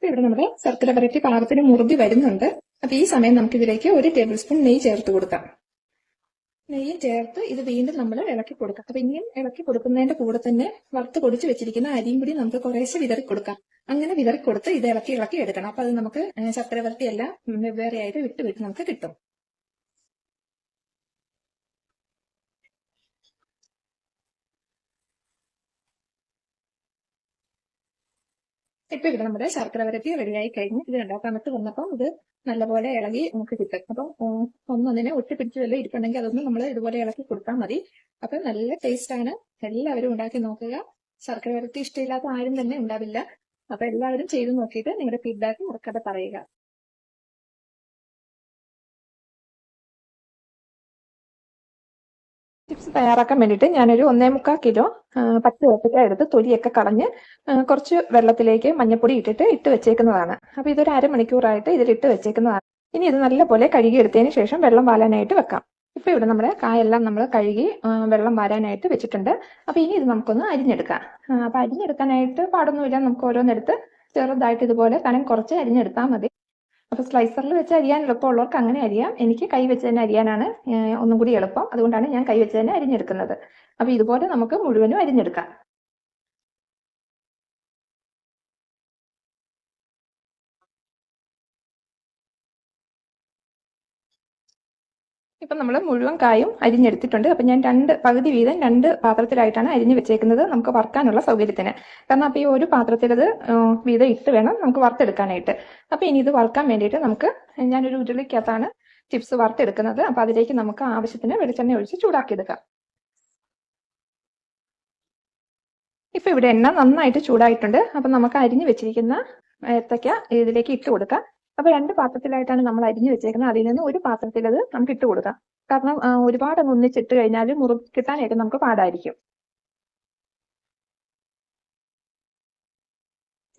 ഇവിടെ നമ്മുടെ ശർക്കര വരട്ടി പാകത്തിന് മുറുകി വരുന്നുണ്ട്. അപ്പൊ ഈ സമയം നമുക്ക് ഇതിലേക്ക് 1 ടേബിൾ സ്പൂൺ നെയ്യ് ചേർത്ത് കൊടുക്കാം. നെയ്യും ചേർത്ത് ഇത് വീണ്ടും നമ്മൾ ഇളക്കി കൊടുക്കാം. അപ്പൊ ഇനിയും ഇളക്കി കൊടുക്കുന്നതിന്റെ കൂടെ തന്നെ വറുത്ത് പൊടിച്ച് വെച്ചിരിക്കുന്ന അരിയും കൂടി നമുക്ക് കുറേശ്ശെ വിതറി കൊടുക്കാം. അങ്ങനെ വിതറി കൊടുത്ത് ഇത് ഇളക്കി എടുക്കണം. അപ്പൊ അത് നമുക്ക് ശർക്കര വരട്ടി എല്ലാം വെവ്വേറെ ആയിട്ട് വിട്ട് നമുക്ക് കിട്ടും. ഇപ്പൊ ഇവിടെ നമ്മുടെ ശർക്കര വരട്ടി റെഡിയായി കഴിഞ്ഞ് ഇത് തണുത്ത് വന്നപ്പം ഇത് നല്ലപോലെ ഇളകി നമുക്ക് കിട്ടും. അപ്പം ഒന്നൊന്നിനെ ഒട്ടിപ്പിടിച്ച് വല്ല ഇരിപ്പുണ്ടെങ്കിൽ അതൊന്നും നമ്മൾ ഇതുപോലെ ഇളക്കി കൊടുത്താൽ മതി. അപ്പൊ നല്ല ടേസ്റ്റ് ആണ്. എല്ലാവരും ഉണ്ടാക്കി നോക്കുക. ശർക്കര വരട്ടി ഇഷ്ടമില്ലാത്ത ആരും തന്നെ ഉണ്ടാവില്ല. അപ്പൊ എല്ലാവരും ചെയ്ത് നോക്കിയിട്ട് നിങ്ങളുടെ ഫീഡ്ബാക്ക് മറക്കാതെ പറയുക. ചിപ്സ് തയ്യാറാക്കാൻ വേണ്ടിയിട്ട് ഞാനൊരു 1.25 കിലോ പച്ച ഏത്തക്ക എടുത്ത് തൊലിയൊക്കെ കളഞ്ഞ് കുറച്ച് വെള്ളത്തിലേക്ക് മഞ്ഞപ്പൊടി ഇട്ട് വെച്ചേക്കുന്നതാണ്. അപ്പൊ ഇതൊരു അരമണിക്കൂറായിട്ട് ഇതിലിട്ട് വെച്ചേക്കുന്നതാണ്. ഇനി ഇത് നല്ലപോലെ കഴുകി എടുത്തതിന് ശേഷം വെള്ളം വാലാനായിട്ട് വെക്കാം. ഇപ്പൊ ഇവിടെ നമ്മുടെ കായെല്ലാം നമ്മൾ കഴുകി വെള്ളം വാരാനായിട്ട് വെച്ചിട്ടുണ്ട്. അപ്പൊ ഇനി ഇത് നമുക്കൊന്ന് അരിഞ്ഞെടുക്കാം. അപ്പൊ അരിഞ്ഞെടുക്കാനായിട്ട് പാടൊന്നുമില്ല. നമുക്ക് ഓരോന്നെടുത്ത് ചെറുതായിട്ട് ഇതുപോലെ കനം കുറച്ച് അരിഞ്ഞെടുത്താൽ മതി. അപ്പൊ സ്ലൈസറിൽ വെച്ച് അരിയാൻ എളുപ്പമുള്ളവർക്ക് അങ്ങനെ അരിയാം. എനിക്ക് കൈ വെച്ച് തന്നെ അരിയാനാണ് ഒന്നും കൂടി എളുപ്പം. അതുകൊണ്ടാണ് ഞാൻ കൈ വെച്ച് തന്നെ അരിഞ്ഞെടുക്കുന്നത്. അപ്പൊ ഇതുപോലെ നമുക്ക് മുഴുവനും അരിഞ്ഞെടുക്കാം. ഇപ്പൊ നമ്മൾ മുഴുവൻ കായും അരിഞ്ഞെടുത്തിട്ടുണ്ട്. അപ്പൊ ഞാൻ പകുതി വീതം 2 പാത്രത്തിലായിട്ടാണ് അരിഞ്ഞു വെച്ചേക്കുന്നത്, നമുക്ക് വറുക്കാനുള്ള സൗകര്യത്തിന്. കാരണം അപ്പൊ ഈ ഒരു പാത്രത്തിൽ അത് വീതം ഇട്ട് വേണം നമുക്ക് വറുത്തെടുക്കാനായിട്ട്. അപ്പൊ ഇനി ഇത് വറുക്കാൻ വേണ്ടിയിട്ട് ഞാനൊരു ഉരുളിക്കകത്താണ് ചിപ്സ് വറുത്തെടുക്കുന്നത്. അപ്പൊ അതിലേക്ക് നമുക്ക് ആവശ്യത്തിന് വെളിച്ചെണ്ണ ഒഴിച്ച് ചൂടാക്കിയെടുക്കാം. ഇപ്പൊ ഇവിടെ എണ്ണ നന്നായിട്ട് ചൂടായിട്ടുണ്ട്. അപ്പൊ നമുക്ക് അരിഞ്ഞു വെച്ചിരിക്കുന്ന ഏത്തക്ക ഇതിലേക്ക് ഇട്ട് കൊടുക്കാം. അപ്പൊ 2 പാത്രത്തിലായിട്ടാണ് നമ്മൾ അരിഞ്ഞു വെച്ചേക്കുന്നത്. അതിൽ നിന്ന് ഒരു പാത്രത്തിൽ അത് നമുക്ക് ഇട്ട് കൊടുക്കാം. കാരണം ഒരുപാട് ഒന്നിച്ചിട്ട് കഴിഞ്ഞാൽ മുറുക്കി കിട്ടാനായിട്ട് നമുക്ക് പാടായിരിക്കും.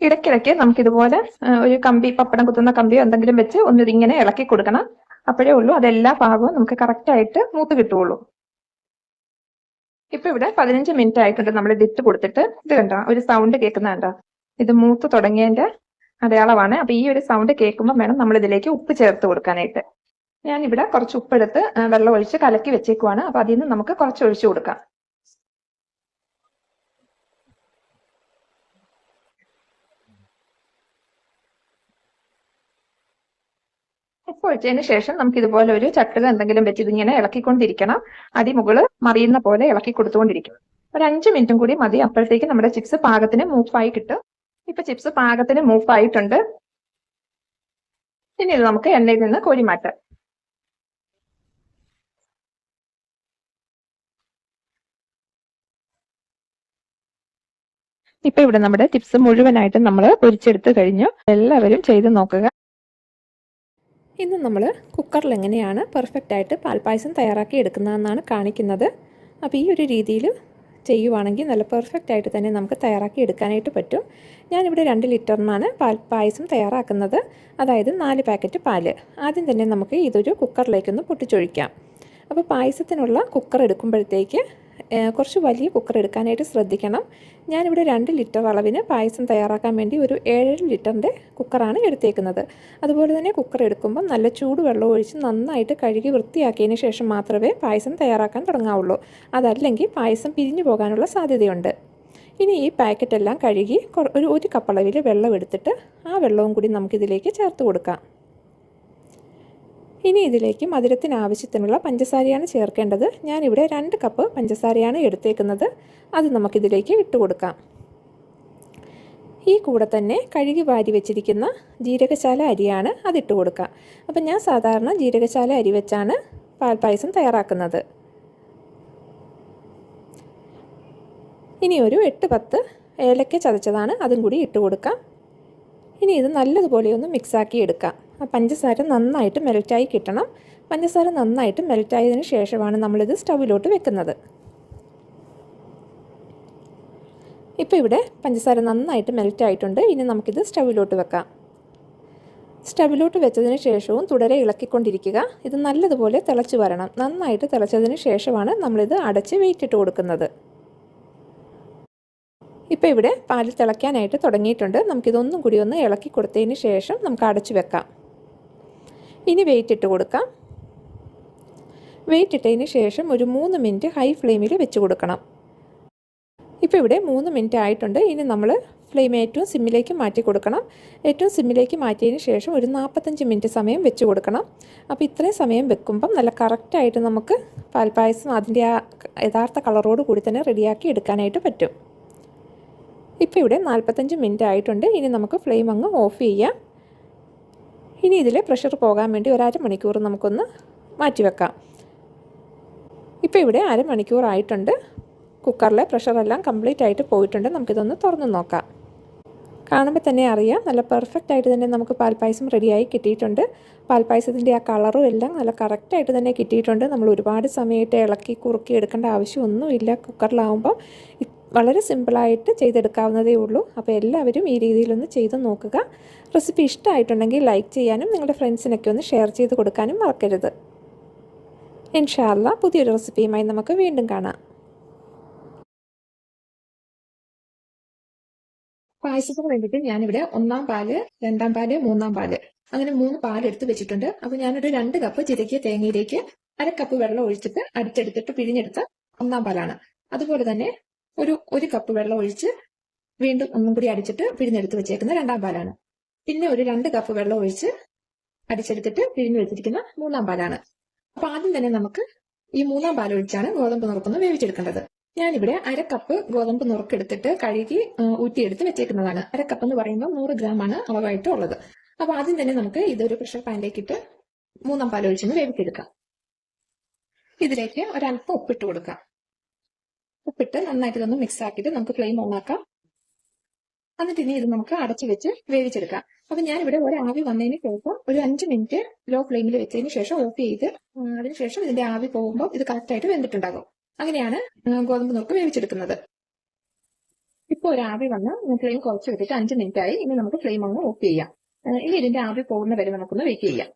ഇടയ്ക്കിടയ്ക്ക് നമുക്കിതുപോലെ ഒരു കമ്പി, പപ്പടം കുത്തുന്ന കമ്പിയോ എന്തെങ്കിലും വെച്ച് ഒന്നിതിങ്ങനെ ഇളക്കി കൊടുക്കണം. അപ്പോഴേ ഉള്ളൂ അതെല്ലാ ഭാഗവും നമുക്ക് കറക്റ്റ് ആയിട്ട് മൂത്ത് കിട്ടുള്ളൂ. ഇപ്പൊ ഇവിടെ 15 മിനിറ്റ് ആയിട്ടുണ്ട് നമ്മൾ ഇത് ഇട്ട് കൊടുത്തിട്ട്. ഇത് കണ്ടോ, ഒരു സൗണ്ട് കേൾക്കുന്ന കണ്ടോ, ഇത് മൂത്ത് തുടങ്ങിയതിന്റെ അടയാളമാണ്. അപ്പൊ ഈ ഒരു സൗണ്ട് കേൾക്കുമ്പോൾ വേണം നമ്മൾ ഇതിലേക്ക് ഉപ്പ് ചേർത്ത് കൊടുക്കാനായിട്ട്. ഞാനിവിടെ കുറച്ച് ഉപ്പെടുത്ത് വെള്ളം ഒഴിച്ച് കലക്കി വെച്ചേക്കുവാണ്. അപ്പൊ അതിൽ നിന്ന് നമുക്ക് കുറച്ച് ഒഴിച്ചു കൊടുക്കാം. ഉപ്പ് ഒഴിച്ചതിന് ശേഷം നമുക്ക് ഇതുപോലെ ഒരു ചട്ടുക എന്തെങ്കിലും വെച്ച് ഇതിങ്ങനെ ഇളക്കിക്കൊണ്ടിരിക്കണം. അടിമുകള് മറിയുന്ന പോലെ ഇളക്കി കൊടുത്തുകൊണ്ടിരിക്കും. ഒരു 5 മിനിറ്റും കൂടി മതി. അപ്പോഴത്തേക്ക് നമ്മുടെ ചിപ്സ് പാകത്തിന് മൂഫായി കിട്ടും. ഇപ്പൊ ചിപ്സ് പാകത്തിന് മൂഫായിട്ടുണ്ട്. ഇനി ഇത് നമുക്ക് എണ്ണയിൽ നിന്ന് കോരി മാറ്റാം. ഇപ്പൊ ഇവിടെ നമ്മുടെ ചിപ്സ് മുഴുവനായിട്ട് നമ്മൾ പൊരിച്ചെടുത്ത് കഴിഞ്ഞു. എല്ലാവരും ചെയ്ത് നോക്കുക. ഇന്ന് നമ്മൾ കുക്കറിൽ എങ്ങനെയാണ് പെർഫെക്റ്റ് ആയിട്ട് പാൽപ്പായസം തയ്യാറാക്കി എടുക്കുന്നതെന്നാണ് കാണിക്കുന്നത്. അപ്പോൾ ഈ ഒരു രീതിയിൽ ചെയ്യുവാണെങ്കിൽ നല്ല പെർഫെക്റ്റ് ആയിട്ട് തന്നെ നമുക്ക് തയ്യാറാക്കി എടുക്കാനായിട്ട് പറ്റും. ഞാനിവിടെ 2 ലിറ്ററിനാണ് പാൽപ്പായസം തയ്യാറാക്കുന്നത്. അതായത് 4 പാക്കറ്റ് പാല്. ആദ്യം തന്നെ നമുക്ക് ഇതൊരു കുക്കറിലേക്കൊന്ന് പൊട്ടിച്ചൊഴിക്കാം. അപ്പോൾ പായസത്തിനുള്ള കുക്കർ എടുക്കുമ്പോഴത്തേക്ക് കുറച്ച് വലിയ കുക്കർ എടുക്കാനായിട്ട് ശ്രദ്ധിക്കണം. ഞാനിവിടെ 2 ലിറ്റർ അളവിന് പായസം തയ്യാറാക്കാൻ വേണ്ടി ഒരു 7 ലിറ്ററിൻ്റെ കുക്കറാണ് എടുത്തേക്കുന്നത്. അതുപോലെ തന്നെ കുക്കർ എടുക്കുമ്പം നല്ല ചൂടുവെള്ളം ഒഴിച്ച് നന്നായിട്ട് കഴുകി വൃത്തിയാക്കിയതിന് ശേഷം മാത്രമേ പായസം തയ്യാറാക്കാൻ തുടങ്ങാവുള്ളൂ. അതല്ലെങ്കിൽ പായസം പിരിഞ്ഞു പോകാനുള്ള സാധ്യതയുണ്ട്. ഇനി ഈ പാക്കറ്റെല്ലാം കഴുകി ഒരു കപ്പളവിൽ വെള്ളം എടുത്തിട്ട് ആ വെള്ളവും കൂടി നമുക്കിതിലേക്ക് ചേർത്ത് കൊടുക്കാം. ഇനി ഇതിലേക്ക് മധുരത്തിന് ആവശ്യത്തിനുള്ള പഞ്ചസാരയാണ് ചേർക്കേണ്ടത്. ഞാനിവിടെ 2 കപ്പ് പഞ്ചസാരയാണ് എടുത്തേക്കുന്നത്. അത് നമുക്കിതിലേക്ക് ഇട്ട് കൊടുക്കാം. ഈ കൂടെ തന്നെ കഴുകി വാരി വെച്ചിരിക്കുന്ന ജീരകശാല അരിയാണ് അതിട്ട് കൊടുക്കുക. അപ്പം ഞാൻ സാധാരണ ജീരകശാല അരി വെച്ചാണ് പാൽപ്പായസം തയ്യാറാക്കുന്നത്. ഇനി ഒരു 8-10 ഏലക്ക ചതച്ചതാണ്, അതും കൂടി ഇട്ട് കൊടുക്കാം. ഇനി ഇത് നല്ലതുപോലെ ഒന്ന് മിക്സാക്കി എടുക്കാം. ആ പഞ്ചസാര നന്നായിട്ട് മെൽറ്റായി കിട്ടണം. പഞ്ചസാര നന്നായിട്ട് മെൽറ്റായതിന് ശേഷമാണ് നമ്മളിത് സ്റ്റൗവിലോട്ട് വെക്കുന്നത്. ഇപ്പോൾ ഇവിടെ പഞ്ചസാര നന്നായിട്ട് മെൽറ്റായിട്ടുണ്ട്. ഇനി നമുക്കിത് സ്റ്റൗവിലോട്ട് വെക്കാം. സ്റ്റൗവിലോട്ട് വെച്ചതിന് ശേഷവും തുടരെ ഇളക്കിക്കൊണ്ടിരിക്കുക. ഇത് നല്ലതുപോലെ തിളച്ച് വരണം. നന്നായിട്ട് തിളച്ചതിന് ശേഷമാണ് നമ്മളിത് അടച്ച് വെയിറ്റ് ഇട്ട് കൊടുക്കുന്നത്. ഇപ്പോൾ ഇവിടെ പാൽ തിളയ്ക്കാനായിട്ട് തുടങ്ങിയിട്ടുണ്ട്. നമുക്കിതൊന്നും കൂടി ഒന്ന് ഇളക്കി കൊടുത്തതിന് ശേഷം നമുക്ക് അടച്ചു വെക്കാം. ഇനി വെയിറ്റ് ഇട്ട് കൊടുക്കാം. വെയിറ്റ് ഇട്ടതിന് ശേഷം ഒരു 3 മിനിറ്റ് ഹൈ ഫ്ലെയിമിൽ വെച്ച് കൊടുക്കണം. ഇപ്പോൾ ഇവിടെ 3 മിനിറ്റ് ആയിട്ടുണ്ട്. ഇനി നമ്മൾ ഫ്ലെയിം ഏറ്റവും സിമ്മിലേക്ക് മാറ്റി കൊടുക്കണം. ഏറ്റവും സിമ്മിലേക്ക് മാറ്റിയതിന് ശേഷം ഒരു 45 മിനിറ്റ് സമയം വെച്ച് കൊടുക്കണം. അപ്പോൾ ഇത്രയും സമയം വെക്കുമ്പം നല്ല കറക്റ്റായിട്ട് നമുക്ക് പാൽപ്പായസം അതിൻ്റെ ആ യഥാർത്ഥ കളറോട് കൂടി തന്നെ റെഡിയാക്കി എടുക്കാനായിട്ട് പറ്റും. ഇപ്പോൾ ഇവിടെ 45 മിനിറ്റ് ആയിട്ടുണ്ട്. ഇനി നമുക്ക് ഫ്ലെയിം അങ്ങ് ഓഫ് ചെയ്യാം. ഇനി ഇതിൽ പ്രഷർ പോകാൻ വേണ്ടി ഒരു അരമണിക്കൂർ നമുക്കൊന്ന് മാറ്റിവെക്കാം. ഇപ്പോൾ ഇവിടെ അരമണിക്കൂർ ആയിട്ടുണ്ട്. കുക്കറിലെ പ്രഷറെല്ലാം കംപ്ലീറ്റ് ആയിട്ട് പോയിട്ടുണ്ട്. നമുക്കിതൊന്ന് തുറന്ന് നോക്കാം. കാണുമ്പോൾ തന്നെ അറിയാം നല്ല പെർഫെക്റ്റ് ആയിട്ട് തന്നെ നമുക്ക് പാൽപ്പായസം റെഡിയായി കിട്ടിയിട്ടുണ്ട്. പാൽപ്പായസത്തിൻ്റെ ആ കളറും എല്ലാം നല്ല കറക്റ്റായിട്ട് തന്നെ കിട്ടിയിട്ടുണ്ട്. നമ്മൾ ഒരുപാട് സമയത്ത് ഇളക്കി കുറുക്കി എടുക്കേണ്ട ആവശ്യമൊന്നുമില്ല. കുക്കറിലാവുമ്പോൾ വളരെ സിമ്പിളായിട്ട് ചെയ്തെടുക്കാവുന്നതേ ഉള്ളൂ. അപ്പോൾ എല്ലാവരും ഈ രീതിയിലൊന്ന് ചെയ്ത് നോക്കുക. റെസിപ്പി ഇഷ്ടമായിട്ടുണ്ടെങ്കിൽ ലൈക്ക് ചെയ്യാനും നിങ്ങളുടെ ഫ്രണ്ട്സിനൊക്കെ ഒന്ന് ഷെയർ ചെയ്ത് കൊടുക്കാനും മറക്കരുത്. ഇൻഷാ അല്ലാഹ് പുതിയൊരു റെസിപ്പിയുമായി നമുക്ക് വീണ്ടും കാണാം. പായസത്തിന് വേണ്ടിയിട്ട് ഞാനിവിടെ 1-ാം പാല്, 2-ാം പാല്, 3-ാം പാല് അങ്ങനെ 3 പാലെടുത്ത് വെച്ചിട്ടുണ്ട്. അപ്പോൾ ഞാനൊരു 2 കപ്പ് ചിരകിയ തേങ്ങയിലേക്ക് 1/2 കപ്പ് വെള്ളം ഒഴിച്ചിട്ട് അടിച്ചെടുത്തിട്ട് പിഴിഞ്ഞെടുത്ത 1-ാം പാലാണ്. അതുപോലെ തന്നെ ഒരു കപ്പ് വെള്ളം ഒഴിച്ച് വീണ്ടും ഒന്നും കൂടി അടിച്ചിട്ട് പിഴിഞ്ഞെടുത്ത് വെച്ചേക്കുന്ന 2-ാം പാലാണ്. പിന്നെ ഒരു 2 കപ്പ് വെള്ളം ഒഴിച്ച് അടിച്ചെടുത്തിട്ട് പിഴിഞ്ഞു വെച്ചിരിക്കുന്ന 3-ാം പാലാണ്. അപ്പോൾ ആദ്യം തന്നെ നമുക്ക് ഈ 3-ാം പാൽ ഒഴിച്ചാണ് ഗോതമ്പ് നുറുക്കൊന്ന് വേവിച്ചെടുക്കേണ്ടത്. ഞാനിവിടെ 1/2 കപ്പ് ഗോതമ്പ് നുറുക്കെടുത്തിട്ട് കഴുകി ഊറ്റിയെടുത്ത് വെച്ചേക്കുന്നതാണ്. 1/2 കപ്പ് എന്ന് പറയുമ്പോൾ 100 ഗ്രാമാണ് അളവായിട്ട് ഉള്ളത്. അപ്പോൾ ആദ്യം തന്നെ നമുക്ക് ഇതൊരു പ്രഷർ പാനിലേക്ക് ഇട്ട് 3-ാം പാൽ ഒഴിച്ചൊന്ന് വേവിച്ചെടുക്കാം. ഇതിലേക്ക് ഒരല്പം ഉപ്പിട്ട് കൊടുക്കാം. ഉപ്പിട്ട് നന്നായിട്ട് ഇതൊന്ന് മിക്സ് ആക്കിയിട്ട് നമുക്ക് ഫ്ലെയിം ഓൺ ആക്കാം. എന്നിട്ട് ഇനി ഇത് നമുക്ക് അടച്ചു വെച്ച് വേവിച്ചെടുക്കാം. അപ്പൊ ഞാനിവിടെ ഒരാവി വന്നതിന് ശേഷം ഒരു 5 മിനിറ്റ് ലോ ഫ്ലെയിമിൽ വെച്ചതിന് ശേഷം ഓഫ് ചെയ്ത് അതിനുശേഷം ഇതിന്റെ ആവി പോകുമ്പോൾ ഇത് കറക്റ്റായിട്ട് വെന്തിട്ടുണ്ടാകും. അങ്ങനെയാണ് ഗോതമ്പ് നുറുക്ക് വേവിച്ചെടുക്കുന്നത്. ഇപ്പോൾ ഒരു ആവി വന്ന് ഫ്ലെയിം കുറച്ച് വെച്ചിട്ട് 5 മിനിറ്റ് ആയി. ഇനി നമുക്ക് ഫ്ലെയിം അങ്ങ് ഓഫ് ചെയ്യാം. ഇനി ഇതിന്റെ ആവി പോകുന്ന വരെ നമുക്കൊന്ന് വെയിറ്റ് ചെയ്യാം.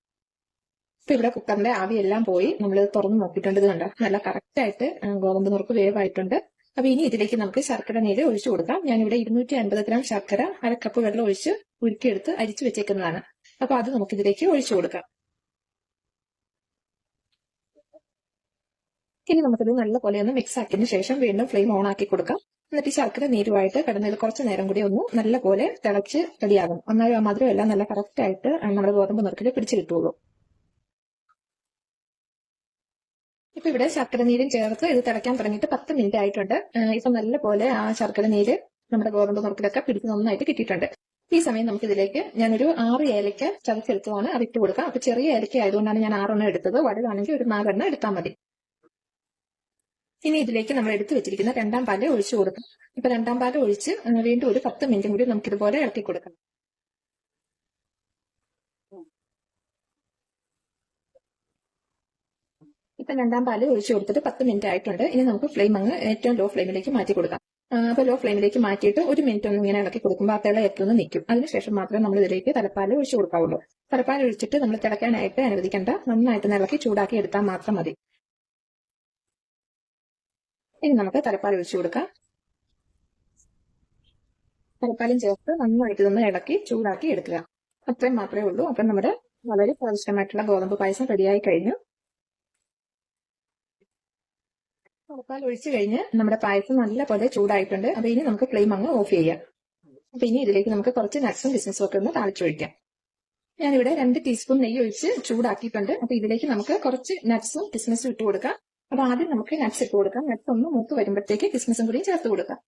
ഇപ്പൊ ഇവിടെ കുക്കറിന്റെ ആവി എല്ലാം പോയി നമ്മൾ തുറന്ന് നോക്കിയിട്ടുണ്ട്. ഇത് കണ്ടോ നല്ല കറക്റ്റായിട്ട് ഗോതമ്പ് നുറുക്ക് വേവായിട്ടുണ്ട്. അപ്പൊ ഇനി ഇതിലേക്ക് നമുക്ക് ശർക്കര നീര് ഒഴിച്ചു കൊടുക്കാം. ഞാനിവിടെ 250 ഗ്രാം ശർക്കര 1/2 കപ്പ് വെള്ളം ഒഴിച്ച് ഉരുക്കിയെടുത്ത് അരിച്ചു വെച്ചേക്കുന്നതാണ്. അപ്പൊ അത് നമുക്ക് ഇതിലേക്ക് ഒഴിച്ചു കൊടുക്കാം. ഇനി നമുക്കിത് നല്ലപോലെ ഒന്ന് മിക്സ് ആക്കിയതിന് ശേഷം വീണ്ടും ഫ്ലെയിം ഓൺ ആക്കി കൊടുക്കാം. എന്നിട്ട് ഈ ശർക്കര നീരുമായിട്ട് കിടന്നതിൽ കുറച്ച് നേരം കൂടി ഒന്ന് നല്ലപോലെ തിളച്ച് റെഡിയാകും. ഒന്നാലും ആ മധുരം എല്ലാം നല്ല കറക്റ്റായിട്ട് നമ്മുടെ ഗോതമ്പ് നുറുക്കിൽ പിടിച്ചു കിട്ടുള്ളൂ. ഇപ്പൊ ഇവിടെ ശർക്കര നീരും ചേർത്ത് ഇത് തിളയ്ക്കാൻ തുടങ്ങിയിട്ട് 10 മിനിറ്റ് ആയിട്ടുണ്ട്. ഇപ്പൊ നല്ലപോലെ ആ ശർക്കര നീര് നമ്മുടെ ഗോതമ്പ് നുറുക്കിലൊക്കെ പിടിച്ച് നന്നായിട്ട് കിട്ടിയിട്ടുണ്ട്. ഈ സമയം നമുക്ക് ഇതിലേക്ക് ഞാനൊരു 6 ഏലക്ക ചതച്ചെടുത്തതാണ് അത് ഇട്ട് കൊടുക്കാം. അപ്പൊ ചെറിയ ഏലക്ക ആയതുകൊണ്ടാണ് ഞാൻ 6 എണ്ണം എടുത്തത്. വലുതാണെങ്കിൽ ഒരു 4 എണ്ണം എടുത്താൽ മതി. ഇനി ഇതിലേക്ക് നമ്മൾ എടുത്തു വെച്ചിരിക്കുന്ന 2-ാം പാല് ഒഴിച്ചു കൊടുക്കാം. ഇപ്പൊ 2-ാം പാല് ഒഴിച്ച് വീണ്ടും ഒരു 10 മിനിറ്റും കൂടി നമുക്ക് ഇതുപോലെ ഇളക്കി കൊടുക്കാം. ഇപ്പൊ 2-ാം പാല് ഒഴിച്ചു കൊടുത്തിട്ട് 10 മിനിറ്റ് ആയിട്ടുണ്ട്. ഇനി നമുക്ക് ഫ്ലെയിം അങ്ങ് ഏറ്റവും ലോ ഫ്ലെയിമിലേക്ക് മാറ്റി കൊടുക്കാം. അപ്പൊ ലോ ഫ്ലെയിമിലേക്ക് മാറ്റിയിട്ട് 1 മിനിറ്റ് ഒന്ന് ഇങ്ങനെ ഇളക്കി കൊടുക്കുമ്പോൾ ആ തിളയൊക്കെ ഒന്ന് നിൽക്കും. അതിനുശേഷം മാത്രമേ നമ്മൾ ഇതിലേക്ക് തലപ്പാല് ഒഴിച്ചു കൊടുക്കാവുള്ളൂ. തലപ്പാൽ ഒഴിച്ചിട്ട് നമ്മൾ തിളയ്ക്കാനായിട്ട് അനുവദിക്കേണ്ട. നന്നായിട്ട് ഇളക്കി ചൂടാക്കി എടുത്താൽ മാത്രം മതി. ഇനി നമുക്ക് തലപ്പാൽ ഒഴിച്ചു കൊടുക്കാം. തലപ്പാലും ചേർത്ത് നന്നായിട്ട് ഇതൊന്ന് ഇളക്കി ചൂടാക്കി എടുക്കുക. അത്രയും മാത്രമേ ഉള്ളൂ. അപ്പം നമ്മുടെ വളരെ സ്വാദിഷ്ടമായിട്ടുള്ള ഗോതമ്പ് പായസം റെഡിയായി കഴിഞ്ഞു. തലപ്പാൽ ഒഴിച്ചു കഴിഞ്ഞ് നമ്മുടെ പായസം നല്ലപോലെ ചൂടായിട്ടുണ്ട്. അപ്പൊ ഇനി നമുക്ക് ഫ്ലെയിം അങ്ങ് ഓഫ് ചെയ്യാം. അപ്പൊ ഇനി ഇതിലേക്ക് നമുക്ക് കുറച്ച് നട്ട്സും കിസ്മിസും ഒക്കെ ഒന്ന് താളിച്ചൊഴിക്കാം. ഞാനിവിടെ 2 ടീസ്പൂൺ നെയ്യ് ഒഴിച്ച് ചൂടാക്കിയിട്ടുണ്ട്. അപ്പൊ ഇതിലേക്ക് നമുക്ക് കുറച്ച് നട്ട്സും കിസ്മിസും ഇട്ട് കൊടുക്കാം. അപ്പൊ ആദ്യം നമുക്ക് നട്ട്സ് ഇട്ട് കൊടുക്കാം. നട്ട്സ് ഒന്ന് മൂത്ത് വരുമ്പോഴത്തേക്ക് കിസ്മിസും കൂടി ചേർത്ത് കൊടുക്കാം.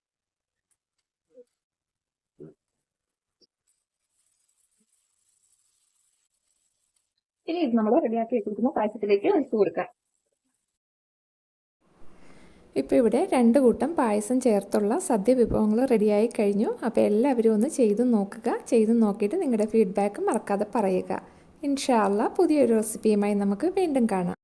ഇനി ഇത് നമ്മൾ റെഡിയാക്കി വെച്ചിരിക്കുന്ന പായസത്തിലേക്ക് ഒഴിച്ചു കൊടുക്കാം. ഇപ്പോൾ ഇവിടെ 2 കൂട്ടം പായസം ചേർത്തുള്ള സദ്യ വിഭവങ്ങൾ റെഡിയായി കഴിഞ്ഞു. അപ്പോൾ എല്ലാവരും ഒന്ന് ചെയ്തു നോക്കുക. ചെയ്തു നോക്കിയിട്ട് നിങ്ങളുടെ ഫീഡ്ബാക്ക് മറക്കാതെ പറയുക. ഇൻഷാ അല്ലാ പുതിയൊരു റെസിപ്പിയുമായി നമുക്ക് വീണ്ടും കാണാം.